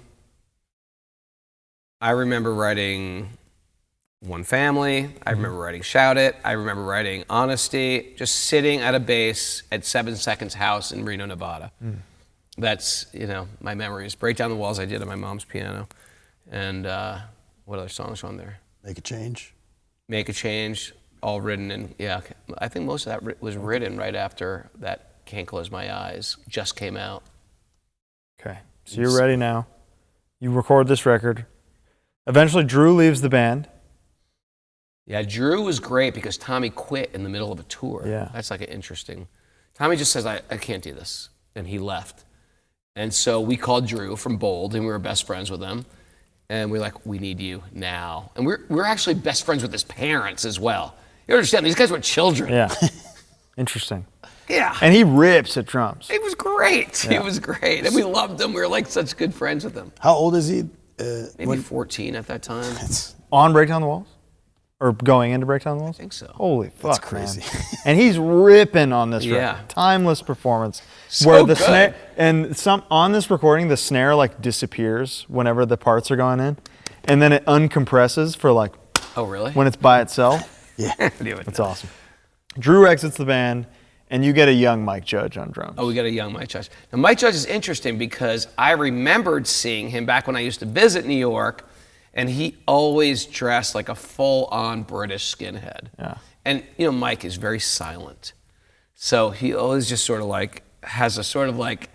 I remember writing One Family. I remember writing Shout It. I remember writing Honesty, just sitting at a base at 7 Seconds House in Reno, Nevada. That's, my memories. Break Down the Walls I did on my mom's piano. And what other songs were on there? Make a Change. Make a Change. all written in, I think most of that was written right after that Can't Close My Eyes just came out. Okay, so you're ready now. You record this record. Eventually, Drew leaves the band. Yeah, Drew was great because Tommy quit in the middle of a tour. Yeah. That's like an interesting. Tommy just says, I can't do this. And he left. And so we called Drew from Bold, and we were best friends with him. And we're like, we need you now. And we're actually best friends with his parents as well. You understand, these guys were children. Yeah. Interesting. Yeah. And he rips at drums. It was great. Yeah. It was great. And we loved him. We were like such good friends with him. How old is he? Maybe 14 at that time. On Break Down the Walls? Or going into Break Down the Walls? I think so. Holy fuck, That's crazy. man. And he's ripping on this Yeah. record. Timeless performance. So where the good. snare, and on this recording, the snare like disappears whenever the parts are going in. And then it uncompresses for like Oh, really? when it's by itself. Yeah. That's awesome. Drew exits the band, and you get a young Mike Judge on drums. Oh, we got a young Mike Judge. Now, Mike Judge is interesting because I remembered seeing him back when I used to visit New York, and he always dressed like a full-on British skinhead. Yeah. And, Mike is very silent. So he always just sort of like has a sort of like,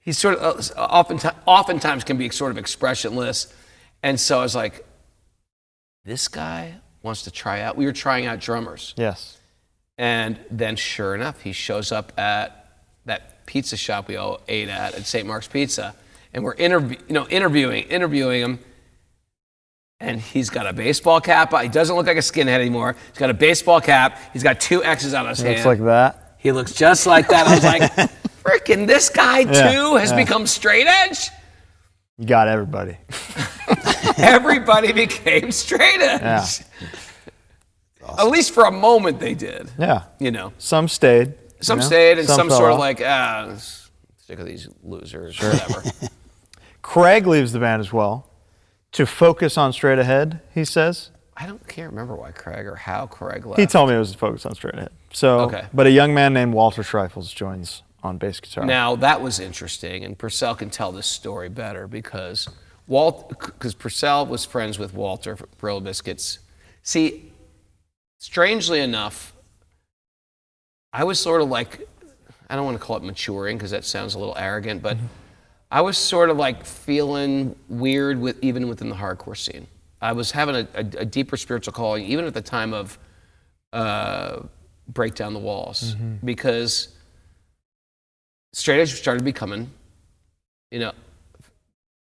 he's sort of oftentimes can be sort of expressionless. And so I was like, this guy wants to try out. We were trying out drummers. Yes. And then sure enough, he shows up at that pizza shop we all ate at St. Mark's Pizza. And we're interviewing him. And he's got a baseball cap. He doesn't look like a skinhead anymore. He's got a baseball cap. He's got 2 X's on his hand. Looks like that. He looks just like that. I was like, frickin' this guy too has become straight edge. You got everybody. Everybody became straight edge. Yeah. Awesome. At least for a moment they did. Yeah. Some stayed. Some stayed and some fell sort of off. like, sick of these losers or whatever. Craig leaves the band as well to focus on Straight Ahead, he says. Can't remember why Craig or how Craig left. He told me it was to focus on Straight Ahead. So, Okay. But a young man named Walter Schreifels joins on bass guitar. Now that was interesting, and Porcell can tell this story better because Porcell was friends with Walter from Brill Biscuits. See, strangely enough, I was sort of like, I don't want to call it maturing because that sounds a little arrogant, but I was sort of like feeling weird even within the hardcore scene. I was having a deeper spiritual calling, even at the time of Break Down the Walls, because straight edge started becoming,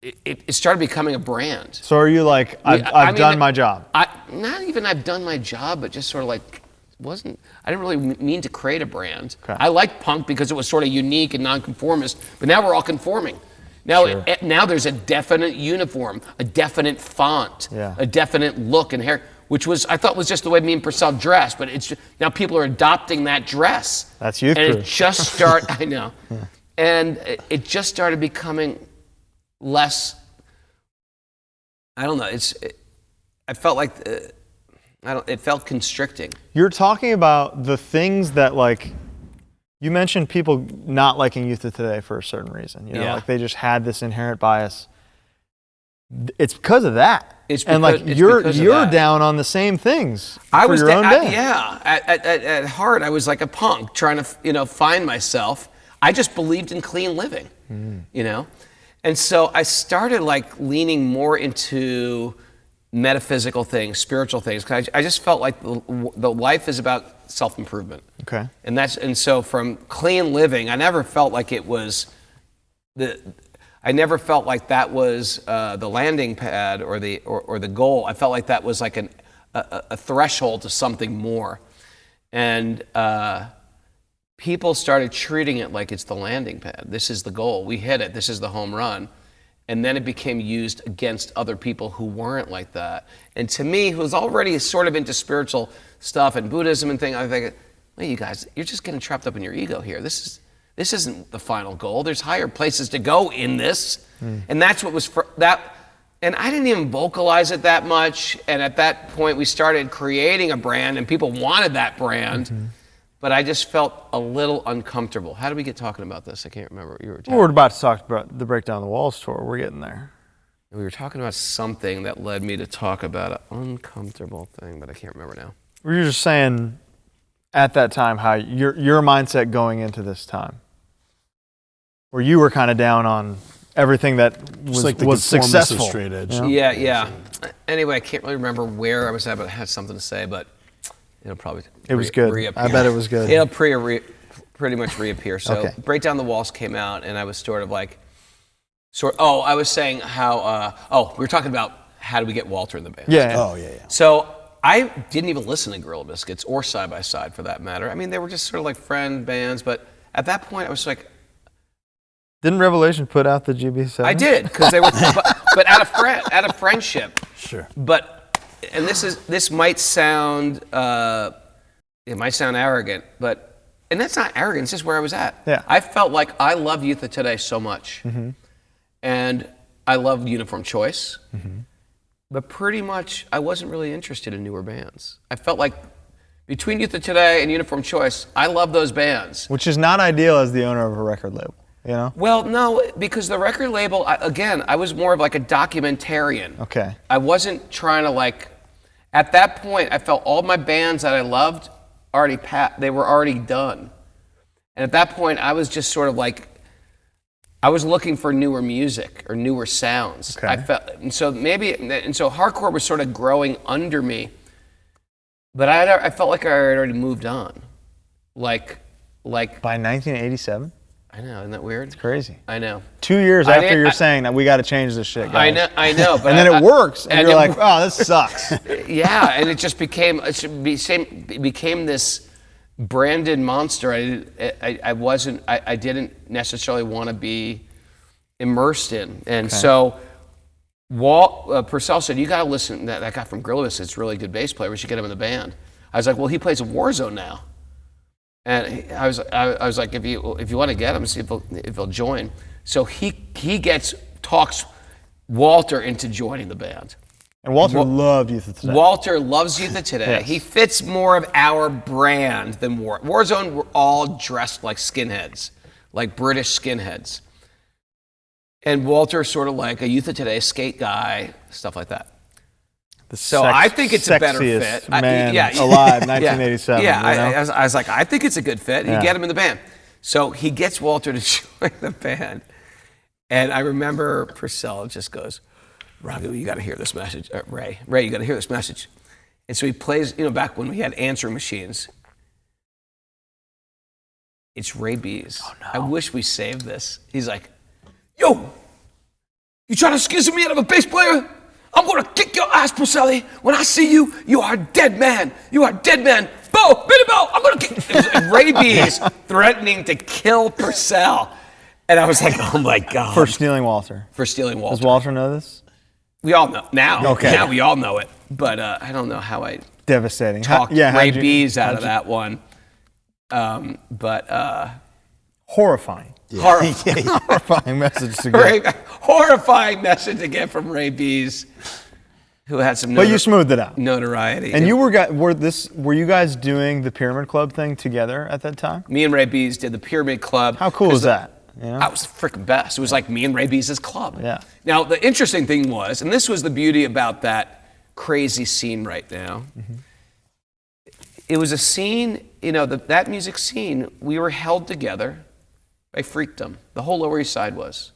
it started becoming a brand. So are you like, I've done my job? Not even I've done my job, but just sort of like, I didn't really mean to create a brand. Okay. I liked punk because it was sort of unique and nonconformist, but now we're all conforming. Now, Sure. now there's a definite uniform, a definite font, Yeah. a definite look and hair, which I thought was just the way me and Porcell dressed, but now people are adopting that dress. That's youth And crew. it just I know. Yeah. And it just started becoming less, I don't know, I felt like, it felt constricting. You're talking about the things that like, you mentioned people not liking youth of today for a certain reason. Yeah. Like they just had this inherent bias. It's because of that. It's and like because- it's you're because of that. down on the same things I for was your own band. at heart, I was like a punk trying to find myself. I just believed in clean living, and so I started like leaning more into metaphysical things, spiritual things. 'Cause I just felt like the life is about self-improvement. Okay. And so from clean living, I never felt like it was I never felt like that was the landing pad or the goal. I felt like that was like a threshold to something more. And people started treating it like it's the landing pad. This is the goal. We hit it. This is the home run. And then it became used against other people who weren't like that. And to me, who was already sort of into spiritual stuff and Buddhism and things, I think, well, you guys, you're just getting trapped up in your ego here. This isn't the final goal. There's higher places to go in this. And that's what was that. And I didn't even vocalize it that much. And at that point, we started creating a brand, and people wanted that brand. But I just felt a little uncomfortable. How did we get talking about this? I can't remember what you were talking We're about to talk about the Break Down the Walls tour. We're getting there. We were talking about something that led me to talk about an uncomfortable thing, but I can't remember now. Were you just saying at that time how your mindset going into this time, where you were kind of down on everything that was, like the was successful? Straight edge. Yeah. Anyway, I can't really remember where I was at, but I had something to say, but it'll probably It was good. reappear. I bet it was good. It'll pretty much reappear. So Okay. Break Down the Walls came out, and I was sort of like, I was saying how, we were talking about how do we get Walter in the band. Yeah. Oh, yeah. So I didn't even listen to Gorilla Biscuits or Side by Side for that matter. I mean, they were just sort of like friend bands, but at that point I was like, Didn't Revelation put out the GB7? I did, because they were, but out of friendship. Sure. But, and this might sound, it might sound arrogant, and that's not arrogance, it's just where I was at. Yeah. I felt like I love Youth of Today so much, and I loved Uniform Choice, but pretty much I wasn't really interested in newer bands. I felt like between Youth of Today and Uniform Choice, I love those bands. Which is not ideal as the owner of a record label, you know? Well, no, because the record label, I was more of like a documentarian. Okay. I wasn't trying to at that point, I felt all my bands that I loved they were already done. And at that point, I was just sort of I was looking for newer music or newer sounds. Okay. I felt, and so hardcore was sort of growing under me, but I felt like I had already moved on. By 1987? I know, isn't that weird? It's crazy. I know. 2 years after you're saying that we got to change this shit, guys. I know, but and then it works, and you're like, oh, this sucks. Yeah, and it just became this branded monster. I didn't necessarily want to be immersed in, and so Porcell said, "You got to listen. That guy from Gorilla Biscuits is a really good bass player. We should get him in the band." I was like, "Well, he plays in Warzone now," and I was like, "If you want to get him, see if he'll join." So he talks Walter into joining the band. And Walter loved Youth of Today. Walter loves Youth of Today. Yes. He fits more of our brand than Warzone. Were all dressed like skinheads, like British skinheads. And Walter's sort of like a Youth of Today skate guy, stuff like that. I think it's a better fit. Man alive, 1987. I was like, I think it's a good fit. You get him in the band. So he gets Walter to join the band. And I remember Porcell just goes, Raghu, you got to hear this message. Ray, you got to hear this message. And so he plays, back when we had answering machines. It's Ray B's. Oh, no. I wish we saved this. He's like, yo, you trying to schism me out of a bass player? I'm going to kick your ass, Porcell. When I see you, you are a dead man. You are a dead man. Bo, Billy Bo, I'm going to kick. It was Ray B's threatening to kill Porcell. And I was like, oh my God. For stealing Walter. Does Walter know this? We all know now. Okay. Now we all know it, but I don't know how I devastating talked Ray B's out of that one. Horrifying. Yeah. Horrifying message to get. Horrifying message to get from Ray B's, who had some. But you smoothed it out. Notoriety. And you were you guys doing the Pyramid Club thing together at that time? Me and Ray B's did the Pyramid Club. How cool was that? That was the freaking best. It was like me and Ray B's club. Yeah. Now, the interesting thing was, and this was the beauty about that crazy scene right now, it was a scene, that music scene, we were held together by freakdom. The whole Lower East Side was.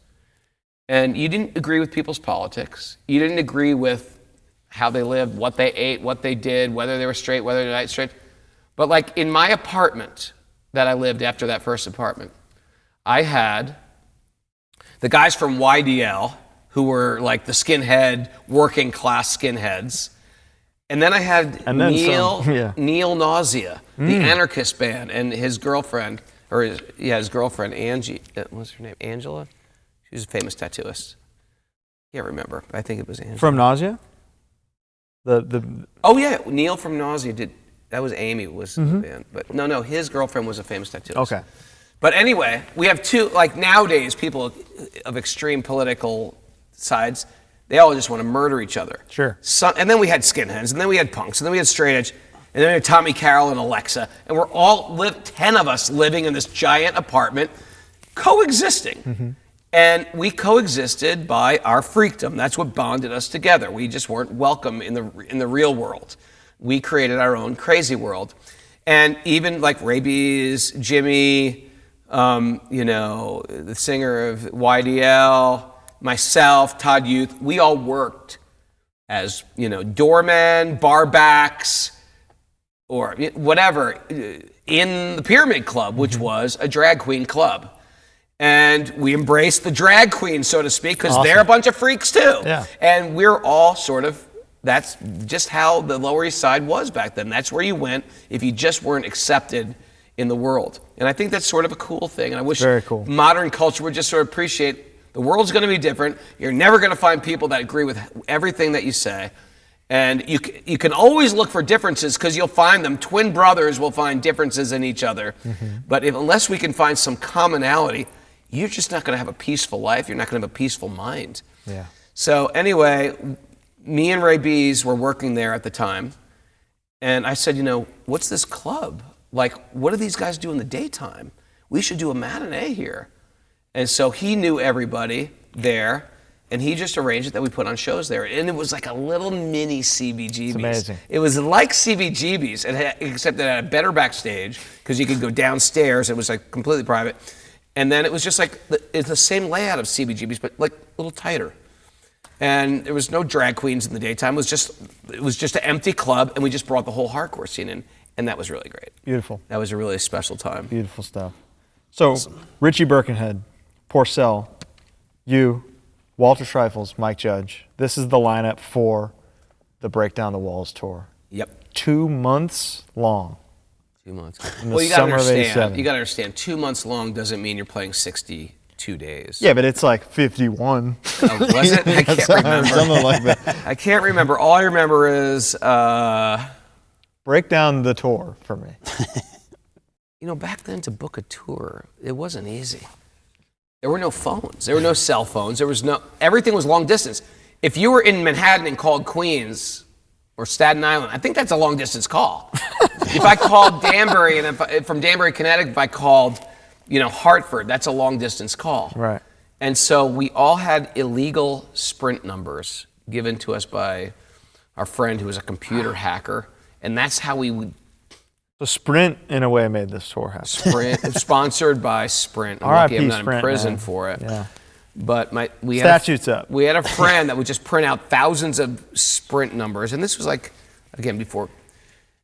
And you didn't agree with people's politics. You didn't agree with how they lived, what they ate, what they did, whether they were straight, whether they were not straight. But like in my apartment that I lived after that first apartment, I had the guys from YDL, who were like the skinhead, working class skinheads. And then I had Neil Nausea, the anarchist band, and his girlfriend, his girlfriend, Angie. What's her name? Angela? She was a famous tattooist. Can't remember. I think it was Angela. From Nausea? Oh, yeah. Neil from Nausea did. That was Amy, was the band. But no, his girlfriend was a famous tattooist. Okay. But anyway, we have two, nowadays, people of extreme political sides, they all just want to murder each other. Sure. And then we had skinheads, and then we had punks, and then we had straight edge, and then we had Tommy Carroll and Alexa, and we're all 10 of us living in this giant apartment, coexisting. And we coexisted by our freakdom. That's what bonded us together. We just weren't welcome in the real world. we created our own crazy world. And even like Rabies, Jimmy, the singer of YDL, myself, Todd Youth, we all worked as, doormen, barbacks, or whatever, in the Pyramid Club, which was a drag queen club. And we embraced the drag queen, so to speak, because they're a bunch of freaks too. Yeah. And we're all that's just how the Lower East Side was back then. That's where you went if you just weren't accepted in the world. And I think that's sort of a cool thing. And I wish modern culture would just sort of appreciate the world's going to be different. You're never going to find people that agree with everything that you say. And you can always look for differences because you'll find them. Twin brothers will find differences in each other. But unless we can find some commonality, you're just not going to have a peaceful life. You're not going to have a peaceful mind. Yeah. So anyway, me and Ray B's were working there at the time. And I said, what's this club? Like, what do these guys do in the daytime? We should do a matinee here. And so he knew everybody there. And he just arranged it that we put on shows there. And it was like a little mini CBGB's. It's amazing. It was like CBGB's, except that it had a better backstage because you could go downstairs. It was like completely private. And then it was just like, it's the same layout of CBGB's, but like a little tighter. And there was no drag queens in the daytime. It was just an empty club, and we just brought the whole hardcore scene in. And that was really great. Beautiful. That was a really special time. Beautiful stuff. So, Richie Birkenhead, Porcell, you, Walter Schreifels, Mike Judge. This is the lineup for the Break Down the Walls tour. Yep. 2 months long. 2 months. Well, you gotta understand, 2 months long doesn't mean you're playing 62 days. Yeah, but it's like 51. Oh, was it? I can't remember. Something like that. I can't remember. All I remember is... Break down the tour for me. Back then to book a tour, it wasn't easy. There were no phones. There were no cell phones. Everything was long distance. If you were in Manhattan and called Queens or Staten Island, I think that's a long distance call. If I called Danbury, and from Danbury, Connecticut, if I called, Hartford, that's a long distance call. Right. And so we all had illegal Sprint numbers given to us by our friend who was a computer hacker. And that's how we would... So Sprint, in a way, made this tour happen. Sprint, sponsored by Sprint. I'm lucky I'm not in prison for it. Yeah. But we had a friend that would just print out thousands of Sprint numbers. And this was like, again, before...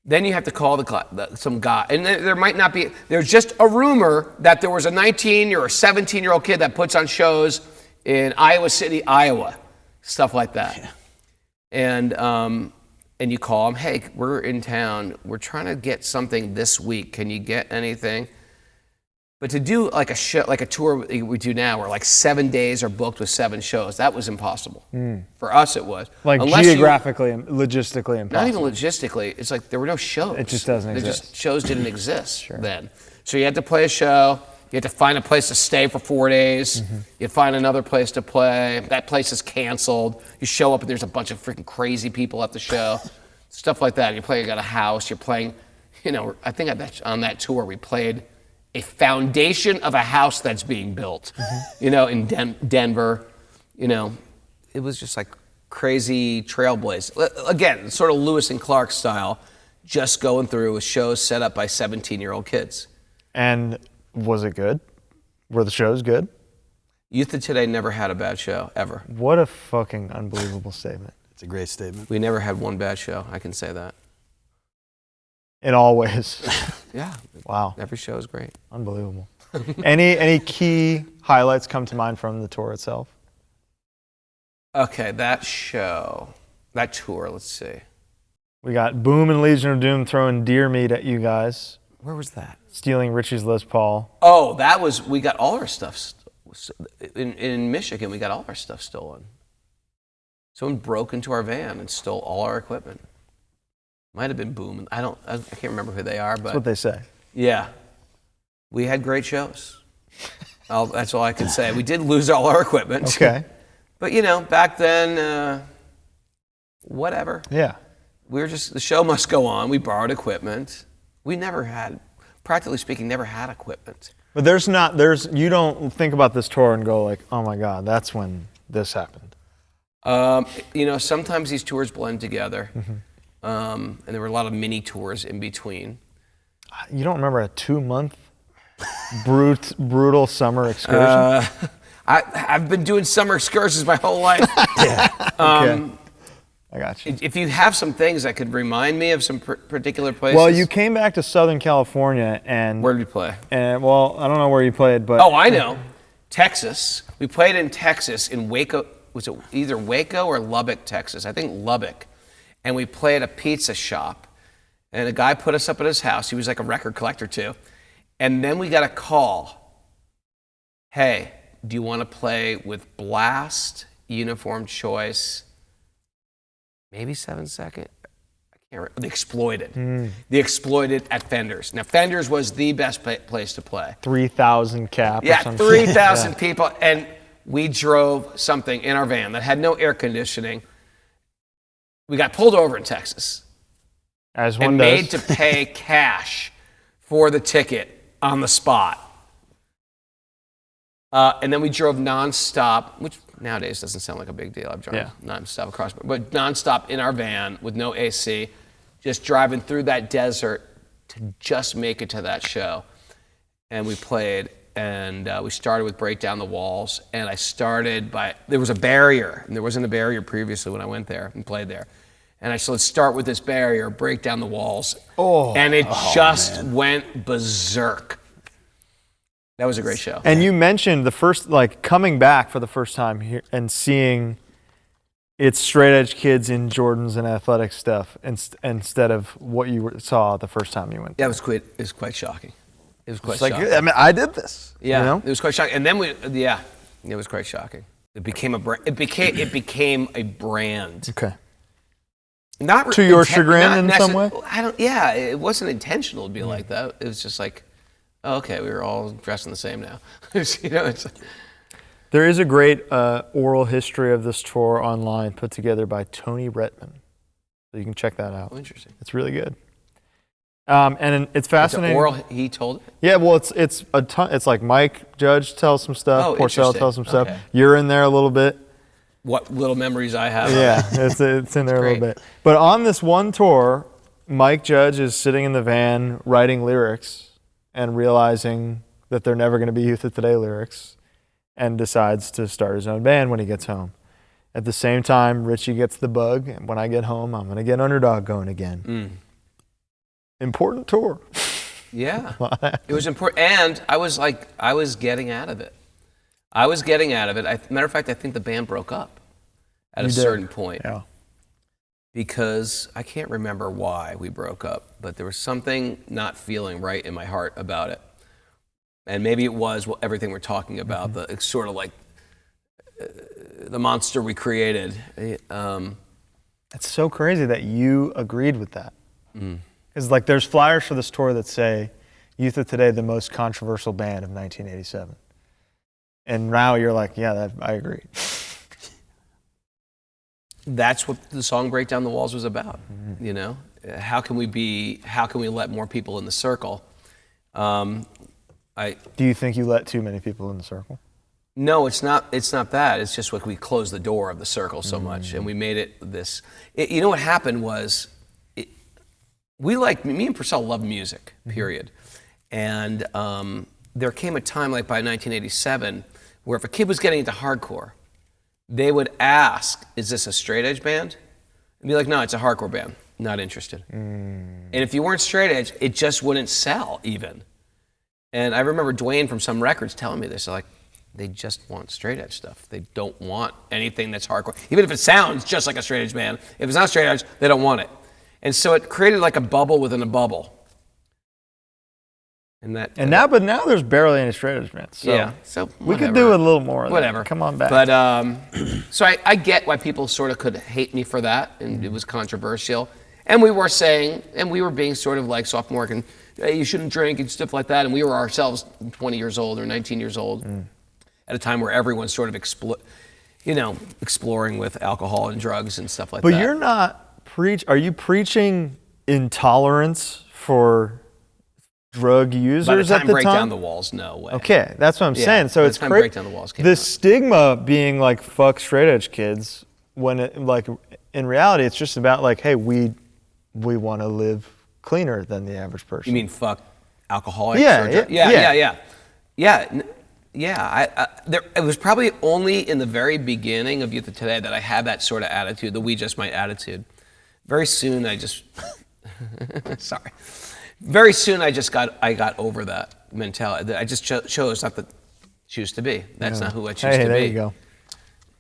Then you have to call some guy. And there might not be... There's just a rumor that there was a 19 or a 17-year-old kid that puts on shows in Iowa City, Iowa. Stuff like that. Yeah. And you call them, hey, we're in town. We're trying to get something this week. Can you get anything? But to do like a show, like a tour we do now, where like 7 days are booked with 7 shows, that was impossible. For us, it was. Like geographically and logistically impossible. Not even logistically. It's like there were no shows. It just doesn't exist. Shows didn't exist then. So you had to play a show. You had to find a place to stay for 4 days. You'd find another place to play. That place is canceled. You show up and there's a bunch of freaking crazy people at the show. Stuff like that. You're playing at a house. You're playing, I think on that tour we played a foundation of a house that's being built, in Denver. It was just like crazy trailblazer. Again, sort of Lewis and Clark style, just going through with shows set up by 17-year-old kids. And was it good? Were the shows good? Youth of Today never had a bad show, ever. What a fucking unbelievable statement. It's a great statement. We never had one bad show, I can say that. In all ways. Yeah. Wow. Every show is great. Unbelievable. Any key highlights come to mind from the tour itself? Okay, that tour, let's see. We got Boom and Legion of Doom throwing deer meat at you guys. Where was that? Stealing Richie's Les Paul. Oh, we got all our stuff. In Michigan, we got all our stuff stolen. Someone broke into our van and stole all our equipment. Might have been Boom. I can't remember who they are, but... That's what they say. Yeah. We had great shows. That's all I can say. We did lose all our equipment. Okay. But, back then, whatever. Yeah. The show must go on. We borrowed equipment. We practically speaking, never had equipment. But you don't think about this tour and go like, oh my God, that's when this happened. Sometimes these tours blend together. and there were a lot of mini tours in between. You don't remember a 2-month brutal summer excursion? I've been doing summer excursions my whole life. Okay. I got you. If you have some things that could remind me of some particular places. Well, you came back to Southern California, and Where did we play? And well, I don't know where you played, but Oh, I know. Texas. We played in Texas, in Waco. Was it either Waco or Lubbock, Texas? I think Lubbock. And we played at a pizza shop. And a guy put us up at his house. He was like a record collector too. And then we got a call. Hey, do you want to play with Blast, Uniform Choice, maybe 7 Second? I can't remember. The Exploited. The Exploited at Fender's. Now, Fender's was the best place to play. 3,000 cap. Yeah, or something. 3,000 Yeah. people. And we drove something in our van that had no air conditioning. We got pulled over in Texas As one and does. made to pay cash for the ticket on the spot. And then we drove nonstop, which nowadays doesn't sound like a big deal. I've driven nonstop across, but nonstop in our van with no AC, just driving through that desert to just make it to that show. And we played, and we started with Break Down the Walls, and I started by, there was a barrier, and there wasn't a barrier previously when I went there and played there. And I said, let's start with this barrier, Break Down the Walls. And it just went berserk. That was a great show. And you mentioned the first, like, coming back for the first time here and seeing it's straight edge kids in Jordans and athletic stuff instead of what you saw the first time you went. That was quite, it was quite shocking. It was quite It's like, shocking. I mean, I did this. Yeah, You know? it was quite shocking. And then it was quite shocking. It became a brand. It became a brand. Okay. Not To your chagrin in some way? Yeah, it wasn't intentional to be like that. It was just like, oh, okay, we were all dressing the same now. You know, it's There is a great oral history of this tour online put together by Tony Retman. So you can check that out. interesting. It's really good. And it's fascinating. Oral, he told it. Yeah, well, it's a ton. It's like Mike Judge tells some stuff. Oh, Porcell interesting. tells some stuff. Okay. You're in there a little bit. What little memories I have. Yeah, it's in there a little great. bit. But on this one tour, Mike Judge is sitting in the van writing lyrics and realizing that they're never going to be Youth of Today lyrics, and decides to start his own band when he gets home. At the same time, Richie gets the bug, and when I get home, I'm going to get Underdog going again. Important tour. Yeah, it was important, and I was getting out of it. Matter of fact, I think the band broke up at a certain point. Yeah. Because I can't remember why we broke up, but there was something not feeling right in my heart about it. And maybe it was everything we're talking about, it's sort of like the monster we created. It's so crazy that you agreed with that. Because like there's flyers for this tour that say Youth of Today, the most controversial band of 1987. And now you're like, yeah, I agree. That's what the song Break Down the Walls was about, you know? How can we let more people in the circle? Do you think you let too many people in the circle? No, it's not that. It's just like we closed the door of the circle so much, and we made it this. You know what happened was, me and Porcell love music, period. And there came a time, like by 1987, where if a kid was getting into hardcore, they would ask, is this a straight edge band? And be like, no, it's a hardcore band. Not interested. And if you weren't straight edge, it just wouldn't sell even. And I remember Dwayne from Some Records telling me this, like, they just want straight edge stuff. They don't want anything that's hardcore. Even if it sounds just like a straight edge band, if it's not straight edge, they don't want it. And so it created like a bubble within a bubble. Now there's barely any straight edge bands. So yeah, so we could do a little more of whatever. That. Come on back. But so I get why people sort of could hate me for that, and it was controversial. And we were saying, and we were being sort of like sophomore, and hey, you shouldn't drink and stuff like that. And we were ourselves 20 years old or 19 years old at a time where everyone's sort of exploring with alcohol and drugs and stuff like that. But you're not are you preaching intolerance for drug users By the time at the Break time? Down the Walls, no way. Okay, that's what I'm saying. So by it's the time Break Down the Walls came the out. stigma being like fuck straight edge kids, when it, like in reality it's just about like, hey, we we want to live cleaner than the average person. You mean fuck alcoholics? Yeah, It was probably only in the very beginning of Youth of Today that I had that sort of attitude, the we just might attitude. Very soon I just, sorry. Very soon I got over that mentality. I just chose not to choose to be. That's not who I choose to be. Hey, there you go.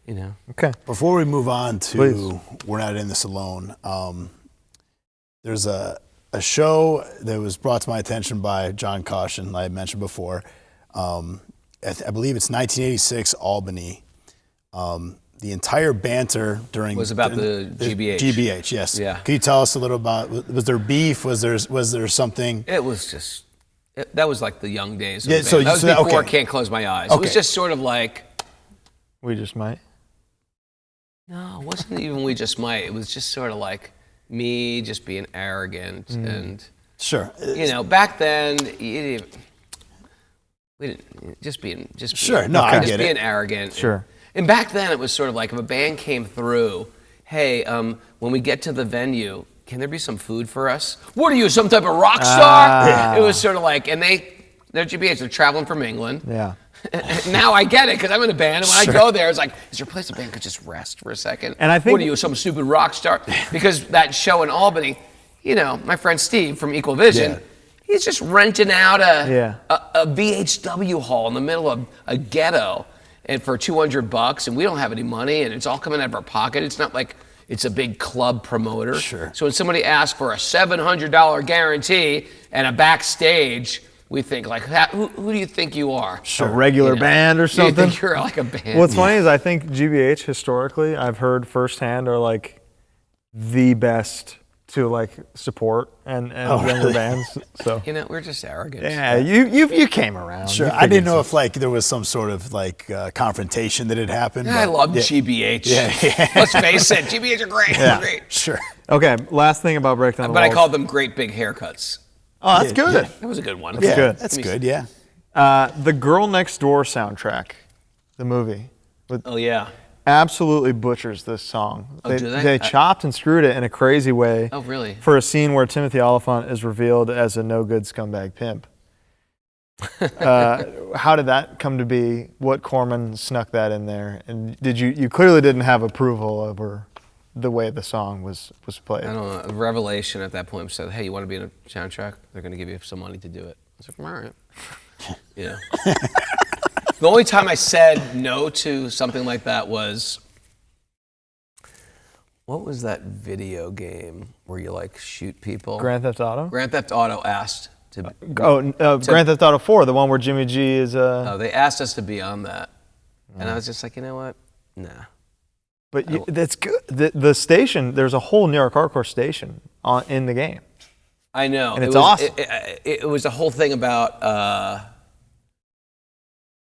You know. Okay. Before we move on to Please. We're Not In This Alone, there's a show that was brought to my attention by John Caution, I had mentioned before. I believe it's 1986 Albany. The entire banter during Was about the GBH. GBH, yes. Yeah. Can you tell us a little about? Was there beef? Was there something? It was just, that was like the young days. Of Yeah, the so band. you- That was so- before okay. Can't Close My Eyes. It was Okay. just sort of like, We just might. no, it wasn't even we just might. It was just sort of like me just being arrogant and, Sure. you know, back then, we didn't, just being Sure, no, I just get it. being arrogant. Sure. And back then it was sort of like if a band came through, hey, when we get to the venue, can there be some food for us? What are you, some type of rock star? It was sort of like, and they're GBH, they're traveling from England. Yeah. Now I get it because I'm in a band, and when I go there, it's like, is there a place a band could just rest for a second? And I think- what are you, some stupid rock star? Because that show in Albany, you know, my friend Steve from Equal Vision, Yeah. he's just renting out Yeah. a VHW hall in the middle of a ghetto, and for $200, and we don't have any money, and it's all coming out of our pocket. It's not like it's a big club promoter. Sure. So when somebody asks for a $700 guarantee and a backstage, we think like, who do you think you are? A regular You know, band or You something. think you're like a band? What's funny is I think GBH historically, I've heard firsthand, are like the best to like support and younger really? bands. So You know, we're just arrogant. yeah, you came around. Sure. You I didn't figured know if like there was some sort of like confrontation that had happened. I but- love yeah. GBH. Yeah. Let's face it, GBH are great. Yeah. Great. Sure. Okay, last thing about Breakdown the But I Walls. called them great big haircuts. Oh, that's good. That was a good one. Yeah, good. that's good. Yeah. The Girl Next Door soundtrack, the movie, Oh yeah. absolutely butchers this song. Oh, do they? They chopped and screwed it in a crazy way. Oh really? For a scene where Timothy Oliphant is revealed as a no-good scumbag pimp. How did that come to be? What Corman snuck that in there? And did you clearly didn't have approval over the way the song was played? I don't know. A revelation at that point said, "Hey, you want to be in a soundtrack? They're going to give you some money to do it." I was like, "All right." You know. The only time I said no to something like that was, what was that video game where you like shoot people? Grand Theft Auto? Grand Theft Auto asked to. Grand Theft Auto 4, the one where Jimmy G is They asked us to be on that, and I was just like, you know what? Nah. But that's good. The station, there's a whole New York hardcore station in the game. I know. And it's it was, awesome. It was a whole thing about.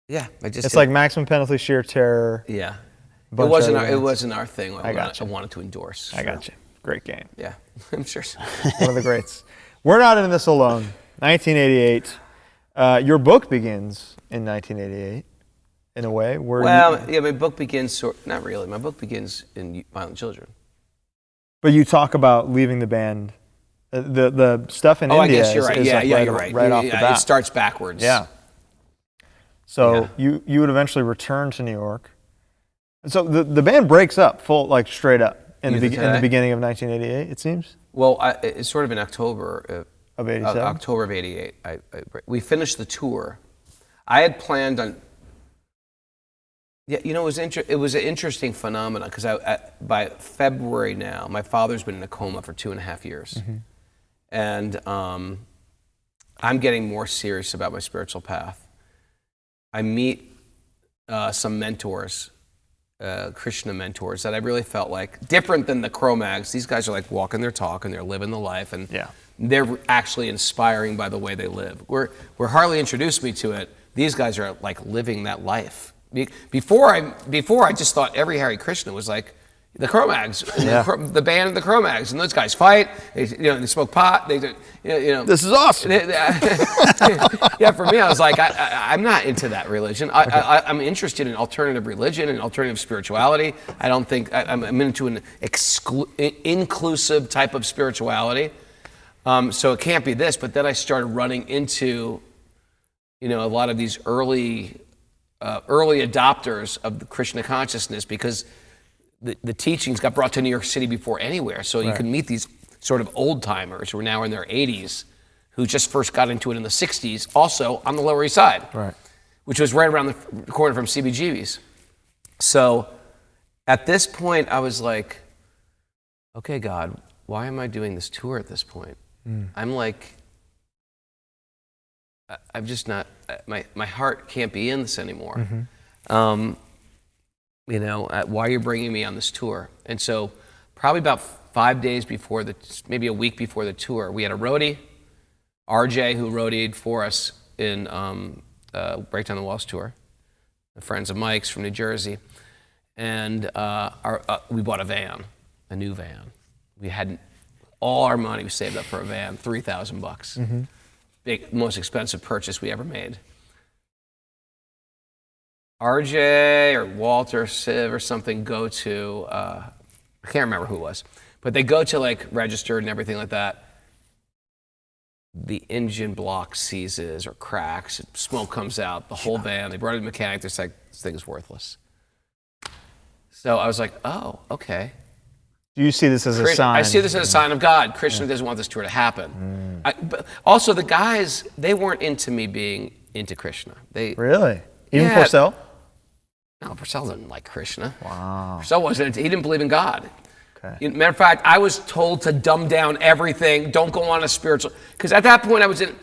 Yeah, I just. It's like Maximum Penalty, Sheer Terror. Yeah. It bunch of wasn't. other It bands. wasn't our thing. I gotcha. I wanted to endorse. I got you. Great game. Yeah, I'm sure. So. One of the greats. We're Not In This Alone, 1988. Your book begins in 1988, in a way. Well, yeah, my book begins. Not really. My book begins in Violent Children. But you talk about leaving the band. The stuff in Oh, I India guess you're right. is Yeah, like you're right. Right off the bat. It starts backwards. Yeah. So you would eventually return to New York. So the band breaks up straight up in the beginning of 1988, it seems. Well, it's sort of in October Of 87? October of '88. We finished the tour. I had planned on. Yeah, you know, it was an interesting phenomenon because by February now, my father's been in a coma for 2.5 years, and I'm getting more serious about my spiritual path. I meet some mentors, Krishna mentors, that I really felt like, different than the Cro-Mags. These guys are like walking their talk and they're living the life, and they're actually inspiring by the way they live. Where Harley introduced me to it, these guys are like living that life. Before I just thought every Hare Krishna was like, the Cro-Mags, the band of the Cro-Mags, and those guys fight. They smoke pot. This is awesome. Yeah, for me, I was like, I'm not into that religion. I'm interested in alternative religion and alternative spirituality. I don't think I'm into an inclusive type of spirituality. So it can't be this. But then I started running into, a lot of these early adopters of the Krishna consciousness, because the teachings got brought to New York City before anywhere. So you can meet these sort of old timers who are now in their 80s, who just first got into it in the 60s, also on the Lower East Side, which was right around the corner from CBGB's. So at this point, I was like, okay, God, why am I doing this tour at this point? I'm like, I'm just not, my heart can't be in this anymore. Why are you bringing me on this tour? And so probably about 5 days before maybe a week before the tour, we had a roadie, RJ, who roadied for us in Break Down the Walls tour, friends of Mike's from New Jersey. And we bought a new van. We had all our money we saved up for a van, $3,000. Most expensive purchase we ever made. RJ or Walter, Civ or something go to, I can't remember who it was, but they go to like registered and everything like that. The engine block seizes or cracks, smoke comes out, the whole van. They brought it to the mechanic, they're like, this thing is worthless. So I was like, oh, okay. Do you see this as a sign? I see this as a sign of God. Krishna doesn't want this tour to happen. But also the guys, they weren't into me being into Krishna. Really? Even Porcell? No, Porcell didn't like Krishna. Wow. Porcell wasn't. He didn't believe in God. Okay. Matter of fact, I was told to dumb down everything. Don't go on a spiritual. Because at that point, I was in,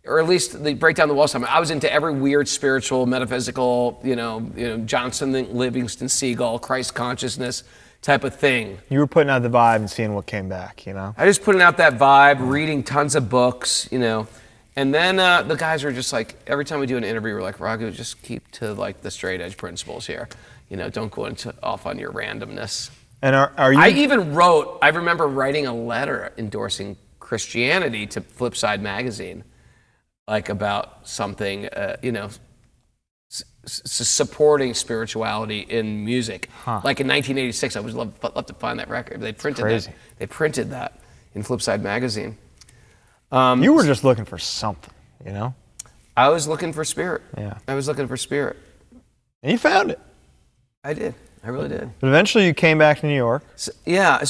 or at least the Break Down the Walls time, I was into every weird spiritual, metaphysical, Johnson Livingston Seagull, Christ consciousness type of thing. You were putting out the vibe and seeing what came back, I just putting out that vibe, reading tons of books, And then the guys were just like, every time we do an interview, we're like, Raghu, just keep to like the straight edge principles here. Don't go off on your randomness. And are you? I remember writing a letter endorsing Christianity to Flipside magazine, like about something, supporting spirituality in music. Like in 1986, I would love to find that record. They printed that. They printed that in Flipside magazine. You were just looking for something, I was looking for spirit. Yeah. I was looking for spirit. And you found it. I did. I really did. But eventually you came back to New York. So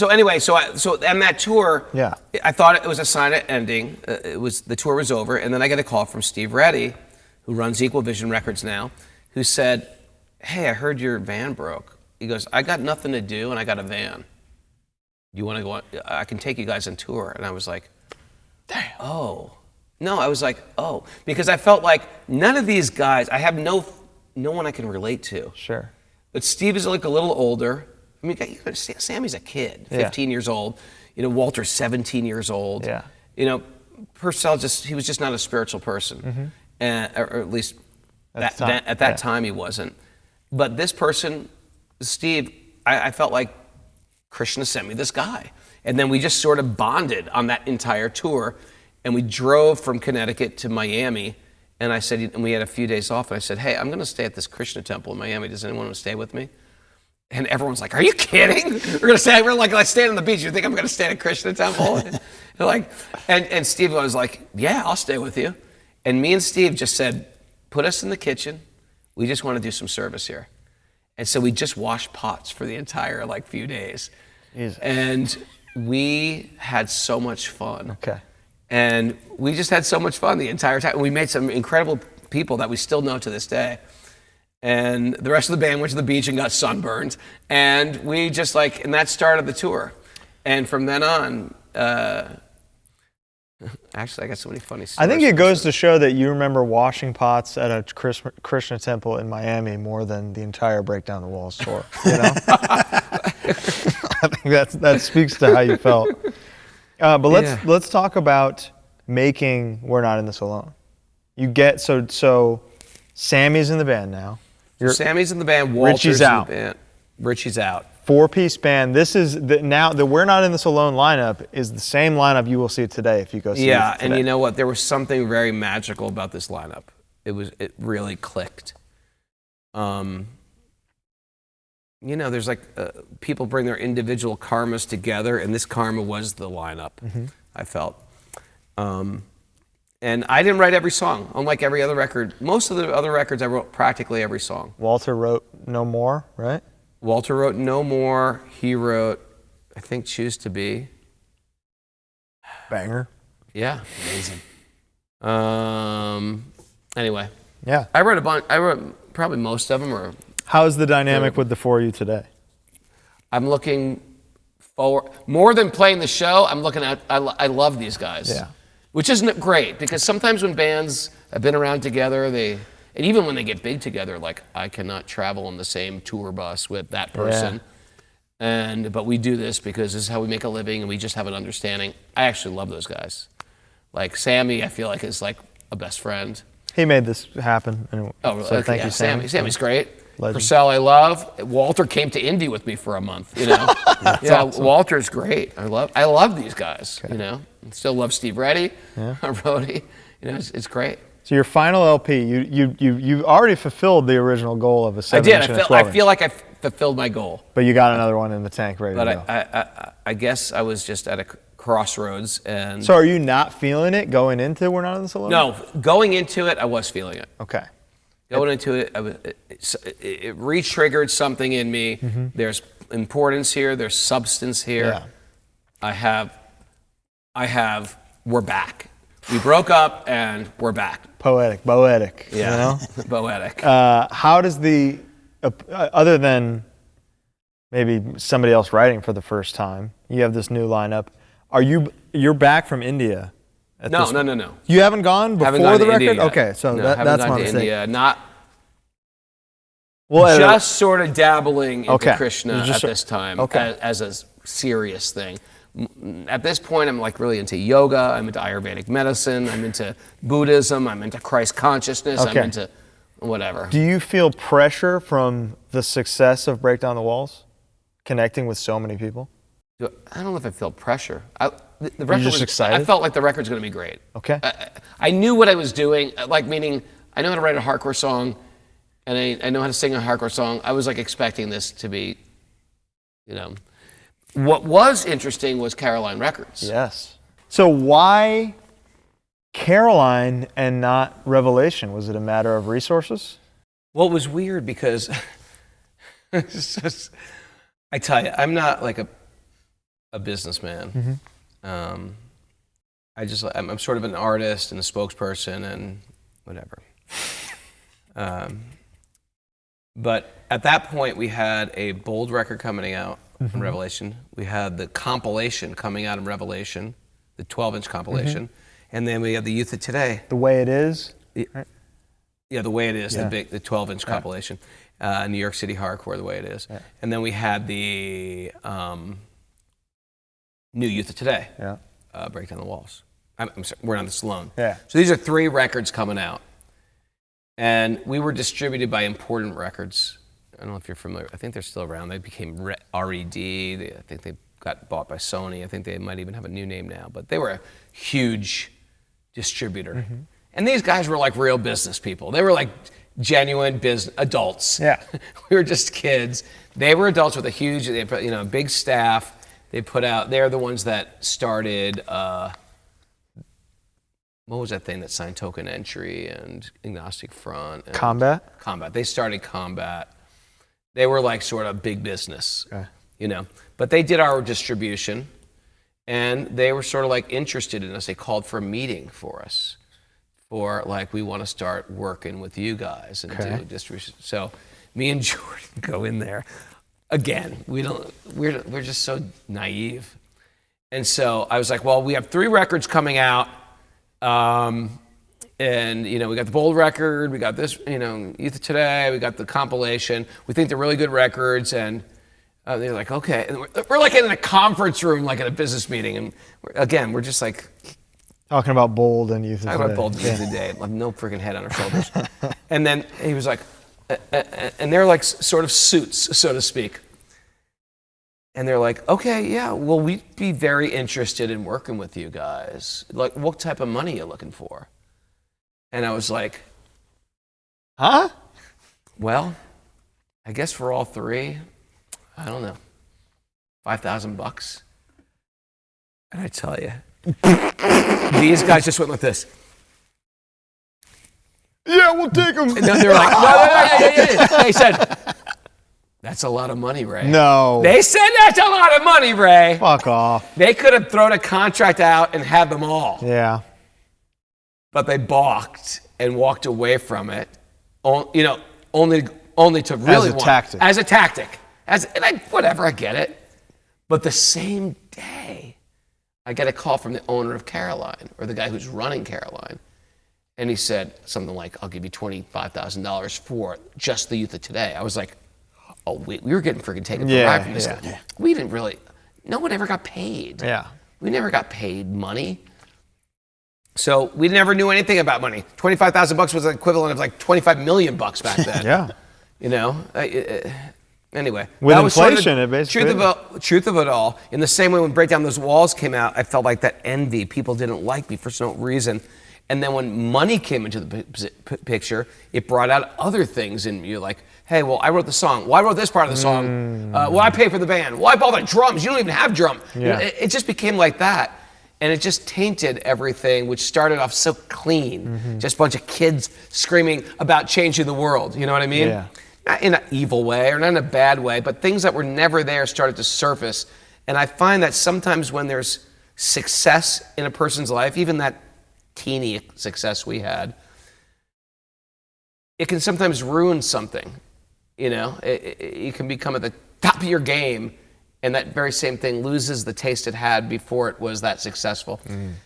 anyway, so on that tour, yeah, I thought it was a sign of ending. The tour was over, and then I get a call from Steve Reddy, who runs Equal Vision Records now, who said, "Hey, I heard your van broke." He goes, "I got nothing to do, and I got a van. You want to go on? I can take you guys on tour." And I was like, "Damn." Oh. No, I was like, oh, because I felt like none of these guys, I have no one I can relate to. Sure. But Steve is like a little older. I mean, Sammy's a kid, 15 years old. Walter's 17 years old. Yeah. Porcell he was just not a spiritual person. Or at least at that time he wasn't. But this person, Steve, I felt like Krishna sent me this guy. And then we just sort of bonded on that entire tour. And we drove from Connecticut to Miami. And I said, and we had a few days off. And I said, hey, I'm going to stay at this Krishna temple in Miami. Does anyone want to stay with me? And everyone's like, are you kidding? We're staying on the beach. You think I'm going to stay at a Krishna temple? And Steve was like, yeah, I'll stay with you. And me and Steve just said, put us in the kitchen. We just want to do some service here. And so we just washed pots for the entire few days. Jesus. And we had so much fun. Okay. And we just had so much fun the entire time. We made some incredible people that we still know to this day. And the rest of the band went to the beach and got sunburned. And we just and that started the tour. And from then on, actually, I got so many funny stories. I think it goes to show that you remember washing pots at a Krishna temple in Miami more than the entire Break Down the Walls tour. I think that speaks to how you felt. But let's talk about making We're Not in This Alone. You get so Sammy's in the band now. Sammy's in the band. Walter's Richie's out. in the band. Richie's out. 4-piece band. This is now that we're not in this alone lineup is the same lineup you will see today if you go see it Yeah, today. and you know what? There was something very magical about this lineup. It really clicked. You know, there's like people bring their individual karmas together, and this karma was the lineup. I felt. And I didn't write every song, unlike every other record. Most of the other records, I wrote practically every song. Walter wrote No More, right? Walter wrote No More. He wrote, I think, Choose to Be. Banger. Yeah, amazing. Anyway, Yeah. I wrote a bunch. I wrote probably most of them. Or How's the dynamic with the 4 of you today? I'm looking forward more than playing the show. I'm looking at. I love these guys. Yeah. Which isn't great because sometimes when bands have been around together, and even when they get big together, like I cannot travel on the same tour bus with that person. Yeah. But we do this because this is how we make a living and we just have an understanding. I actually love those guys. Like Sammy, I feel like is like a best friend. He made this happen. Oh, really? So Okay, thank yeah, you, Sammy. Sammy's great. Legend. Porcell, I love. Walter came to Indy with me for a month. You know, awesome. Walter's great. I love these guys. Okay. You know, still love Steve Reddy, Brody. You know, it's great. So your final LP, you already fulfilled the original goal of a 7-inch I did. and a 12-inch. I feel like I fulfilled my goal. But you got another one in the tank ready to go. But I guess I was just at a crossroads and. So are you not feeling it going into We're Not in This Alone? No, going into it, I was feeling it. Okay. Going into it, it re-triggered something in me. Mm-hmm. There's importance here. There's substance here. Yeah. We're back. We broke up and we're back. Poetic. Yeah. You know? Poetic. How does other than maybe somebody else writing for the first time, you have this new lineup. You're back from India? No. You haven't gone before Haven't gone the to record? India yet. Okay, so No, that's haven't my gone to mistake. India. Not Well, just sort of dabbling into Okay. Krishna You just at sort- this time okay. as a serious thing. At this point, I'm like really into yoga. I'm into Ayurvedic medicine. I'm into Buddhism. I'm into Christ consciousness. Okay. I'm into whatever. Do you feel pressure from the success of Break Down the Walls, connecting with so many people? I don't know if I feel pressure. The record just was excited? I felt like the record's going to be great. Okay. I knew what I was doing, like meaning I know how to write a hardcore song, and I know how to sing a hardcore song. I was like expecting this to be, you know. What was interesting was Caroline Records. Yes. So why Caroline and not Revelation? Was it a matter of resources? Well, it was weird because I tell you, I'm not like a businessman. Mm-hmm. I'm sort of an artist and a spokesperson and whatever. But at that point, we had a bold record coming out in Revelation. We had the compilation coming out in Revelation, the 12-inch compilation. And then we had the Youth of Today. The Way It Is? Right? Yeah, The Way It Is, Yeah. the 12-inch compilation. New York City Hardcore, The Way It Is. Yeah. And then we had the new Youth of Today, Break Down the Walls. I'm sorry, We're Not This Alone. Yeah. So these are 3 records coming out. And we were distributed by Important Records. I don't know if you're familiar. I think they're still around. They became RED. I think they got bought by Sony. I think they might even have a new name now. But they were a huge distributor. And these guys were like real business people. They were like genuine business adults. Yeah. We were just kids. They were adults with a big staff. They're the ones that started, what was that thing that signed Token Entry and Agnostic Front? And Combat? They started Combat. They were like sort of big business, Okay. you know. But they did our distribution, and they were sort of like interested in us. They called for a meeting for us, for like, we want to start working with you guys and do distribution. So me and Jordan go in there. Again, we're just so naive. And so I was like, well, we have 3 records coming out. And, you know, we got the Bold record, we got this, you know, Youth of Today, we got the compilation. We think they're really good records. And they're like, okay. And we're like in a conference room, like at a business meeting. And we're just like, Talking about Bold and Youth of talking Today. about Bold Youth Today. Like no freaking head on our shoulders. And then he was like, and they're like sort of suits, so to speak. And they're like, okay, yeah, well, we'd be very interested in working with you guys. Like, what type of money are you looking for? And I was like, Huh? well, I guess for all three, I don't know, $5,000. And I tell you, these guys just went like this. Yeah, we'll take them. And then they're like, no. They said, that's a lot of money, Ray. No. They said that's a lot of money, Ray. Fuck off. They could have thrown a contract out and had them all. Yeah. But they balked and walked away from it. Only to really tactic. As a tactic. Whatever, I get it. But the same day, I get a call from the owner of Caroline, or the guy who's running Caroline. And he said something like, I'll give you $25,000 for just the Youth of Today. I was like, oh, we were getting freaking taken for a ride from this guy. Yeah. We didn't really, no one ever got paid. Yeah. We never got paid money. So we never knew anything about money. $25,000 was the equivalent of like 25 million bucks back then. Yeah. You know? Anyway. With that was inflation, sort of it basically truth of it all. In the same way when Break Down Those Walls came out, I felt like that envy. People didn't like me for some reason. And then when money came into the picture, it brought out other things in you, like, hey, well, I wrote the song. Well, I wrote this part of the song. Well, I paid for the band. Well, I bought the drums. You don't even have drum. Yeah. You know, it just became like that. And it just tainted everything, which started off so clean. Just a bunch of kids screaming about changing the world. You know what I mean? Yeah. Not in an evil way or not in a bad way, but things that were never there started to surface. And I find that sometimes when there's success in a person's life, even that teeny success we had, it can sometimes ruin something. You know, you can become at the top of your game, and that very same thing loses the taste it had before it was that successful.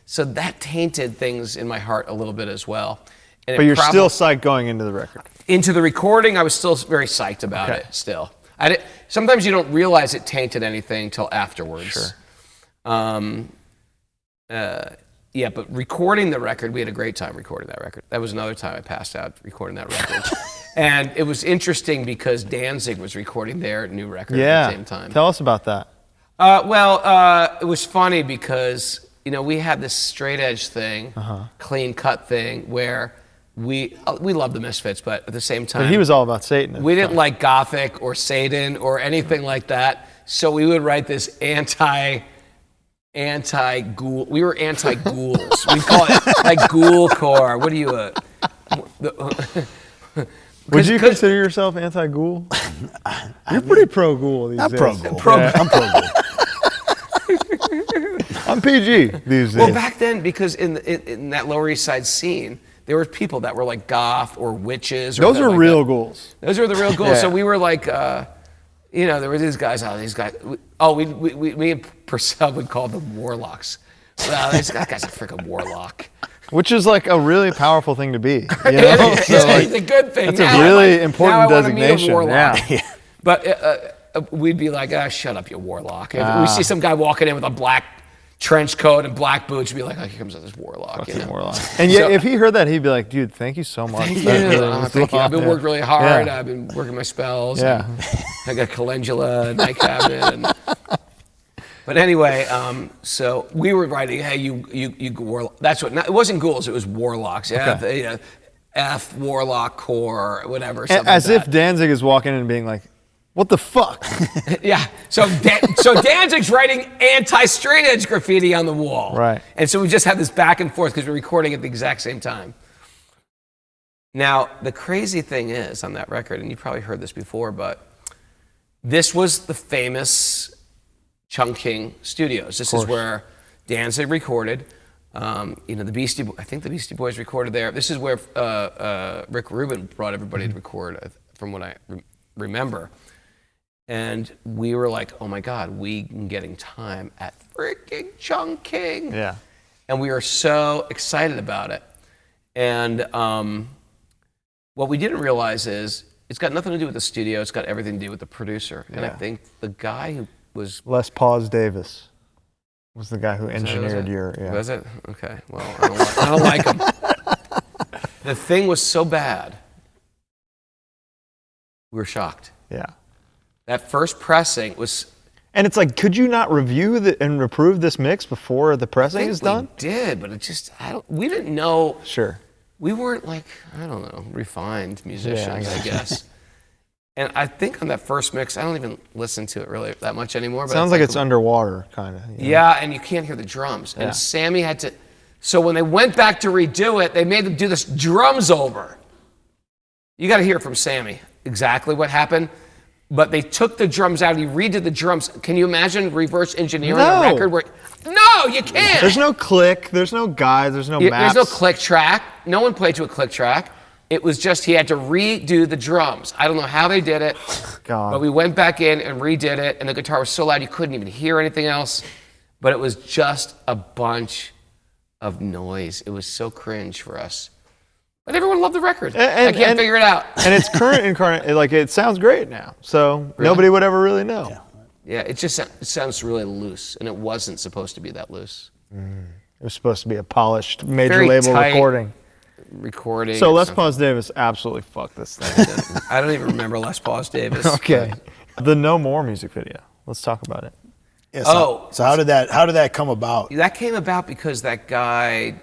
So that tainted things in my heart a little bit as well. And But you're still psyched going into the record. Into the recording, I was still very psyched about it still. Sometimes you don't realize it tainted anything until afterwards. Sure. Yeah, but recording the record, we had a great time recording that record. That was another time I passed out recording that record. And it was interesting because Danzig was recording their new record at the same time. Tell us about that. It was funny because, you know, we had this straight edge thing, clean cut thing, where we loved the Misfits, but at the same time, But he was all about Satan. we didn't like Gothic or Satan or anything like that. So we would write this anti-ghoul. We were anti-ghouls. We call it like ghoul-core. What are you? Would you consider yourself anti-ghoul? You're pretty pro-ghoul these days. I'm pro-ghoul. I'm pro-ghoul. I'm PG these days. Well, back then, because in that Lower East Side scene, there were people that were like goth or witches. Or Those are like real that. ghouls. Those were the real ghouls. Yeah. So we were like, you know, there were these guys. We and Porcell would call them warlocks. Well, that guy's a freaking warlock. Which is like a really powerful thing to be. You know? It's a good thing. That's a really important designation. Yeah. Yeah. But we'd be like, shut up, you warlock. If we see some guy walking in with a black trench coat and black boots, we'd be like, oh, here comes this warlock. You know? Warlock. And yet, if he heard that, he'd be like, dude, thank you so much. Thank you. I've been working really hard. Yeah. I've been working my spells. Yeah. I got calendula in my cabinet. But anyway, so we were writing, hey, you warlock. That's what. It wasn't ghouls. It was warlocks. Yeah. F warlock core, whatever. As if Danzig is walking in and being like, what the fuck? Yeah. So Danzig's writing anti-straight edge graffiti on the wall. Right. And so we just had this back and forth because we're recording at the exact same time. Now, the crazy thing is on that record, and you probably heard this before, but this was the famous Chungking Studios. This is where Danzig recorded. You know, I think the Beastie Boys recorded there. This is where Rick Rubin brought everybody to record, from what I remember. And we were like, oh my God, we are getting time at freaking Chungking. Yeah. And we were so excited about it. And what we didn't realize is it's got nothing to do with the studio. It's got everything to do with the producer. And I think the guy who was... Les Pause Davis was the guy who engineered your... Yeah. Was it? Okay. Well, I don't like him. The thing was so bad. We were shocked. Yeah. That first pressing was And it's like, could you not review and approve this mix before the pressing is done? We did, but it just, we didn't know. Sure. We weren't like, I don't know, refined musicians, I guess. And I think on that first mix, I don't even listen to it really that much anymore. But Sounds like it's underwater, kind of. Yeah, and you can't hear the drums. And Sammy had to, so when they went back to redo it, they made them do this drums over. You got to hear from Sammy exactly what happened. But they took the drums out, he redid the drums. Can you imagine reverse engineering a record where, no, you can't. There's no click, there's no guides, there's no maps. There's no click track. No one played to a click track. It was just he had to redo the drums. I don't know how they did it, but we went back in and redid it, and the guitar was so loud you couldn't even hear anything else. But it was just a bunch of noise. It was so cringe for us. But everyone loved the record. I can't figure it out. And it's current incarnate, like it sounds great now. So nobody would ever really know. Yeah, it sounds really loose, and it wasn't supposed to be that loose. It was supposed to be a polished major Very label tight recording. So Les Paws Davis absolutely fucked this thing. I don't even remember Les Paws Davis. Okay. The No More music video. Let's talk about it. Yeah, so how did that come about? That came about because that guy,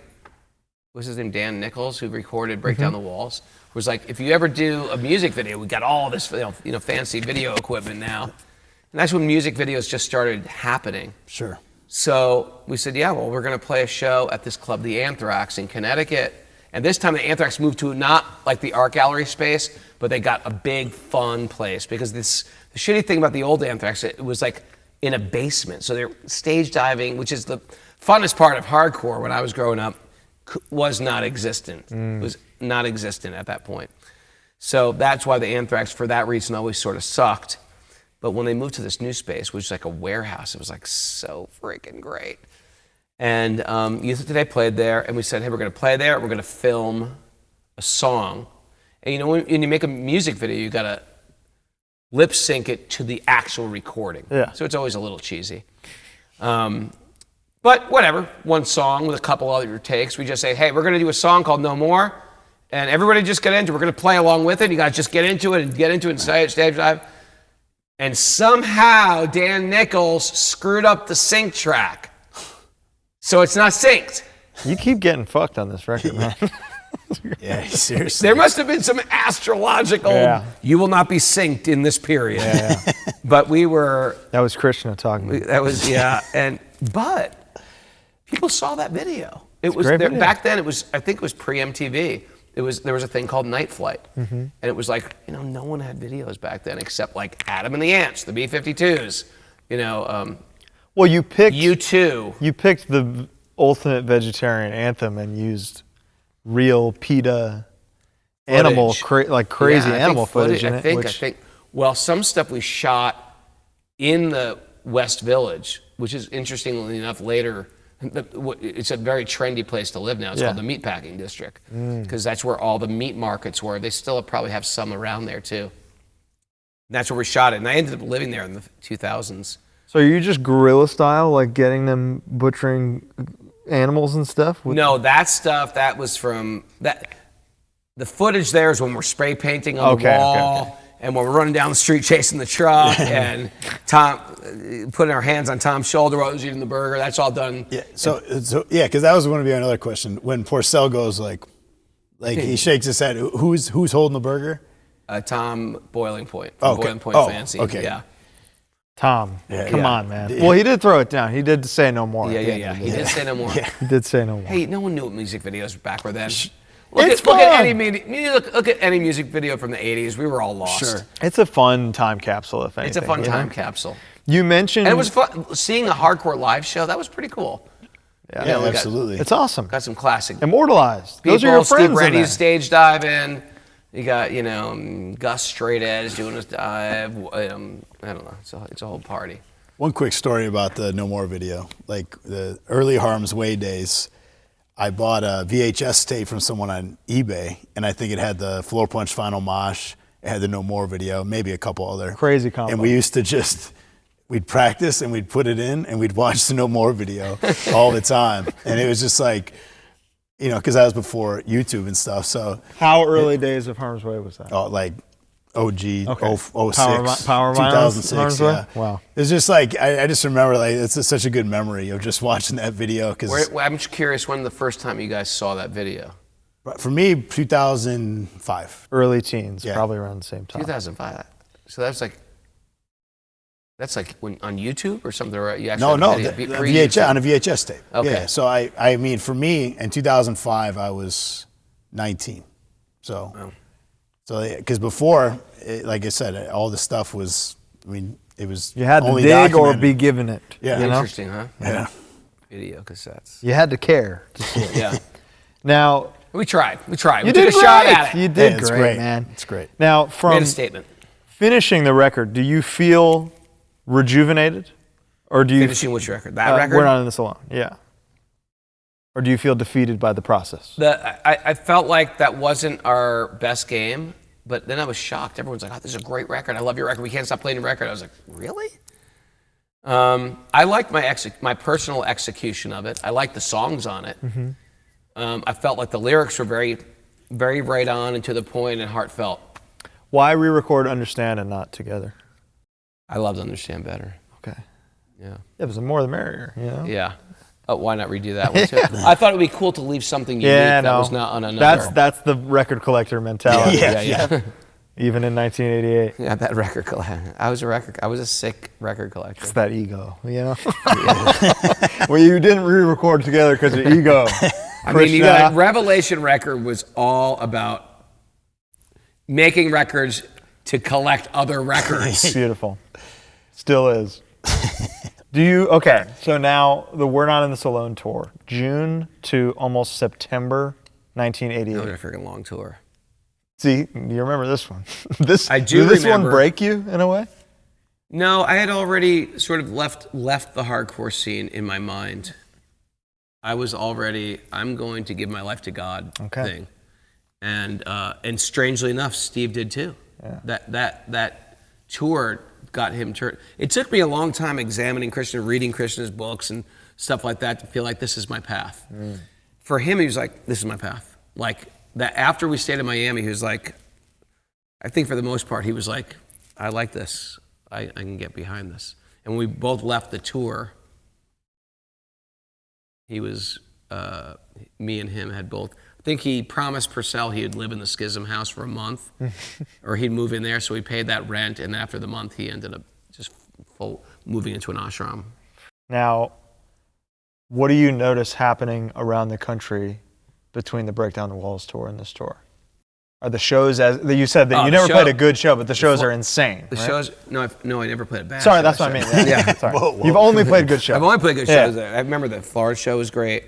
what's his name, Dan Nichols, who recorded Break Down the Walls, was like, if you ever do a music video, we got all this fancy video equipment now. And that's when music videos just started happening. Sure. So we said, yeah, well, we're going to play a show at this club, the Anthrax in Connecticut. And this time the Anthrax moved to not like the art gallery space, but they got a big, fun place. Because the shitty thing about the old Anthrax, it was like in a basement. So they're stage diving, which is the funnest part of hardcore when I was growing up, was not existent. It was not existent at that point. So that's why the Anthrax, for that reason, always sort of sucked. But when they moved to this new space, which was like a warehouse, it was like so freaking great. And Youth of Today played there, and we said, hey, we're going to play there, we're going to film a song. And when you make a music video, you got to lip sync it to the actual recording. Yeah. So it's always a little cheesy. But whatever, one song with a couple other takes. We just say, hey, we're going to do a song called No More, and everybody just get into it. We're going to play along with it. You got to just get into it and say it, stage dive. And somehow Dan Nichols screwed up the sync track. So it's not synced. You keep getting fucked on this record, man. Yeah, seriously. There must have been some astrological, you will not be synced in this period. Yeah. But we were... That was Krishna talking. That was, but people saw that video. It was great video. Back then, I think it was pre-MTV. There was a thing called Night Flight. And it was like, no one had videos back then except like Adam and the Ants, the B-52s, Well, you picked U2. You picked the ultimate vegetarian anthem and used real PETA animal, crazy animal footage in it. I think. Well, some stuff we shot in the West Village, which is interestingly enough later. It's a very trendy place to live now. It's called the Meatpacking District because that's where all the meat markets were. They still probably have some around there too. And that's where we shot it, and I ended up living there in the 2000s. So are you just guerrilla style, like getting them butchering animals and stuff? No, that stuff, that was from that. The footage there is when we're spray painting on the wall, and when we're running down the street chasing the truck, and Tom putting our hands on Tom's shoulder while he was eating the burger. That's all done. Yeah. So because that was going to be another question. When Porcell goes like he shakes his head, who's holding the burger? Tom Boiling Point. Okay. Boiling Point Fancy. Okay. Yeah. Tom, come on, man. Well, he did throw it down. He did say no more. Yeah. He did say no more. He did say no more. Hey, no one knew what music videos back were then. Look at any music video from the 80s. We were all lost. Sure. It's a fun time capsule, if anything. It's a fun time capsule. You mentioned... And it was fun. Seeing a hardcore live show, that was pretty cool. Yeah, absolutely. It's awesome. Got some classic... Immortalized. People, those are your friends Steve Reddy's stage diving. You got, Gus Straight Edge doing his dive. I don't know. It's a whole party. One quick story about the No More video. Like the early Harm's Way days, I bought a VHS tape from someone on eBay, and I think it had the Floor Punch Final Mosh, it had the No More video, maybe a couple other. Crazy combo. And we used to we'd practice and we'd put it in and we'd watch the No More video all the time. And it was just like, because that was before YouTube and stuff. So how early days of Harm's Way was that? Oh, like OG, Okay. 06, Power Violence, 2006. Harm's Yeah. Way? Wow. It's just like, I just remember, like, it's such a good memory of just watching that video. Because I'm just curious when the first time you guys saw that video. for me, 2005. Early teens, Yeah. probably around the same time. 2005. So that's like when on YouTube or something. Or you actually No, have a video? VHS, on a VHS tape. Okay. Yeah. So I mean, for me, in 2005, I was 19. So, because before, like I said, all the stuff was, I mean, it was You had to only dig or documented. be given it. Yeah. You know? Interesting, huh? Yeah. Video cassettes. You had to care to see it. Yeah. Now, We tried. We you took did a shot great. at it. You did Yeah, it's great, great. man. It's great. Now, Made from a statement. finishing the record, do you feel rejuvenated? Or do you Finishing which record? That record? We're Not in This Alone. Yeah. Or do you feel defeated by the process? I felt like that wasn't our best game, but then I was shocked. Everyone's like, "Oh, this is a great record. I love your record. We can't stop playing your record." I was like, "Really?" I liked my personal execution of it. I liked the songs on it. I felt like the lyrics were very, very right on and to the point and heartfelt. Why re-record Understand and not Together? I love to understand better. Okay. Yeah. It was the more the merrier, you know? Yeah. Oh, why not redo that one too? I thought it would be cool to leave something unique Yeah, that no. was not on another. That's the record collector mentality. Yeah. Even in 1988. Yeah, that record collector. I was a sick record collector. It's that ego, you know? Well, you didn't re-record together because of ego. I mean, you got Revelation record was all about making records to collect other records. Beautiful. Still is. Okay, so now the We're Not in This Alone tour, June to almost September 1988. That was a freaking long tour. See, you remember this one. I do Did this one remember. break you in a way? No, I had already sort of left the hardcore scene in my mind. I was already, I'm going to give my life to God thing. And strangely enough, Steve did too. Yeah. That tour got him turned. It took me a long time examining Krishna, reading Krishna's books and stuff like that to feel like this is my path. For him, he was like, this is my path. Like that after we stayed in Miami, he was like, I think for the most part, he was like, I like this. I can get behind this. And when we both left the tour, he was, me and him had both, I think he promised Porcell he'd live in the Schism house for a month, or he'd move in there, so he paid that rent, and after the month, he ended up just moving into an ashram. Now, what do you notice happening around the country between the Break Down the Walls tour and this tour? Are the shows, as you said that you never played a good show, but the shows are insane. The right? shows, no, I never played a bad Sorry, show. that's what I mean. Yeah, sorry. Whoa. You've only played good shows. I've only played good Yeah. shows. I remember the Florida show was great.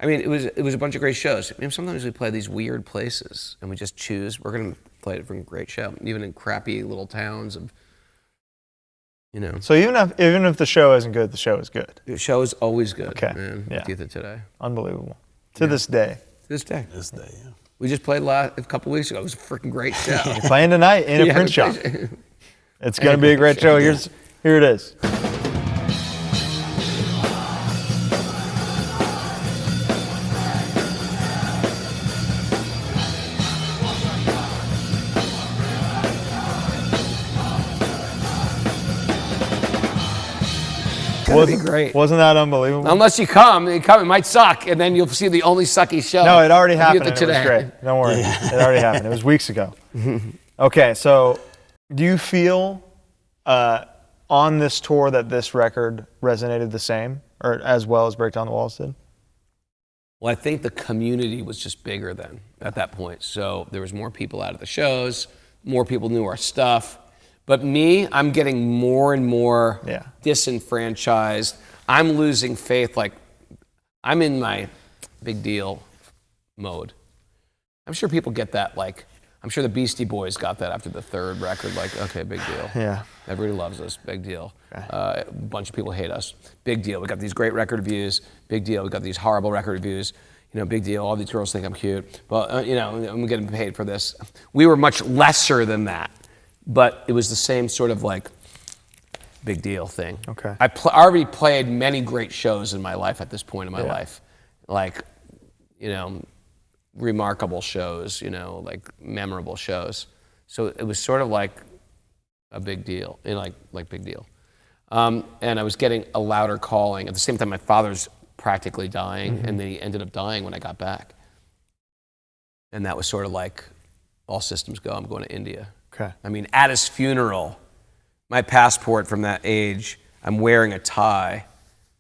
I mean, it was a bunch of great shows. I mean, sometimes we play these weird places, and we just choose, we're going to play it from a great show, even in crappy little towns of, you know. So even if the show isn't good, the show is good. The show is always good, Okay, man. yeah. With you today. Unbelievable. To this day. To this day. This day, yeah. We just played a couple weeks ago. It was a freaking great show. Playing tonight in a Yeah, print we shop. played- It's going to be a great show. Here it is. It'll be great. Wasn't that unbelievable? Unless you come, it might suck, and then you'll see the only sucky show. No, it already of happened. you And it was today. great. Don't worry. It already happened. It was weeks ago. Okay, so do you feel on this tour that this record resonated the same or as well as Break Down the Walls did? Well, I think the community was just bigger then at that point. So there was more people out of the shows, more people knew our stuff. But me, I'm getting more and more disenfranchised. I'm losing faith. Like, I'm in my big deal mode. I'm sure people get that. Like, I'm sure the Beastie Boys got that after the third record. Like, okay, big deal. Yeah. Everybody loves us. Big deal. Okay. A bunch of people hate us. Big deal. We got these great record reviews. Big deal. We got these horrible record reviews. You know, big deal. All these girls think I'm cute. Well, you know, I'm getting paid for this. We were much lesser than that, but it was the same sort of like big deal thing. Okay. I already played many great shows in my life at this point in my life, like, you know, remarkable shows. You know, like memorable shows. So it was sort of like a big deal, like big deal. And I was getting a louder calling. At the same time, my father's practically dying, and then he ended up dying when I got back. And that was sort of like, all systems go, I'm going to India. Okay. I mean, at his funeral, my passport from that age, I'm wearing a tie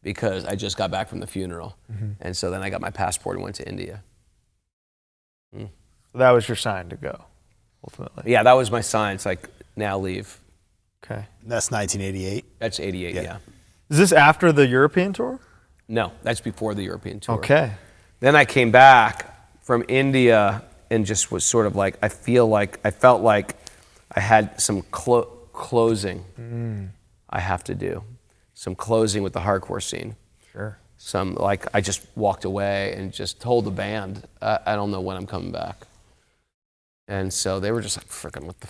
because I just got back from the funeral. And so then I got my passport and went to India. So that was your sign to go, ultimately. Yeah, that was my sign. It's like, now leave. Okay. That's 1988. That's 88, yeah. Is this after the European tour? No, that's before the European tour. Okay. Then I came back from India and just was sort of like, I felt like I had some closing I have to do. Some closing with the hardcore scene. Sure. I just walked away and just told the band, I don't know when I'm coming back. And so they were just like, frickin' what the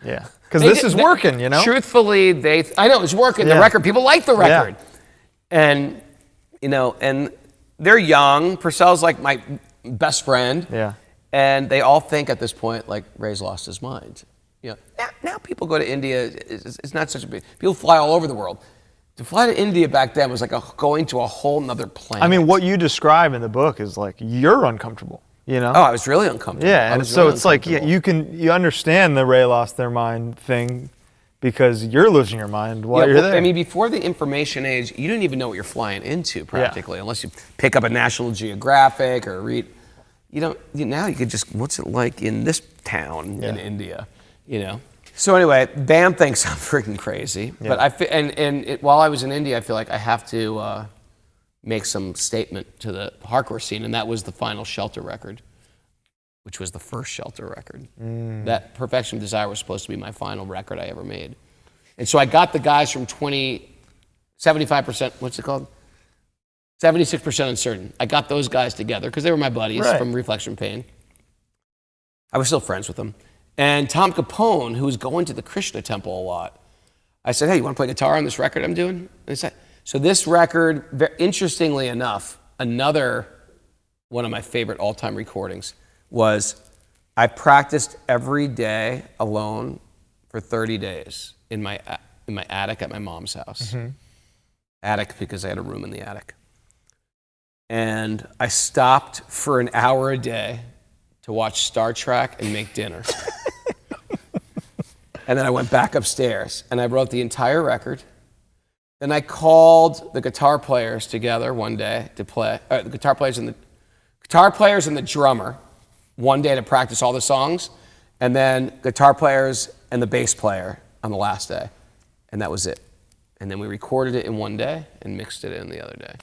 Yeah. Because this is working, you know? Truthfully, I know it's working. The record, people like the record. And, and they're young. Porcell's like my best friend. Yeah. And they all think at this point, like, Ray's lost his mind. Now people go to India, it's not such a big, people fly all over the world. To fly to India back then was like going to a whole nother planet. I mean, what you describe in the book is like, you're uncomfortable, you know? Oh, I was really uncomfortable. Yeah, and so it's like, you understand the Ray lost their mind thing because you're losing your mind while you're there. I mean, before the information age, you didn't even know what you're flying into practically, unless you pick up a National Geographic or read. Now you could just, what's it like in this town in India, So anyway, band thinks I'm freaking crazy. Yeah. But while I was in India, I feel like I have to make some statement to the hardcore scene, and that was the final Shelter record, which was the first Shelter record. That Perfection of Desire was supposed to be my final record I ever made. And so I got the guys from 75%, what's it called? 76% Uncertain. I got those guys together because they were my buddies from Reflex from Pain. I was still friends with them. And Tom Capone, who was going to the Krishna temple a lot, I said, hey, you want to play guitar on this record I'm doing? And he said, so this record, interestingly enough, another one of my favorite all-time recordings was I practiced every day alone for 30 days in my attic at my mom's house. Attic because I had a room in the attic. And I stopped for an hour a day to watch Star Trek and make dinner. And then I went back upstairs and I wrote the entire record. Then I called the guitar players together one day to play, the guitar players and the drummer one day to practice all the songs, and then guitar players and the bass player on the last day. And that was it. And then we recorded it in one day and mixed it in the other day.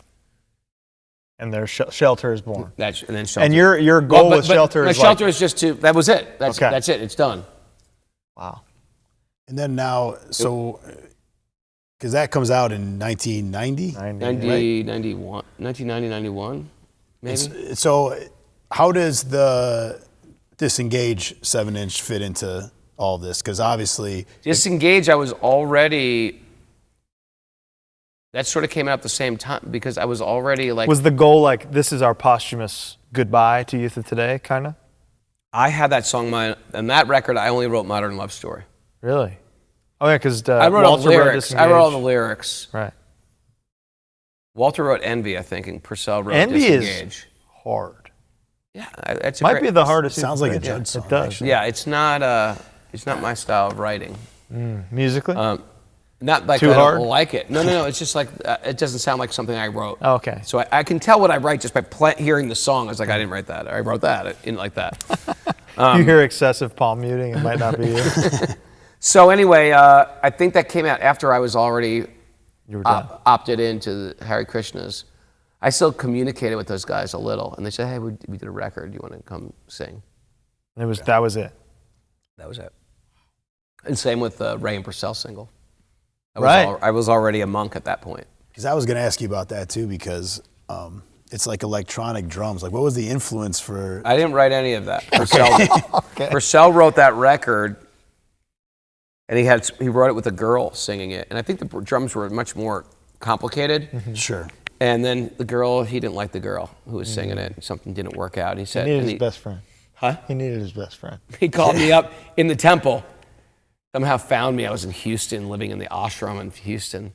And their Shelter is born. And then Shelter. And your goal with Shelter is Shelter is just to, that was it. That's it, it's done. Wow. And then now, so, because that comes out in 1990? 91, 91, maybe? So how does the Disengage 7-inch fit into all this? Because obviously... Disengage, I was already... That sort of came out at the same time because I was already like... Was the goal like, this is our posthumous goodbye to youth of today, kind of? I had that song, and that record, I only wrote Modern Love Story. Really? Oh yeah, because I wrote all the lyrics. I wrote all the lyrics. Right. Walter wrote Envy, I think, and Porcell wrote Envy Disengage. Is hard. Yeah, it's might be the hardest. Sounds like a Judd song. It does. Actually. Yeah, it's not my style of writing. Musically? Not like Too I hard? don't like it. No. It's just like it doesn't sound like something I wrote. Oh, okay. So I can tell what I write just by hearing the song. I was like, I didn't write that. I wrote that. I didn't like that. You hear excessive palm muting, it might not be you. So anyway, I think that came out after I was already opted into the Hare Krishnas. I still communicated with those guys a little, and they said, hey, we did a record. Do you want to come sing? And that was it. That was it. And same with the Ray and Porcell single. I was already a monk at that point. Because I was going to ask you about that too, because it's like electronic drums. Like, what was the influence for? I didn't write any of that. Porcell wrote that record, and he wrote it with a girl singing it. And I think the drums were much more complicated. Sure. And then the girl, he didn't like the girl who was singing it. Something didn't work out. He said, he needed his best friend. Huh? He needed his best friend. He called me up. in the temple, somehow found me. I was in Houston, living in the ashram in Houston.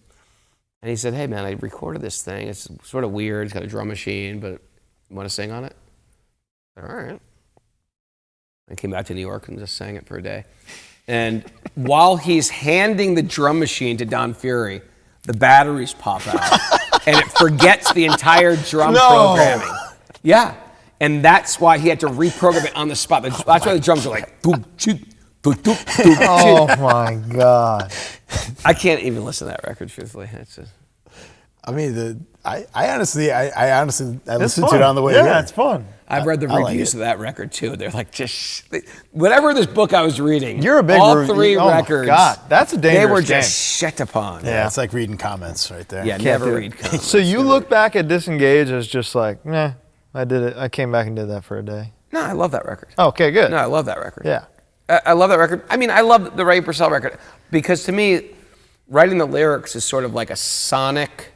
And he said, hey, man, I recorded this thing. It's sort of weird. It's got a drum machine, but you want to sing on it? I said, all right. I came back to New York and just sang it for a day. And while he's handing the drum machine to Don Fury, the batteries pop out. And it forgets the entire drum programming. Yeah. And that's why he had to reprogram it on the spot. That's why the drums are like, boom, choo, boom, boom, boom. Oh my God. I can't even listen to that record, truthfully. It's just... I mean, I honestly listened to it on the way here. here. Yeah, it's fun. I've read the reviews of that record too. They're like, whatever this book I was reading. You're a big all three records. My God, that's a dangerous They were game. just shit upon. Yeah, it's like reading comments right there. Yeah, never read comments. So you look back at Disengage as just like, nah, I did it. I came back and did that for a day. No, I love that record. Okay, good. No, I love that record. Yeah. I love that record. I mean, I love the Ray Porcell record because to me, writing the lyrics is sort of like a sonic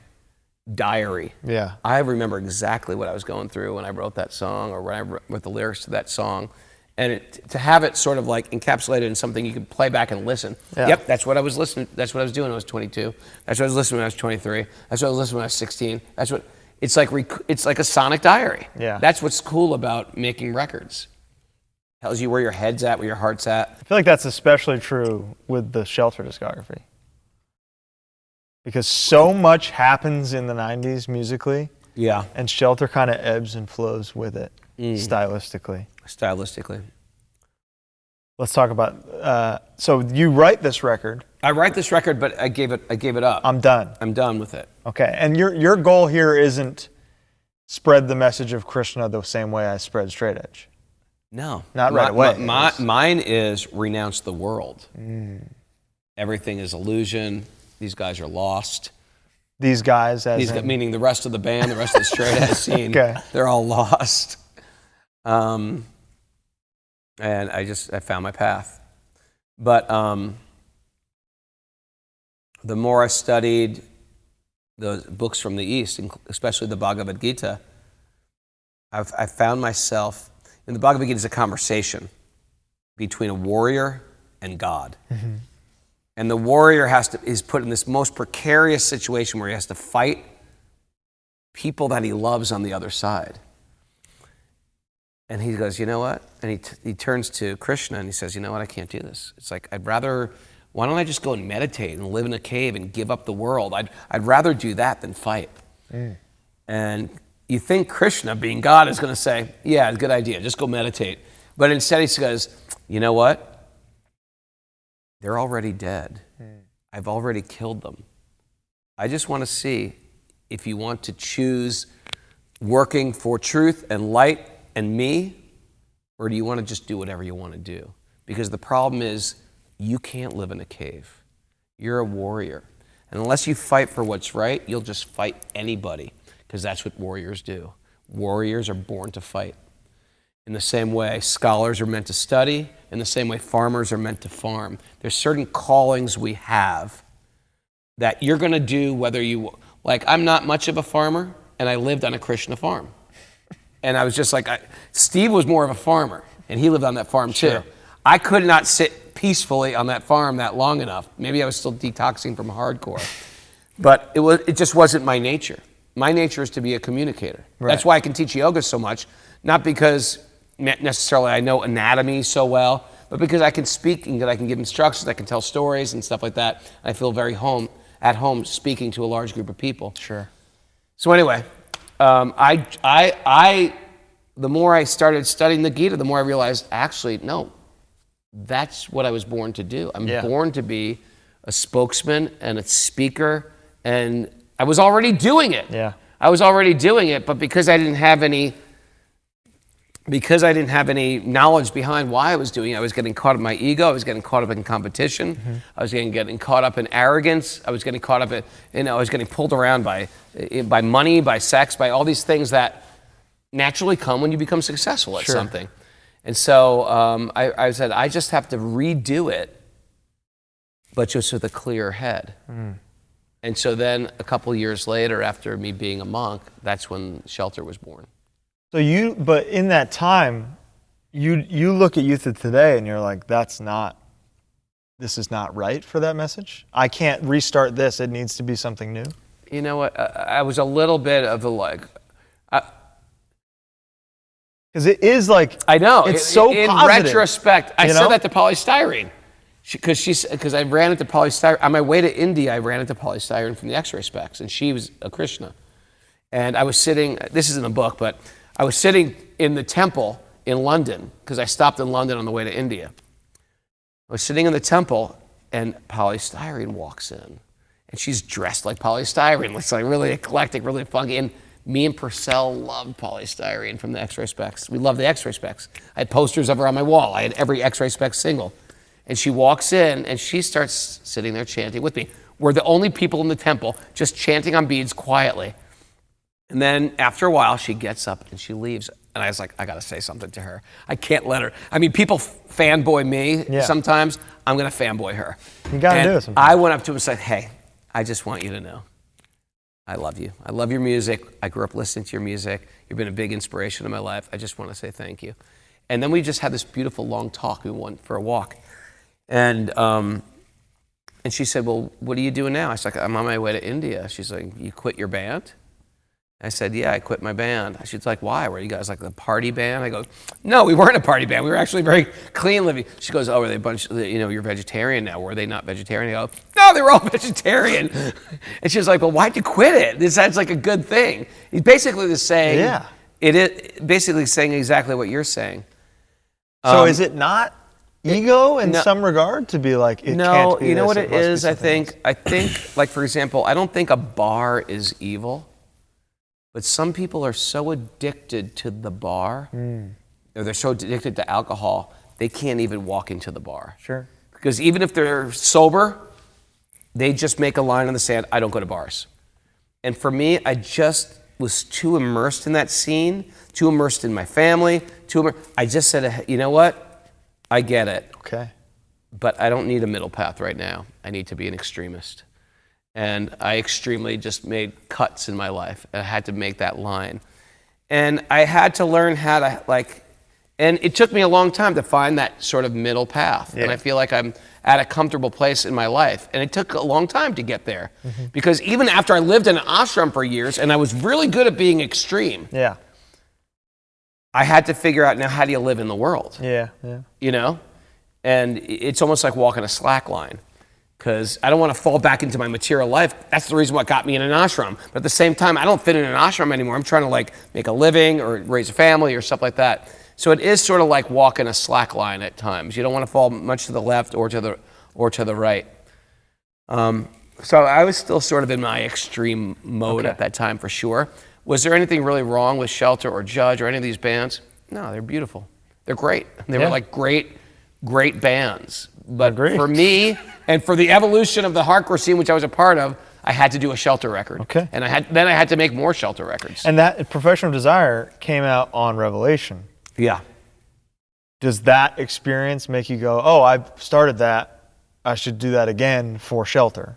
diary. Yeah. I remember exactly what I was going through when I wrote that song or when I wrote the lyrics to that song. And to have it sort of like encapsulated in something you could play back and listen. Yeah. Yep, that's what I was listening. That's what I was doing when I was 22. That's what I was listening when I was 23. That's what I was listening when I was 16. That's what it's like a sonic diary. Yeah. That's what's cool about making records. Tells you where your head's at, where your heart's at. I feel like that's especially true with the Shelter discography. Because so much happens in the 90s musically. Yeah. And Shelter kind of ebbs and flows with it stylistically. Stylistically. Let's talk about, so you write this record. I write this record, but I gave it up. I'm done. I'm done with it. Okay, and your goal here isn't spread the message of Krishna the same way I spread straight edge. No. Not right away. Mine is renounce the world. Everything is illusion. These guys are lost. These guys, meaning the rest of the band, the rest of the straight edge scene, okay. They're all lost. And I found my path. But the more I studied the books from the East, especially the Bhagavad Gita, I found myself, and the Bhagavad Gita is a conversation between a warrior and God. Mm-hmm. And the warrior is put in this most precarious situation where he has to fight people that he loves on the other side. And he goes, you know what? And he turns to Krishna and he says, you know what? I can't do this. It's like, why don't I just go and meditate and live in a cave and give up the world? I'd rather do that than fight. And you think Krishna, being God, is going to say, yeah, good idea, just go meditate. But instead he says, you know what? They're already dead. I've already killed them. I just want to see if you want to choose working for truth and light and me, or do you want to just do whatever you want to do? Because the problem is you can't live in a cave. You're a warrior. And unless you fight for what's right, you'll just fight anybody, because that's what warriors do. Warriors are born to fight. In the same way, scholars are meant to study. In the same way, farmers are meant to farm. There's certain callings we have that you're going to do whether you... Like, I'm not much of a farmer, and I lived on a Krishna farm. And I was just like... Steve was more of a farmer, and he lived on that farm too. Sure. I could not sit peacefully on that farm that long enough. Maybe I was still detoxing from hardcore. But it just wasn't my nature. My nature is to be a communicator. Right. That's why I can teach yoga so much. Not because necessarily I know anatomy so well, but because I can speak and that I can give instructions, I can tell stories and stuff like that. I feel very at home speaking to a large group of people. Sure. So anyway, the more I started studying the Gita, the more I realized, actually, no, that's what I was born to do. I'm born to be a spokesman and a speaker, and I was already doing it. Yeah. I was already doing it, but because I didn't have any knowledge behind why I was doing it, I was getting caught up in my ego, I was getting caught up in competition, I was getting caught up in arrogance, I was getting caught up in, I was getting pulled around by money, by sex, by all these things that naturally come when you become successful at something. And so I said, I just have to redo it, but just with a clear head. And so then a couple years later, after me being a monk, that's when Shelter was born. But in that time, you look at youth of today and you're like, this is not right for that message. I can't restart this. It needs to be something new. You know what? I was a little bit of the because it is like, I know. It's so in positive. Retrospect, I You said know? that to polystyrene. Because I ran into polystyrene. On my way to India, I ran into polystyrene from the X-ray specs, and she was a Krishna. And I was sitting, this is in the book, but I was sitting in the temple in London, because I stopped in London on the way to India. I was sitting in the temple, and polystyrene walks in. And she's dressed like polystyrene. Looks like really eclectic, really funky. And me and Porcell loved polystyrene from the X-ray specs. We loved the X-ray specs. I had posters of her on my wall. I had every X-ray specs single. And she walks in, and she starts sitting there chanting with me. We're the only people in the temple just chanting on beads quietly. And then after a while, she gets up and she leaves. And I was like, I got to say something to her. I can't let her. I mean, people fanboy me sometimes. I'm going to fanboy her. You got to do it sometimes. I went up to her and said, hey, I just want you to know, I love you. I love your music. I grew up listening to your music. You've been a big inspiration in my life. I just want to say thank you. And then we just had this beautiful long talk. We went for a walk. And she said, well, what are you doing now? I was like, I'm on my way to India. She's like, you quit your band? I said, yeah, I quit my band. She's like, why? Were you guys like a party band? I go, no, we weren't a party band. We were actually very clean living. She goes, oh, are they a bunch, you're vegetarian now. Were they not vegetarian? I go, no, they were all vegetarian. And she's like, well, why'd you quit it? This sounds like a good thing. He's basically just saying, it is basically saying exactly what you're saying. So is it not ego in some regard to be like, it can't be you know this, what it must be is? I something think, else? like, for example, I don't think a bar is evil, but some people are so addicted to the bar, or they're so addicted to alcohol, they can't even walk into the bar. Sure. Because even if they're sober, they just make a line in the sand, I don't go to bars. And for me, I just was too immersed in that scene, too immersed in my family, I just said, you know what? I get it. Okay. But I don't need a middle path right now. I need to be an extremist. And I extremely just made cuts in my life. I had to make that line. And I had to learn how to, and it took me a long time to find that sort of middle path. Yeah. And I feel like I'm at a comfortable place in my life. And it took a long time to get there. Mm-hmm. Because even after I lived in an ashram for years, and I was really good at being extreme. Yeah. I had to figure out, now, how do you live in the world? Yeah. You know? And it's almost like walking a slack line, because I don't want to fall back into my material life. That's the reason what got me in an ashram. But at the same time, I don't fit in an ashram anymore. I'm trying to make a living or raise a family or stuff like that. So it is sort of like walking a slack line at times. You don't want to fall much to the left or to the right. So I was still sort of in my extreme mode at that time, for sure. Was there anything really wrong with Shelter or Judge or any of these bands? No, they're beautiful. They're great. They were like great bands. But for me, and for the evolution of the hardcore scene, which I was a part of, I had to do a Shelter record. Okay. And then I had to make more Shelter records. And that Professional Desire came out on Revelation. Yeah. Does that experience make you go, oh, I started that, I should do that again for Shelter?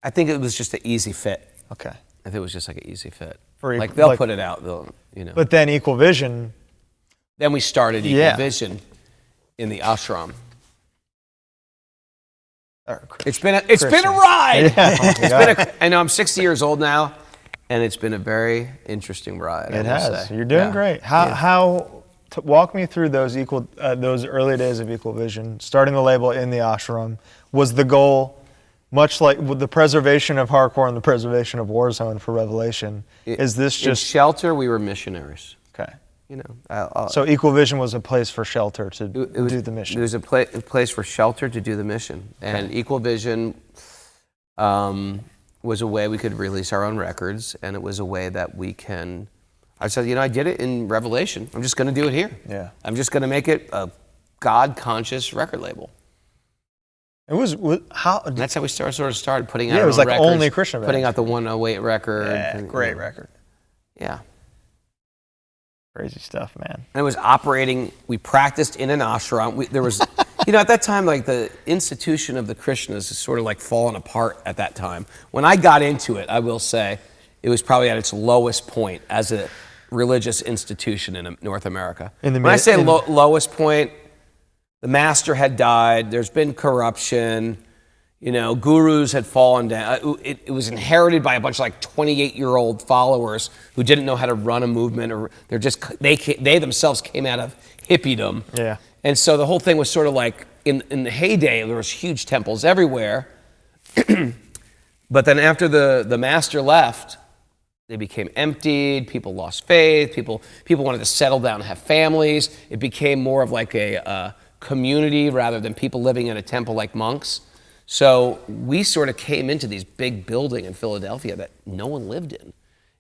I think it was just an easy fit. Okay. I think it was just like an easy fit. For they'll put it out, But then Equal Vision. Then we started Equal Vision in the ashram. It's been a ride. Yeah. I know I'm 60 years old now, and it's been a very interesting ride. It has. You're doing great. Walk me through those early days of Equal Vision, starting the label in the ashram. Was the goal, much like with the preservation of hardcore and the preservation of Warzone for Revelation, is this just... In Shelter, we were missionaries. Okay. So Equal Vision was a place for Shelter to do the mission. It was a place for Shelter to do the mission. And Equal Vision was a way we could release our own records, and it was a way that we can... I said, I did it in Revelation. I'm just going to do it here. Yeah. I'm just going to make it a God-conscious record label. It was how. And that's how we started putting out. Yeah, it was our like own records, only Krishna bands. Putting out the 108 record. Yeah, great record. Yeah. Crazy stuff, man. And it was operating. We practiced in an ashram. There was, at that time, the institution of the Krishnas is sort of falling apart at that time. When I got into it, I will say, it was probably at its lowest point as a religious institution in North America. When I say lowest point, the master had died. There's been corruption. Gurus had fallen down. It was inherited by a bunch of like 28-year-old followers who didn't know how to run a movement, or they themselves came out of hippiedom. Yeah. And so the whole thing was sort of like in the heyday, there was huge temples everywhere. But then after the master left, they became emptied. People lost faith. People wanted to settle down and have families. It became more of like a community rather than people living in a temple like monks. So we sort of came into these big building in Philadelphia that no one lived in.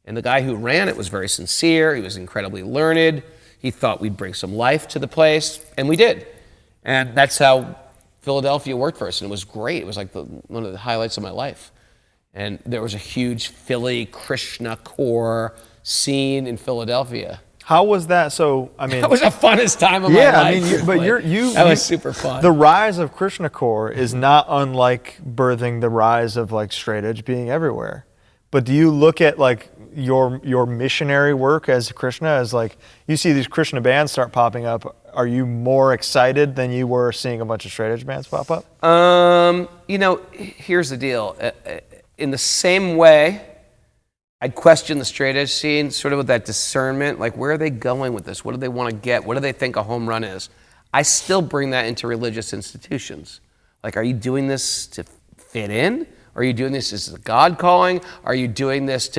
And the guy who ran it was very sincere. He was incredibly learned. He thought we'd bring some life to the place, and we did. And that's how Philadelphia worked for us, and it was great. It was like one of the highlights of my life. And there was a huge Philly Krishnacore scene in Philadelphia. How was that? So, I mean, that was the funnest time of my life. That was super fun. The rise of Krishnacore is not unlike birthing the rise of like straight edge being everywhere. But do you look at like your missionary work as Krishna as like you see these Krishna bands start popping up? Are you more excited than you were seeing a bunch of straight edge bands pop up? Here's the deal. In the same way, I'd question the straight edge scene, sort of with that discernment, like where are they going with this? What do they want to get? What do they think a home run is? I still bring that into religious institutions. Like, are you doing this to fit in? Are you doing this as a God calling? Are you doing this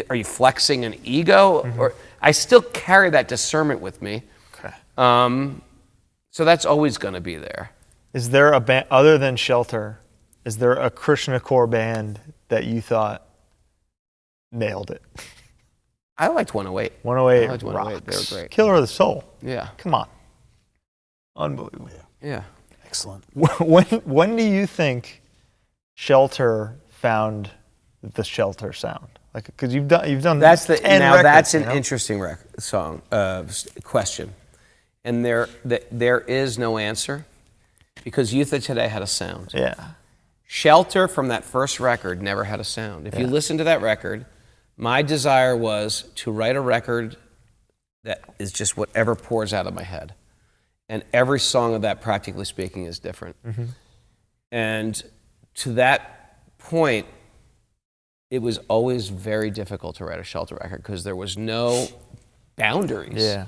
are you flexing an ego? Mm-hmm. Or I still carry that discernment with me. Okay. So that's always going to be there. Is there a band, other than Shelter, is there a Krishnacore band that you thought nailed it? I liked 108. 108 I liked 108. rocks. They were great. Killer of the Soul. Yeah. Come on. Unbelievable. Yeah. Excellent. When do you think Shelter found the Shelter sound? Like, because you've done that's 10 now records, that's an interesting question, and there is no answer because Youth of Today had a sound. Yeah. Shelter from that first record never had a sound. If you listen to that record, my desire was to write a record that is just whatever pours out of my head. And every song of that, practically speaking, is different. Mm-hmm. And to that point, it was always very difficult to write a Shelter record because there was no boundaries. Yeah.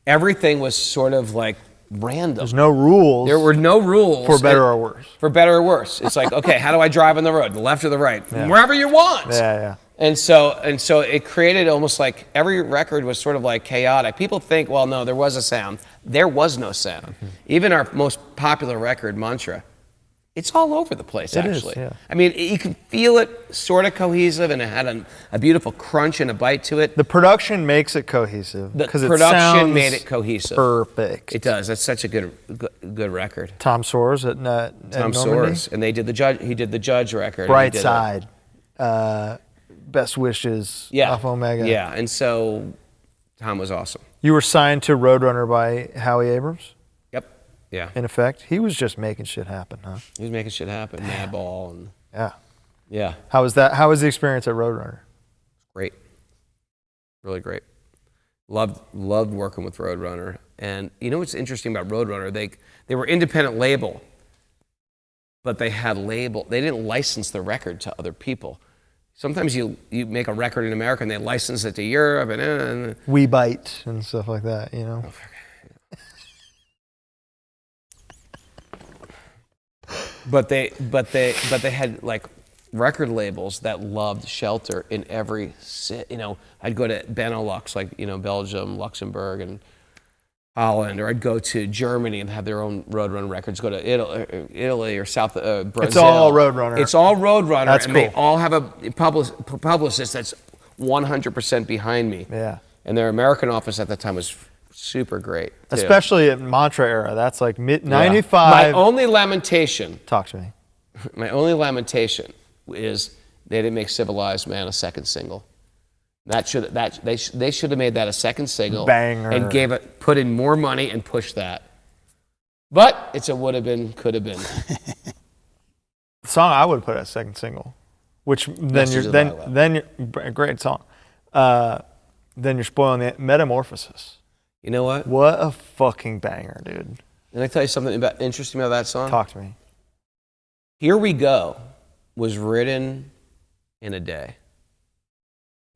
Everything was sort of like random. There's no rules. There were no rules. For better or worse. For better or worse. It's like, okay, how do I drive on the road? The left or the right? Yeah. Wherever you want. Yeah. And so it created almost like every record was sort of like chaotic. People think, well, no, there was a sound. There was no sound. Mm-hmm. Even our most popular record, Mantra, it's all over the place, actually. It is, yeah. I mean, you can feel it sort of cohesive, and it had a beautiful crunch and a bite to it. The production makes it cohesive. The production production made it cohesive. Perfect. It does. That's such a good record. Tom Soares at Tom Soares, and he did the Judge record. Bright Side, Best Wishes, Alpha Omega. Yeah, and so Tom was awesome. You were signed to Roadrunner by Howie Abrams? Yep. Yeah. In effect, he was just making shit happen, huh? He was making shit happen. Madball and yeah. How was that? How was the experience at Roadrunner? Great. Really great. Loved working with Roadrunner. And you know what's interesting about Roadrunner? They were independent label, but they didn't license the record to other people. Sometimes you make a record in America and they license it to Europe and We Bite and stuff like that, you know. But they had like record labels that loved Shelter in every I'd go to Benelux, like Belgium, Luxembourg, and Holland, or I'd go to Germany and have their own Roadrunner records. Go to Italy or South Brazil. It's all Roadrunner. It's all Roadrunner, That's and cool. they all have a publicist that's 100% behind me. Yeah. And their American office at the time was super great, too. Especially at Mantra era. That's like mid-95. My only lamentation. Talk to me. My only lamentation is they didn't make Civilized Man a second single. They should have made that a second single. Banger. And put in more money and pushed that. But it's a would have been, could have been. The song I would put as second single, which then you're great song. then you're spoiling the Metamorphosis. You know what? What a fucking banger, dude. Can I tell you something interesting about that song? Talk to me. Here We Go was written in a day.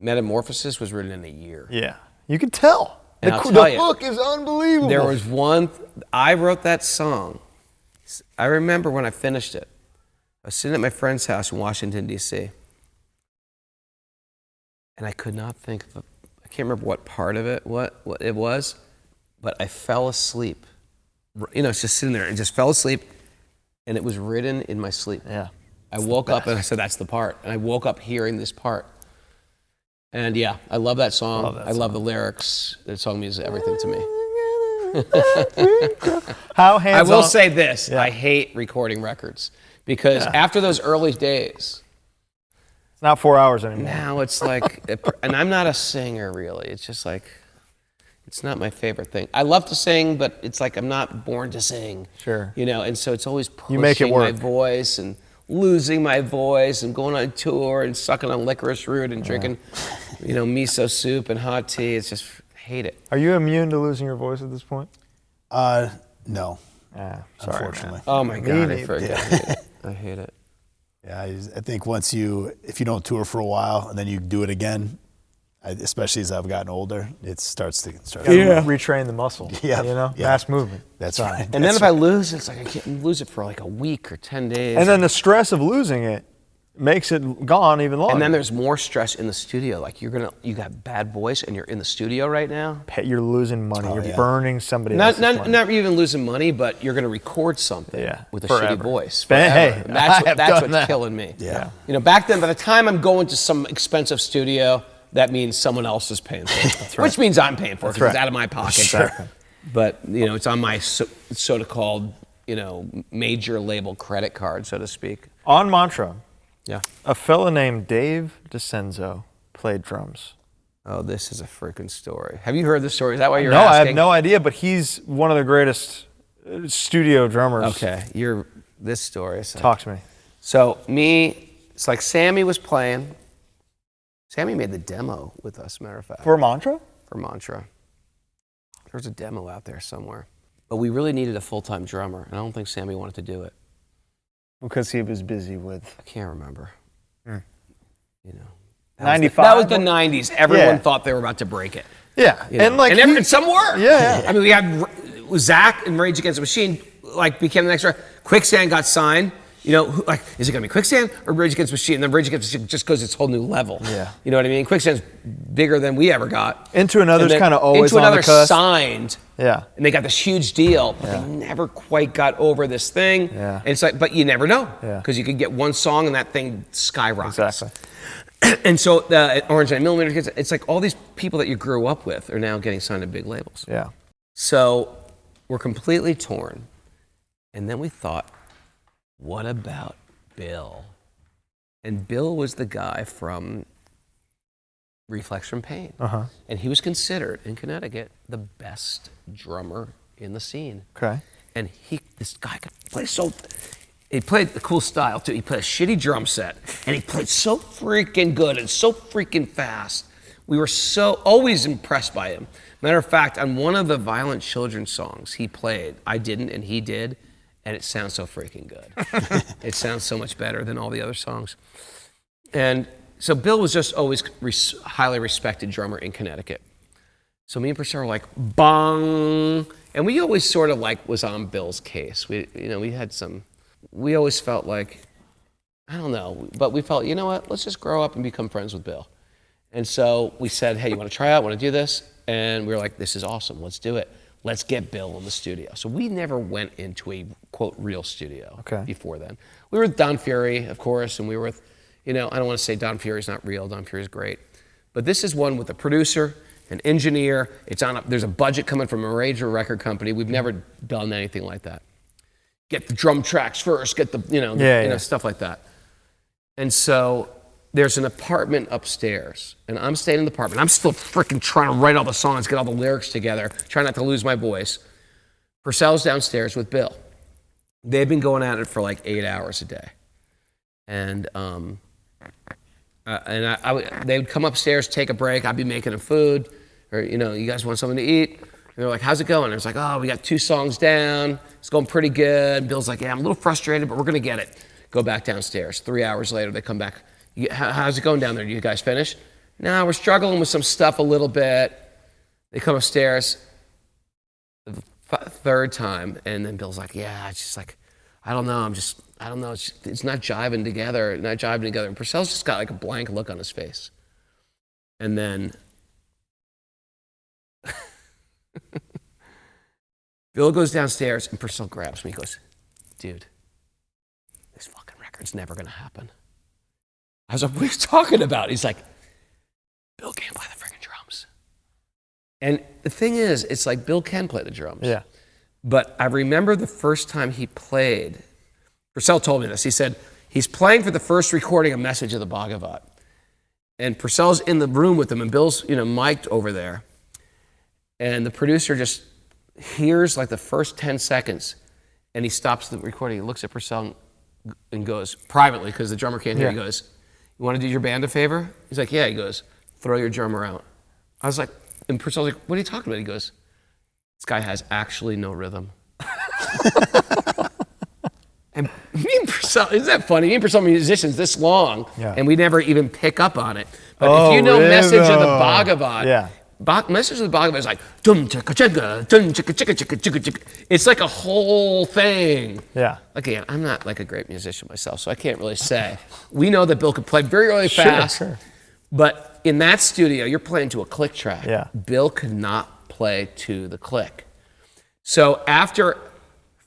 Metamorphosis was written in a year. Yeah. You could tell. And The I'll tell you, hook is unbelievable. There was I wrote that song. I remember when I finished it. I was sitting at my friend's house in Washington, D.C. And I could not think of I can't remember what part of it, what it was, but I fell asleep. You know, it's just sitting there and just fell asleep, and it was written in my sleep. Yeah. I woke up and I said, that's the part. And I woke up hearing this part. And yeah, I love that song. I love the lyrics. That song means everything to me. How I hands-on? will say this, Yeah. I hate recording records because after those early days, It's not 4 hours anymore. now it's like, and I'm not a singer really. It's just like, it's not my favorite thing. I love to sing, but it's like I'm not born to sing. Sure. You know, and so it's always pushing make it my work. voice and losing my voice and going on tour and sucking on licorice root and drinking, you know, miso soup and hot tea. It's just, hate it. Are you immune to losing your voice at this point? No, Sorry, unfortunately. man. Oh my God, I neither. forget. I hate it. Yeah, I think if you don't tour for a while and then you do it again, especially as I've gotten older, it starts to Retrain the muscle. Yeah. You know, Yeah. mass movement. That's right. And then if I lose it, it's like I can't lose it for like a week or 10 days. And then the stress of losing it makes it gone even longer. And then there's more stress in the studio. Like you got bad voice and you're in the studio right now. You're losing money. Oh, You're yeah. burning somebody else's money. Not even losing money, but you're going to record something with a shitty Forever. voice. Hey, Forever. And that's I have that's done what's that. killing me. Yeah. You know, back then, by the time I'm going to some expensive studio, that means someone else is paying for it. Which means I'm paying for it because it's out of my pocket. Sure. But, you know, it's on my so-called, you know, major label credit card, so to speak. On Mantra, Yeah. a fella named Dave DeCenzo played drums. Oh, this is a freaking story. Have you heard this story? Is that why you're No, I asking? have no idea, but he's one of the greatest studio drummers. Okay, this story. Is Talk to me. So it's like Sammy was playing. Sammy made the demo with us, matter of fact. For Mantra? For Mantra. There's a demo out there somewhere. But we really needed a full-time drummer, and I don't think Sammy wanted to do it. Because he was busy with... I can't remember. You know. 95? That was the 90s. Everyone Yeah. thought they were about to break it. Yeah. You know? And some were. Yeah. I mean, we had Zach and Rage Against the Machine, like, became the next round. Quicksand got signed. You know, like, is it going to be Quicksand or Rage Against the Machine? And then Rage Against the Machine just goes its whole new level. Yeah. You know what I mean? Quicksand's bigger than we ever got. Into Another's And then kind of always Into on the Another cusp. signed. Yeah. And they got this huge deal, but they never quite got over this thing. Yeah. And it's like, but you never know. Yeah. Because you could get one song and that thing skyrockets. Exactly. And so the Orange 9mm kids, it's like all these people that you grew up with are now getting signed to big labels. Yeah. So we're completely torn. And then we thought, what about Bill? And Bill was the guy from Reflex from Pain. Uh-huh. And he was considered in Connecticut the best drummer in the scene. Okay. And this guy could play he played a cool style too. He played a shitty drum set and he played so freaking good and so freaking fast. We were so always impressed by him. Matter of fact, on one of the Violent Children songs he played, I didn't and he did, and it sounds so freaking good. It sounds so much better than all the other songs. And so Bill was just always highly respected drummer in Connecticut. So me and Porcell were like, bong. And we always sort of like was on Bill's case. We always felt like, I don't know, but we felt, you know what, let's just grow up and become friends with Bill. And so we said, hey, you want to try out, want to do this? And we were like, this is awesome, let's do it. Let's get Bill in the studio. So we never went into a, quote, real studio before then. We were with Don Fury, of course, and we were with, I don't want to say Don Fury's not real, Don Fury's great. But this is one with a producer, an engineer, there's a budget coming from a major record company. We've never done anything like that. Get the drum tracks first, get the, stuff like that. And so there's an apartment upstairs, and I'm staying in the apartment. I'm still freaking trying to write all the songs, get all the lyrics together, trying not to lose my voice. Porcell's downstairs with Bill. They've been going at it for like 8 hours a day. And They would come upstairs, take a break. I'd be making them food, or you guys want something to eat? And they're like, how's it going? And I was like, oh, we got 2 songs down. It's going pretty good. Bill's like, yeah, I'm a little frustrated, but we're gonna get it. Go back downstairs. 3 hours later, they come back. How's it going down there? You guys finished? No, we're struggling with some stuff a little bit. They come upstairs the 3rd time, and then Bill's like, yeah, it's just like, I don't know. It's not jiving together. And Porcell's just got like a blank look on his face. And then Bill goes downstairs, and Porcell grabs me. He goes, dude, this fucking record's never gonna happen. I was like, what are you talking about? He's like, Bill can't play the freaking drums. And the thing is, it's like Bill can play the drums. Yeah. But I remember the first time he played, Porcell told me this. He said, he's playing for the first recording a Message of the Bhagavat. And Porcell's in the room with him, and Bill's, mic'd over there. And the producer just hears like the first 10 seconds, and he stops the recording. He looks at Porcell and goes, privately, because the drummer can't hear, he goes, you want to do your band a favor? He's like, yeah. He goes, throw your drummer out. I was like, and Porcell's like, what are you talking about? He goes, this guy has actually no rhythm. And me and Porcell, isn't that funny? Me and Porcell are musicians this long, and we never even pick up on it. But if you know Message of the Bhagavat, Message of the Bhagavat is like, dum chicka chicka, dum chicka chicka chicka chicka chicka. It's like a whole thing. Yeah. Again, I'm not like a great musician myself, so I can't really say. We know that Bill could play very, really fast. Sure. But in that studio, you're playing to a click track. Yeah. Bill could not play to the click. So after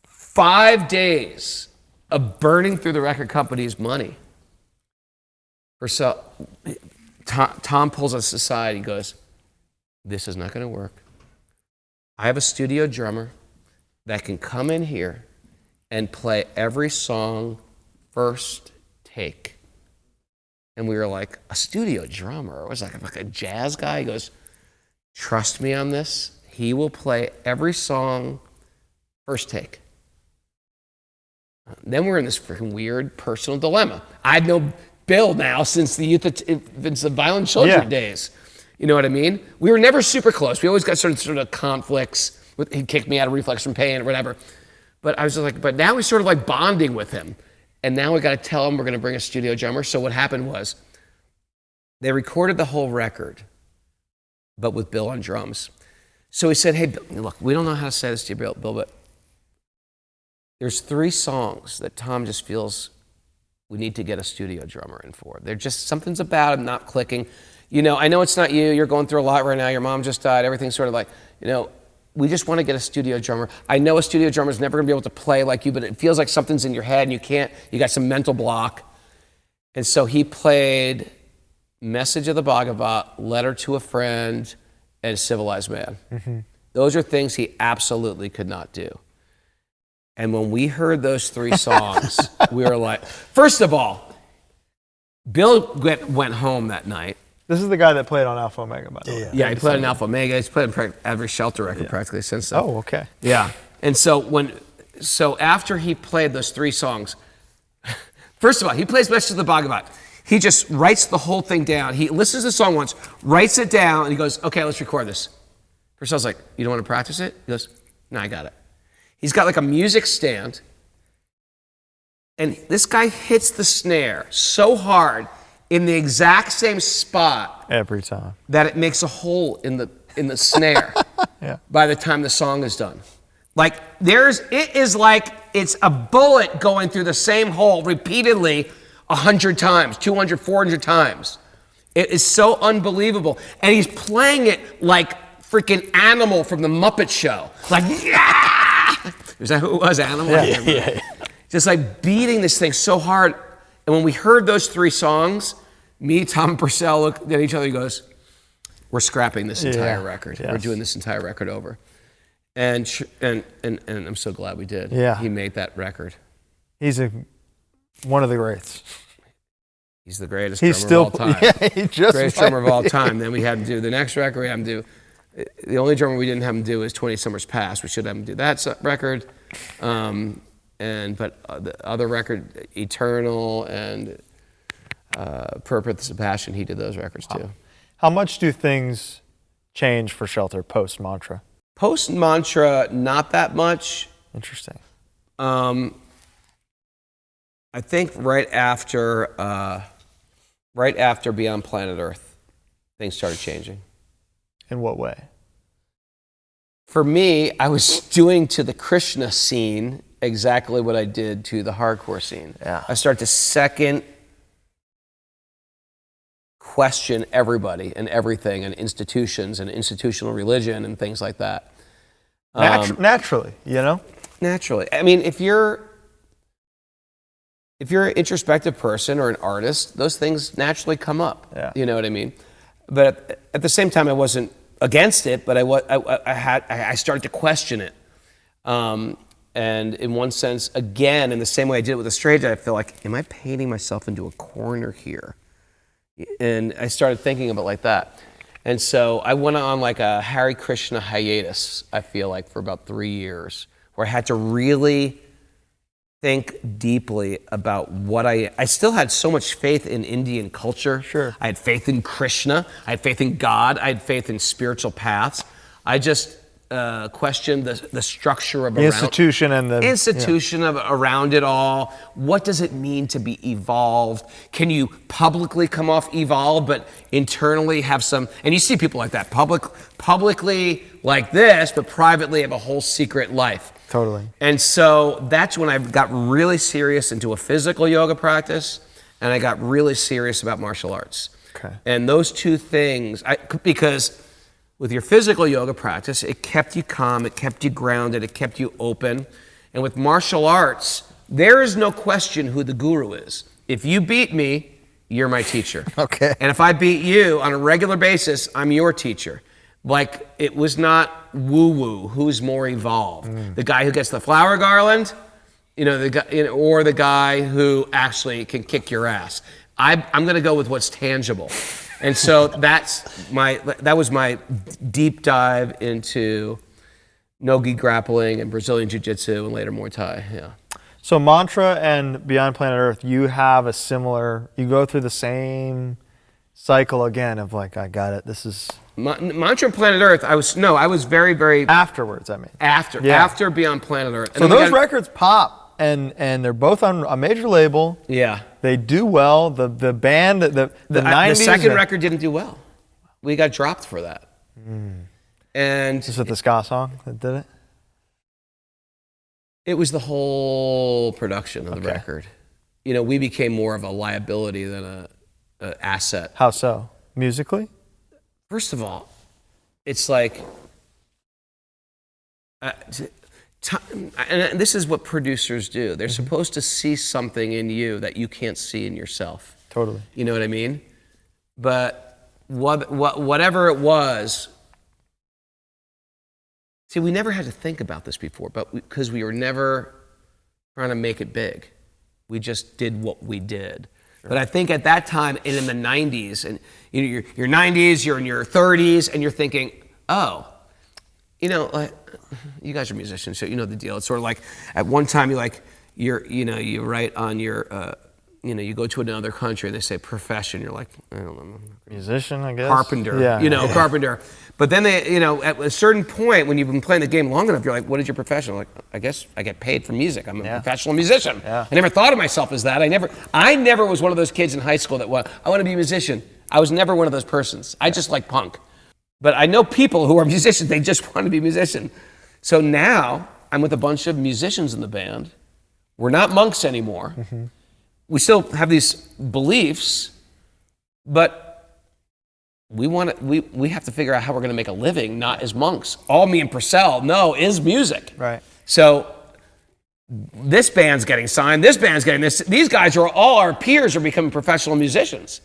5 days of burning through the record company's money, Tom pulls us aside. He goes, this is not going to work. I have a studio drummer that can come in here and play every song first take. And we were like, a studio drummer? It was like a jazz guy. He goes, trust me on this. He will play every song first take. Then we're in this freaking weird personal dilemma. I'd known Bill now since the Violent Children days. You know what I mean? We were never super close. We always got sort of conflicts. He'd kick me out of Reflex from paying or whatever. But I was just like, but now we're sort of like bonding with him. And now we got to tell him we're going to bring a studio drummer. So what happened was they recorded the whole record, but with Bill on drums. So he said, hey, Bill, look, we don't know how to say this to you, Bill, but there's 3 songs that Tom just feels we need to get a studio drummer in for. They're just, something's about him not clicking. I know it's not you. You're going through a lot right now. Your mom just died. Everything's sort of like, we just want to get a studio drummer. I know a studio drummer is never going to be able to play like you, but it feels like something's in your head and you got some mental block. And so he played Message of the Bhagavat, Letter to a Friend, and Civilized Man. Mm-hmm. Those are things he absolutely could not do. And when we heard those 3 songs, we were like, first of all, Bill went home that night. This is the guy that played on Alpha Omega, by the way. Yeah, he played on Alpha Omega. He's played on every Shelter record practically since then. Oh, okay. Yeah. And so after he played those 3 songs, first of all, he plays Message of the Bhagavat. He just writes the whole thing down. He listens to the song once, writes it down, and he goes, okay, let's record this. Porcell's like, you don't want to practice it? He goes, no, I got it. He's got like a music stand, and this guy hits the snare so hard in the exact same spot every time that it makes a hole in the snare. Yeah. By the time the song is done. Like it is like it's a bullet going through the same hole repeatedly 100 times, 200, 400 times. It is so unbelievable. And he's playing it like freaking Animal from the Muppet Show. Like, yeah! Is that who it was, Animal? Yeah. Just like beating this thing so hard. And when we heard those 3 songs, me, Tom, and Porcell looked at each other and goes, we're scrapping this entire record. Yes. We're doing this entire record over. And I'm so glad we did. Yeah. He made that record. He's one of the greats. He's the greatest He's drummer still, of all time. yeah, he just Greatest drummer of all time. Then we had him do the next record. We had him do, the only drummer we didn't have him do is 20 Summers Past. We should have him do that record. But the other record, Eternal, and Purpose and Passion, he did those records too. How much do things change for Shelter post Mantra? Post Mantra, not that much. Interesting. I think right after Beyond Planet Earth, things started changing. In what way? For me, I was doing to the Krishna scene exactly what I did to the hardcore scene. Yeah. I started to second question everybody and everything and institutions and institutional religion and things like that. Naturally, you know? Naturally. I mean, if you're an introspective person or an artist, those things naturally come up. Yeah. You know what I mean? But at the same time, I wasn't against it, but I started to question it. And in one sense, again, in the same way I did it with the Strange, I feel like, am I painting myself into a corner here? And I started thinking of it like that. And so I went on like a Hare Krishna hiatus, I feel like, for about 3 years, where I had to really think deeply about what I still had so much faith in Indian culture. Sure. I had faith in Krishna. I had faith in God. I had faith in spiritual paths. I just questioned the structure of the institution and the institution of around it all. What does it mean to be evolved? Can you publicly come off evolved, but internally have some? And you see people like that, publicly like this, but privately have a whole secret life. Totally. And so that's when I got really serious into a physical yoga practice, and I got really serious about martial arts. Okay. And those two things, because with your physical yoga practice, it kept you calm, it kept you grounded, it kept you open. And with martial arts, there is no question who the guru is. If you beat me, you're my teacher. Okay. And if I beat you on a regular basis, I'm your teacher. Like, it was not woo-woo, who's more evolved. The guy who gets the flower garland, the guy, or the guy who actually can kick your ass. I'm going to go with what's tangible. And so that was my deep dive into no-gi grappling and Brazilian Jiu-Jitsu and later Muay Thai, yeah. So Mantra and Beyond Planet Earth, you go through the same cycle again of like, I got it, this is... Mantra and Planet Earth, I was very, very... Afterwards, I mean. After Beyond Planet Earth. So those records pop, and they're both on a major label. Yeah. They do well. The band, the 90s... The second record didn't do well. We got dropped for that. And... Is it the ska song that did it? It was the whole production of the record. We became more of a liability than an asset. How so? Musically? First of all, it's like, and this is what producers do. They're supposed to see something in you that you can't see in yourself. Totally. You know what I mean? But whatever it was, see, we never had to think about this before, but because we were never trying to make it big. We just did what we did. But I think at that time, and in the 90s, and your 90s, you're in your 30s, and you're thinking, oh, you guys are musicians, so you know the deal. It's sort of like at one time you write on your, you go to another country, they say profession, you're like, I don't know. Musician, I guess. Carpenter, carpenter. But then at a certain point, when you've been playing the game long enough, you're like, what is your profession? I'm like, I guess I get paid for music. I'm a professional musician. Yeah. I never thought of myself as that. I never was one of those kids in high school that I want to be a musician. I was never one of those persons. I just like punk. But I know people who are musicians, they just want to be a musician. So now I'm with a bunch of musicians in the band. We're not monks anymore. Mm-hmm. We still have these beliefs, but we have to figure out how we're going to make a living, not as monks. All me and Porcell is music. Right. So this band's getting signed, this band's getting this. These guys all our peers are becoming professional musicians.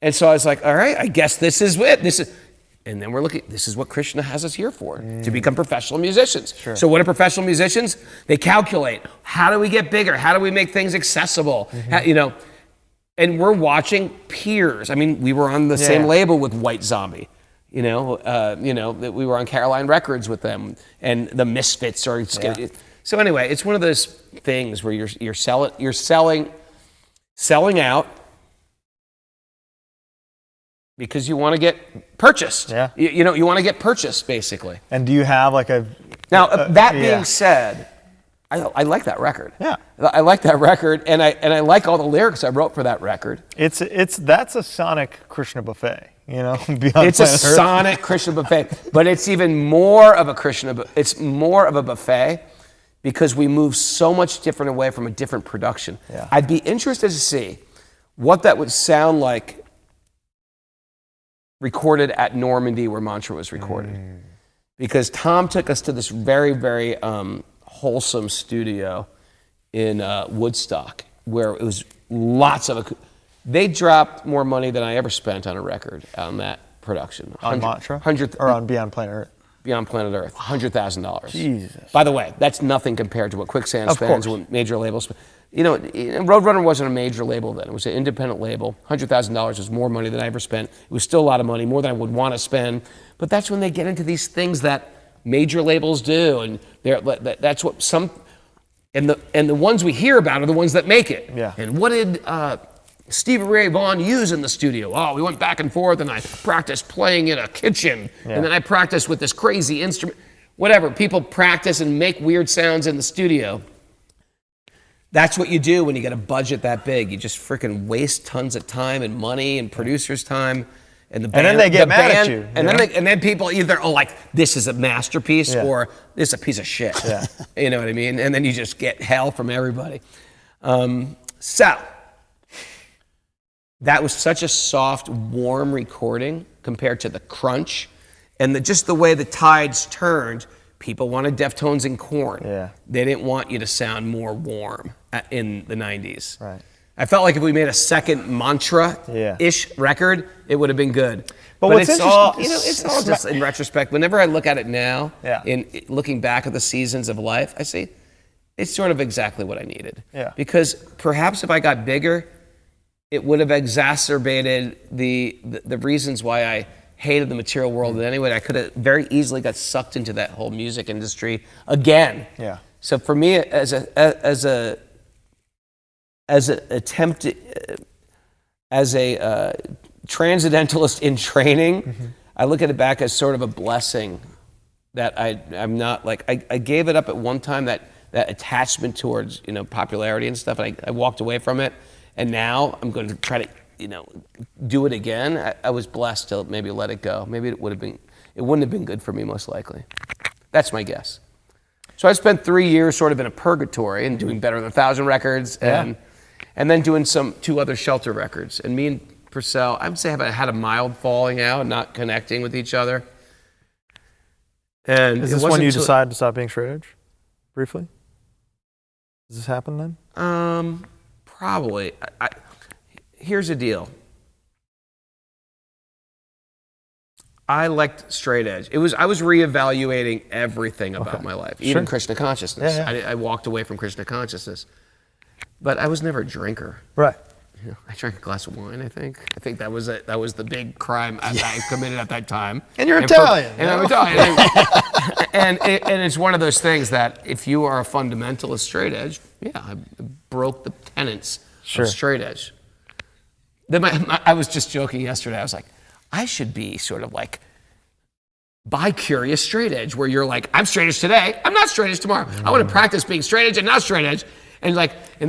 And so I was like, all right, I guess this is it. And then we're looking, this is what Krishna has us here for, to become professional musicians. Sure. So what are professional musicians? They calculate, how do we get bigger? How do we make things accessible? Mm-hmm. And we're watching peers. I mean, we were on the same label with White Zombie. We were on Caroline Records with them, and the Misfits are. Yeah. So anyway, it's one of those things where you're selling out, because you want to get purchased. Yeah. You want to get purchased, basically. And do you have like a... Now, that being said, I like that record. Yeah. I like that record, and I like all the lyrics I wrote for that record. That's a sonic Krishna buffet, beyond It's a planet Earth. sonic Krishna buffet, but it's even more of a it's more of a buffet because we move so much different away from a different production. Yeah. I'd be interested to see what that would sound like recorded at Normandy where Mantra was recorded. Because Tom took us to this very, very wholesome studio in Woodstock where it was lots of... They dropped more money than I ever spent on a record on that production. On Mantra? Or on Beyond Planet Earth? Beyond Planet Earth, $100,000. Jesus. By the way, that's nothing compared to what Quicksand Of spends, course. what major labels spend. Roadrunner wasn't a major label then. It was an independent label. $100,000 was more money than I ever spent. It was still a lot of money, more than I would want to spend. But that's when they get into these things that major labels do, and that's what some... And the ones we hear about are the ones that make it. Yeah. And what did Stevie Ray Vaughan use in the studio? Oh, we went back and forth, and I practiced playing in a kitchen, and then I practiced with this crazy instrument. Whatever, people practice and make weird sounds in the studio. That's what you do when you get a budget that big. You just freaking waste tons of time and money and producers' time. And the band, then they get mad at you. And then people either, this is a masterpiece or this is a piece of shit. Yeah. You know what I mean? And then you just get hell from everybody. So, that was such a soft, warm recording compared to the crunch. And just the way the tides turned, people wanted Deftones and Korn. Yeah. They didn't want you to sound more warm in the 90s. Right. I felt like if we made a second Mantra-ish record, it would have been good. But what's it's all, interesting- it's all just in retrospect. Whenever I look at it now, Yeah. in looking back at the seasons of life, I see it's sort of exactly what I needed. Yeah. Because perhaps if I got bigger, it would have exacerbated the reasons why I hated the material world. And anyway, I could have very easily got sucked into that whole music industry again. Yeah. So for me, as a transcendentalist in training, I look at it back as sort of a blessing that I'm not like, I gave it up at one time, that attachment towards, popularity and stuff, and I walked away from it, and now I'm going to try to, do it again. I was blessed to maybe let it go. Maybe it wouldn't have been good for me, most likely. That's my guess. So I spent 3 years sort of in a purgatory and doing Better Than 1,000 records, and then doing 2 other Shelter records. And me and Porcell, I would say, have had a mild falling out, not connecting with each other. And Is this when you decided to stop being straight edge? Briefly? Does this happen then? Probably. Here's the deal. I liked straight edge. I was reevaluating everything about my life, even Krishna consciousness. Yeah, yeah. I walked away from Krishna consciousness, but I was never a drinker. Right. I drank a glass of wine. I think that was it. That was the big crime I committed at that time. And you're Italian. I'm Italian. and it's one of those things that if you are a fundamentalist straight edge, I broke the tenets of straight edge. Then I was just joking yesterday. I was like, I should be sort of like bi-curious straight edge, where you're like, I'm straight edge today, I'm not straight edge tomorrow. I want to practice being straight edge and not straight edge. And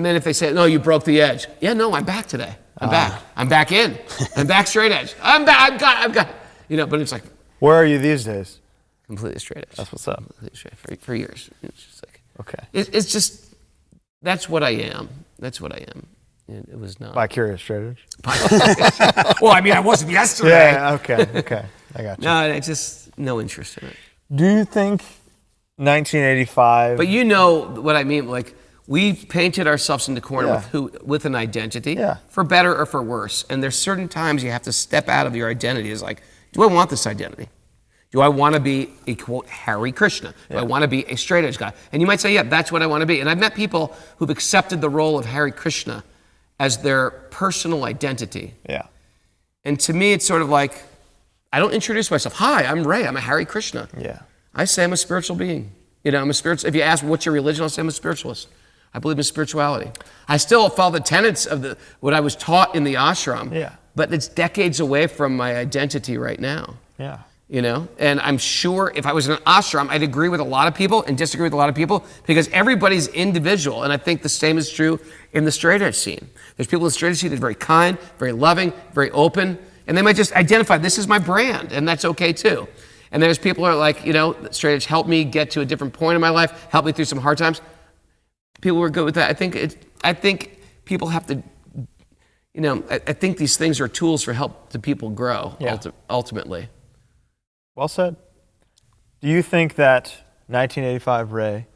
then if they say, no, you broke the edge. Yeah, no, I'm back today. I'm back. I'm back in. I'm back straight edge. I'm back. I've got. But it's like. Where are you these days? Completely straight edge. That's what's up. Completely straight for years. It's just like. Okay. It's just, that's what I am. That's what I am. It was not. Bi-curious straight edge? Well, I wasn't yesterday. Yeah, okay. I got you. No, just no interest in it. Do you think 1985... But you know what I mean, like, we painted ourselves into corner with an identity, for better or for worse. And there's certain times you have to step out of your identity. It's like, do I want this identity? Do I want to be a, quote, Hare Krishna? Do I want to be a straight edge guy? And you might say, yeah, that's what I want to be. And I've met people who've accepted the role of Hare Krishna as their personal identity. Yeah. And to me, it's sort of like, I don't introduce myself. Hi, I'm Ray. I'm a Hare Krishna. Yeah. I say I'm a spiritual being. I'm a spiritual. If you ask what's your religion, I'll say I'm a spiritualist. I believe in spirituality. I still follow the tenets of what I was taught in the ashram. Yeah. but it's decades away from my identity right now. Yeah. You know, and I'm sure if I was in an ashram, I'd agree with a lot of people and disagree with a lot of people because everybody's individual. And I think the same is true in the straight edge scene. There's people in the straight edge scene that are very kind, very loving, very open, and they might just identify, this is my brand, and that's okay too. And there's people who are like, you know, straight edge helped me get to a different point in my life, helped me through some hard times. People were good with that. I think people have to, you know, I think these things are tools for help to people grow ultimately. Well said. Do you think that 1985 Ray,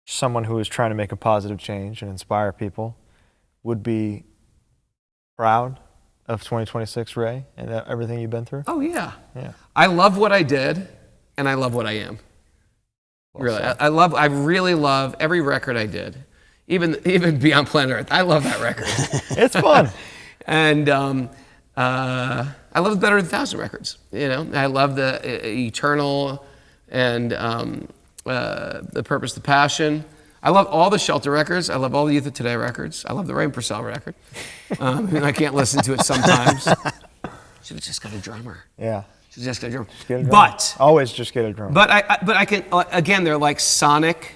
someone who is trying to make a positive change and inspire people, would be proud of 2026 Ray and everything you've been through? Oh, yeah. Yeah. I love what I did, and I love what I am. Well really. said. I really love every record I did. Even Beyond Planet Earth. I love that record. It's fun. And I love Better Than 1,000 records. You know, I love the Eternal and the Purpose, the Passion. I love all the Shelter records. I love all the Youth of Today records. I love the Ray and Porcell record. And I can't listen to it sometimes. Should have just got a drummer. Yeah. Should have just got a drummer. Just get a drummer. But always just get a drummer. But I can again. They're like sonic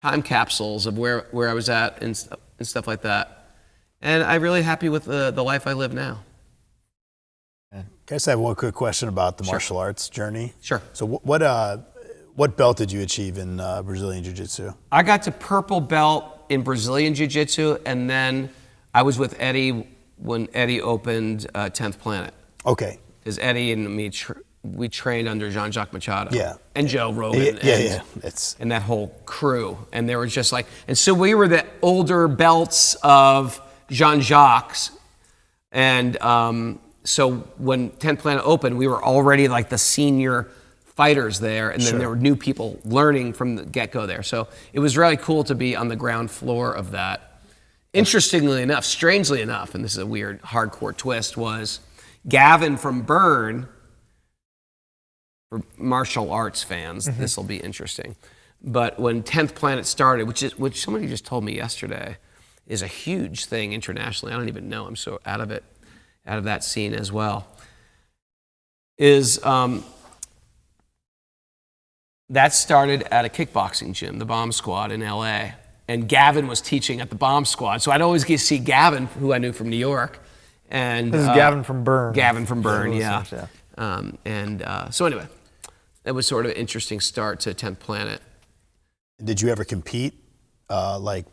time capsules of where I was at and stuff like that. And I'm really happy with the life I live now. I guess I have one quick question about the martial arts journey. Sure. So what belt did you achieve in Brazilian Jiu-Jitsu? I got to purple belt in Brazilian Jiu-Jitsu, and then I was with Eddie when Eddie opened 10th Planet. Okay. Because Eddie and me, we trained under Jean-Jacques Machado. Yeah. And Joe Rogan. And that whole crew. And they were just like, and so we were the older belts of Jean-Jacques. And so when 10th Planet opened, we were already like the senior fighters there, and then there were new people learning from the get-go there. So it was really cool to be on the ground floor of that. Interestingly enough, strangely enough, and this is a weird hardcore twist, was Gavin from Burn, for martial arts fans, this will be interesting. But when 10th Planet started, which somebody just told me yesterday, is a huge thing internationally. I don't even know. I'm so out of that scene as well. Is that started at a kickboxing gym, the Bomb Squad in LA. And Gavin was teaching at the Bomb Squad. So I'd always get to see Gavin, who I knew from New York. And this is Gavin from Burn. Gavin from Burn, yeah. So anyway, it was sort of an interesting start to 10th Planet. Did you ever compete, like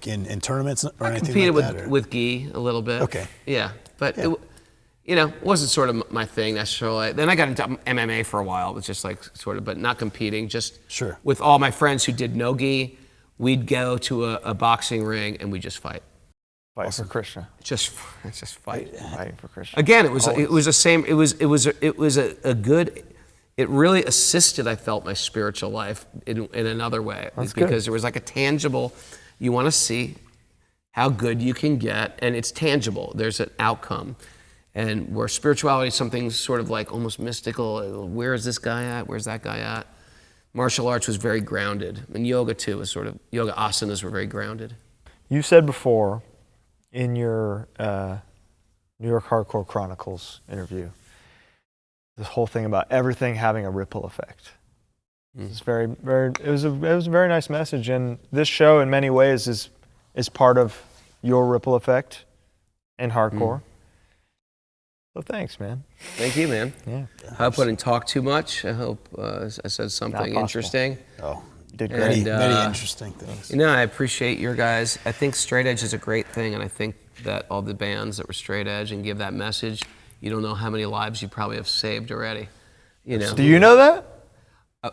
in tournaments or anything competed like that? with Guy a little bit. Okay. Yeah, but it wasn't sort of my thing necessarily. Then I got into MMA for a while. It was just like sort of, but not competing. Just with all my friends who did no gi, we'd go to a boxing ring and we'd just fight. Fight for Krishna. Just fight. Fighting for Krishna. Again, it was the same. It was a good. It really assisted, I felt, my spiritual life in another way. That's because good. there was like a tangible. You want to see how good you can get, and it's tangible. There's an outcome. And where spirituality is something sort of like almost mystical, where is this guy at? Where's that guy at? Martial arts was very grounded. And yoga too was sort of, yoga asanas were very grounded. You said before in your New York Hardcore Chronicles interview, this whole thing about everything having a ripple effect. It's very, very, it was a very nice message. And this show in many ways is part of your ripple effect in hardcore. So thanks, man. Thank you, man. Yeah. I hope I didn't talk too much. I hope I said something interesting. Oh, did great. Many interesting things. I appreciate your guys. I think straight edge is a great thing, and I think that all the bands that were straight edge and give that message, you don't know how many lives you probably have saved already. Do you know that?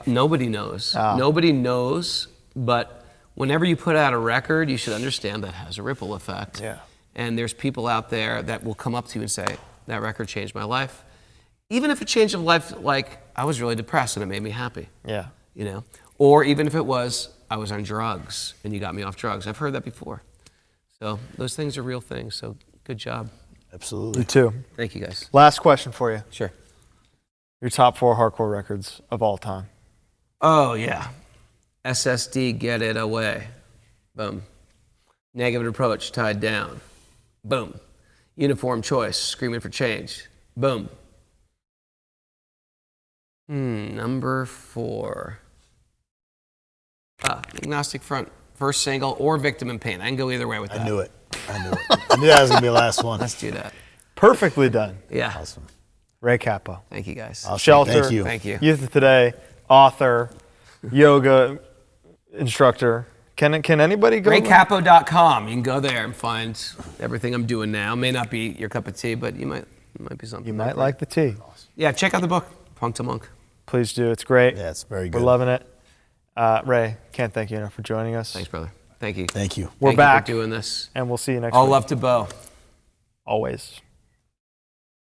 Nobody knows. Oh. Nobody knows, but whenever you put out a record, you should understand that has a ripple effect. Yeah. And there's people out there that will come up to you and say, that record changed my life. Even if it changed my life, like I was really depressed and it made me happy. Yeah. Or even if it was, I was on drugs and you got me off drugs. I've heard that before. So those things are real things. So good job. Absolutely. You too. Thank you guys. Last question for you. Sure. Your top 4 hardcore records of all time. Oh yeah. SSD, Get It Away. Boom. Negative Approach, Tied Down. Boom. Uniform choice, screaming for change. Boom. Number 4. Agnostic Front, first single, or Victim in Pain. I can go either way with that. I knew it. I knew that was going to be the last one. Let's do that. Perfectly done. Yeah. Awesome. Ray Cappo. Thank you, guys. Awesome. Shelter. Thank you. Thank you. Youth of Today, author, yoga instructor. Can anybody go? RayCappo.com. You can go there and find everything I'm doing now. May not be your cup of tea, but it might be something. You might like the tea. Yeah, check out the book, Punk to Monk. Please do. It's great. Yeah, it's very good. We're loving it. Ray, can't thank you enough for joining us. Thanks, brother. Thank you. Thank you. We're Thank back. you for doing this. And we'll see you next All week. love to Bo. Always.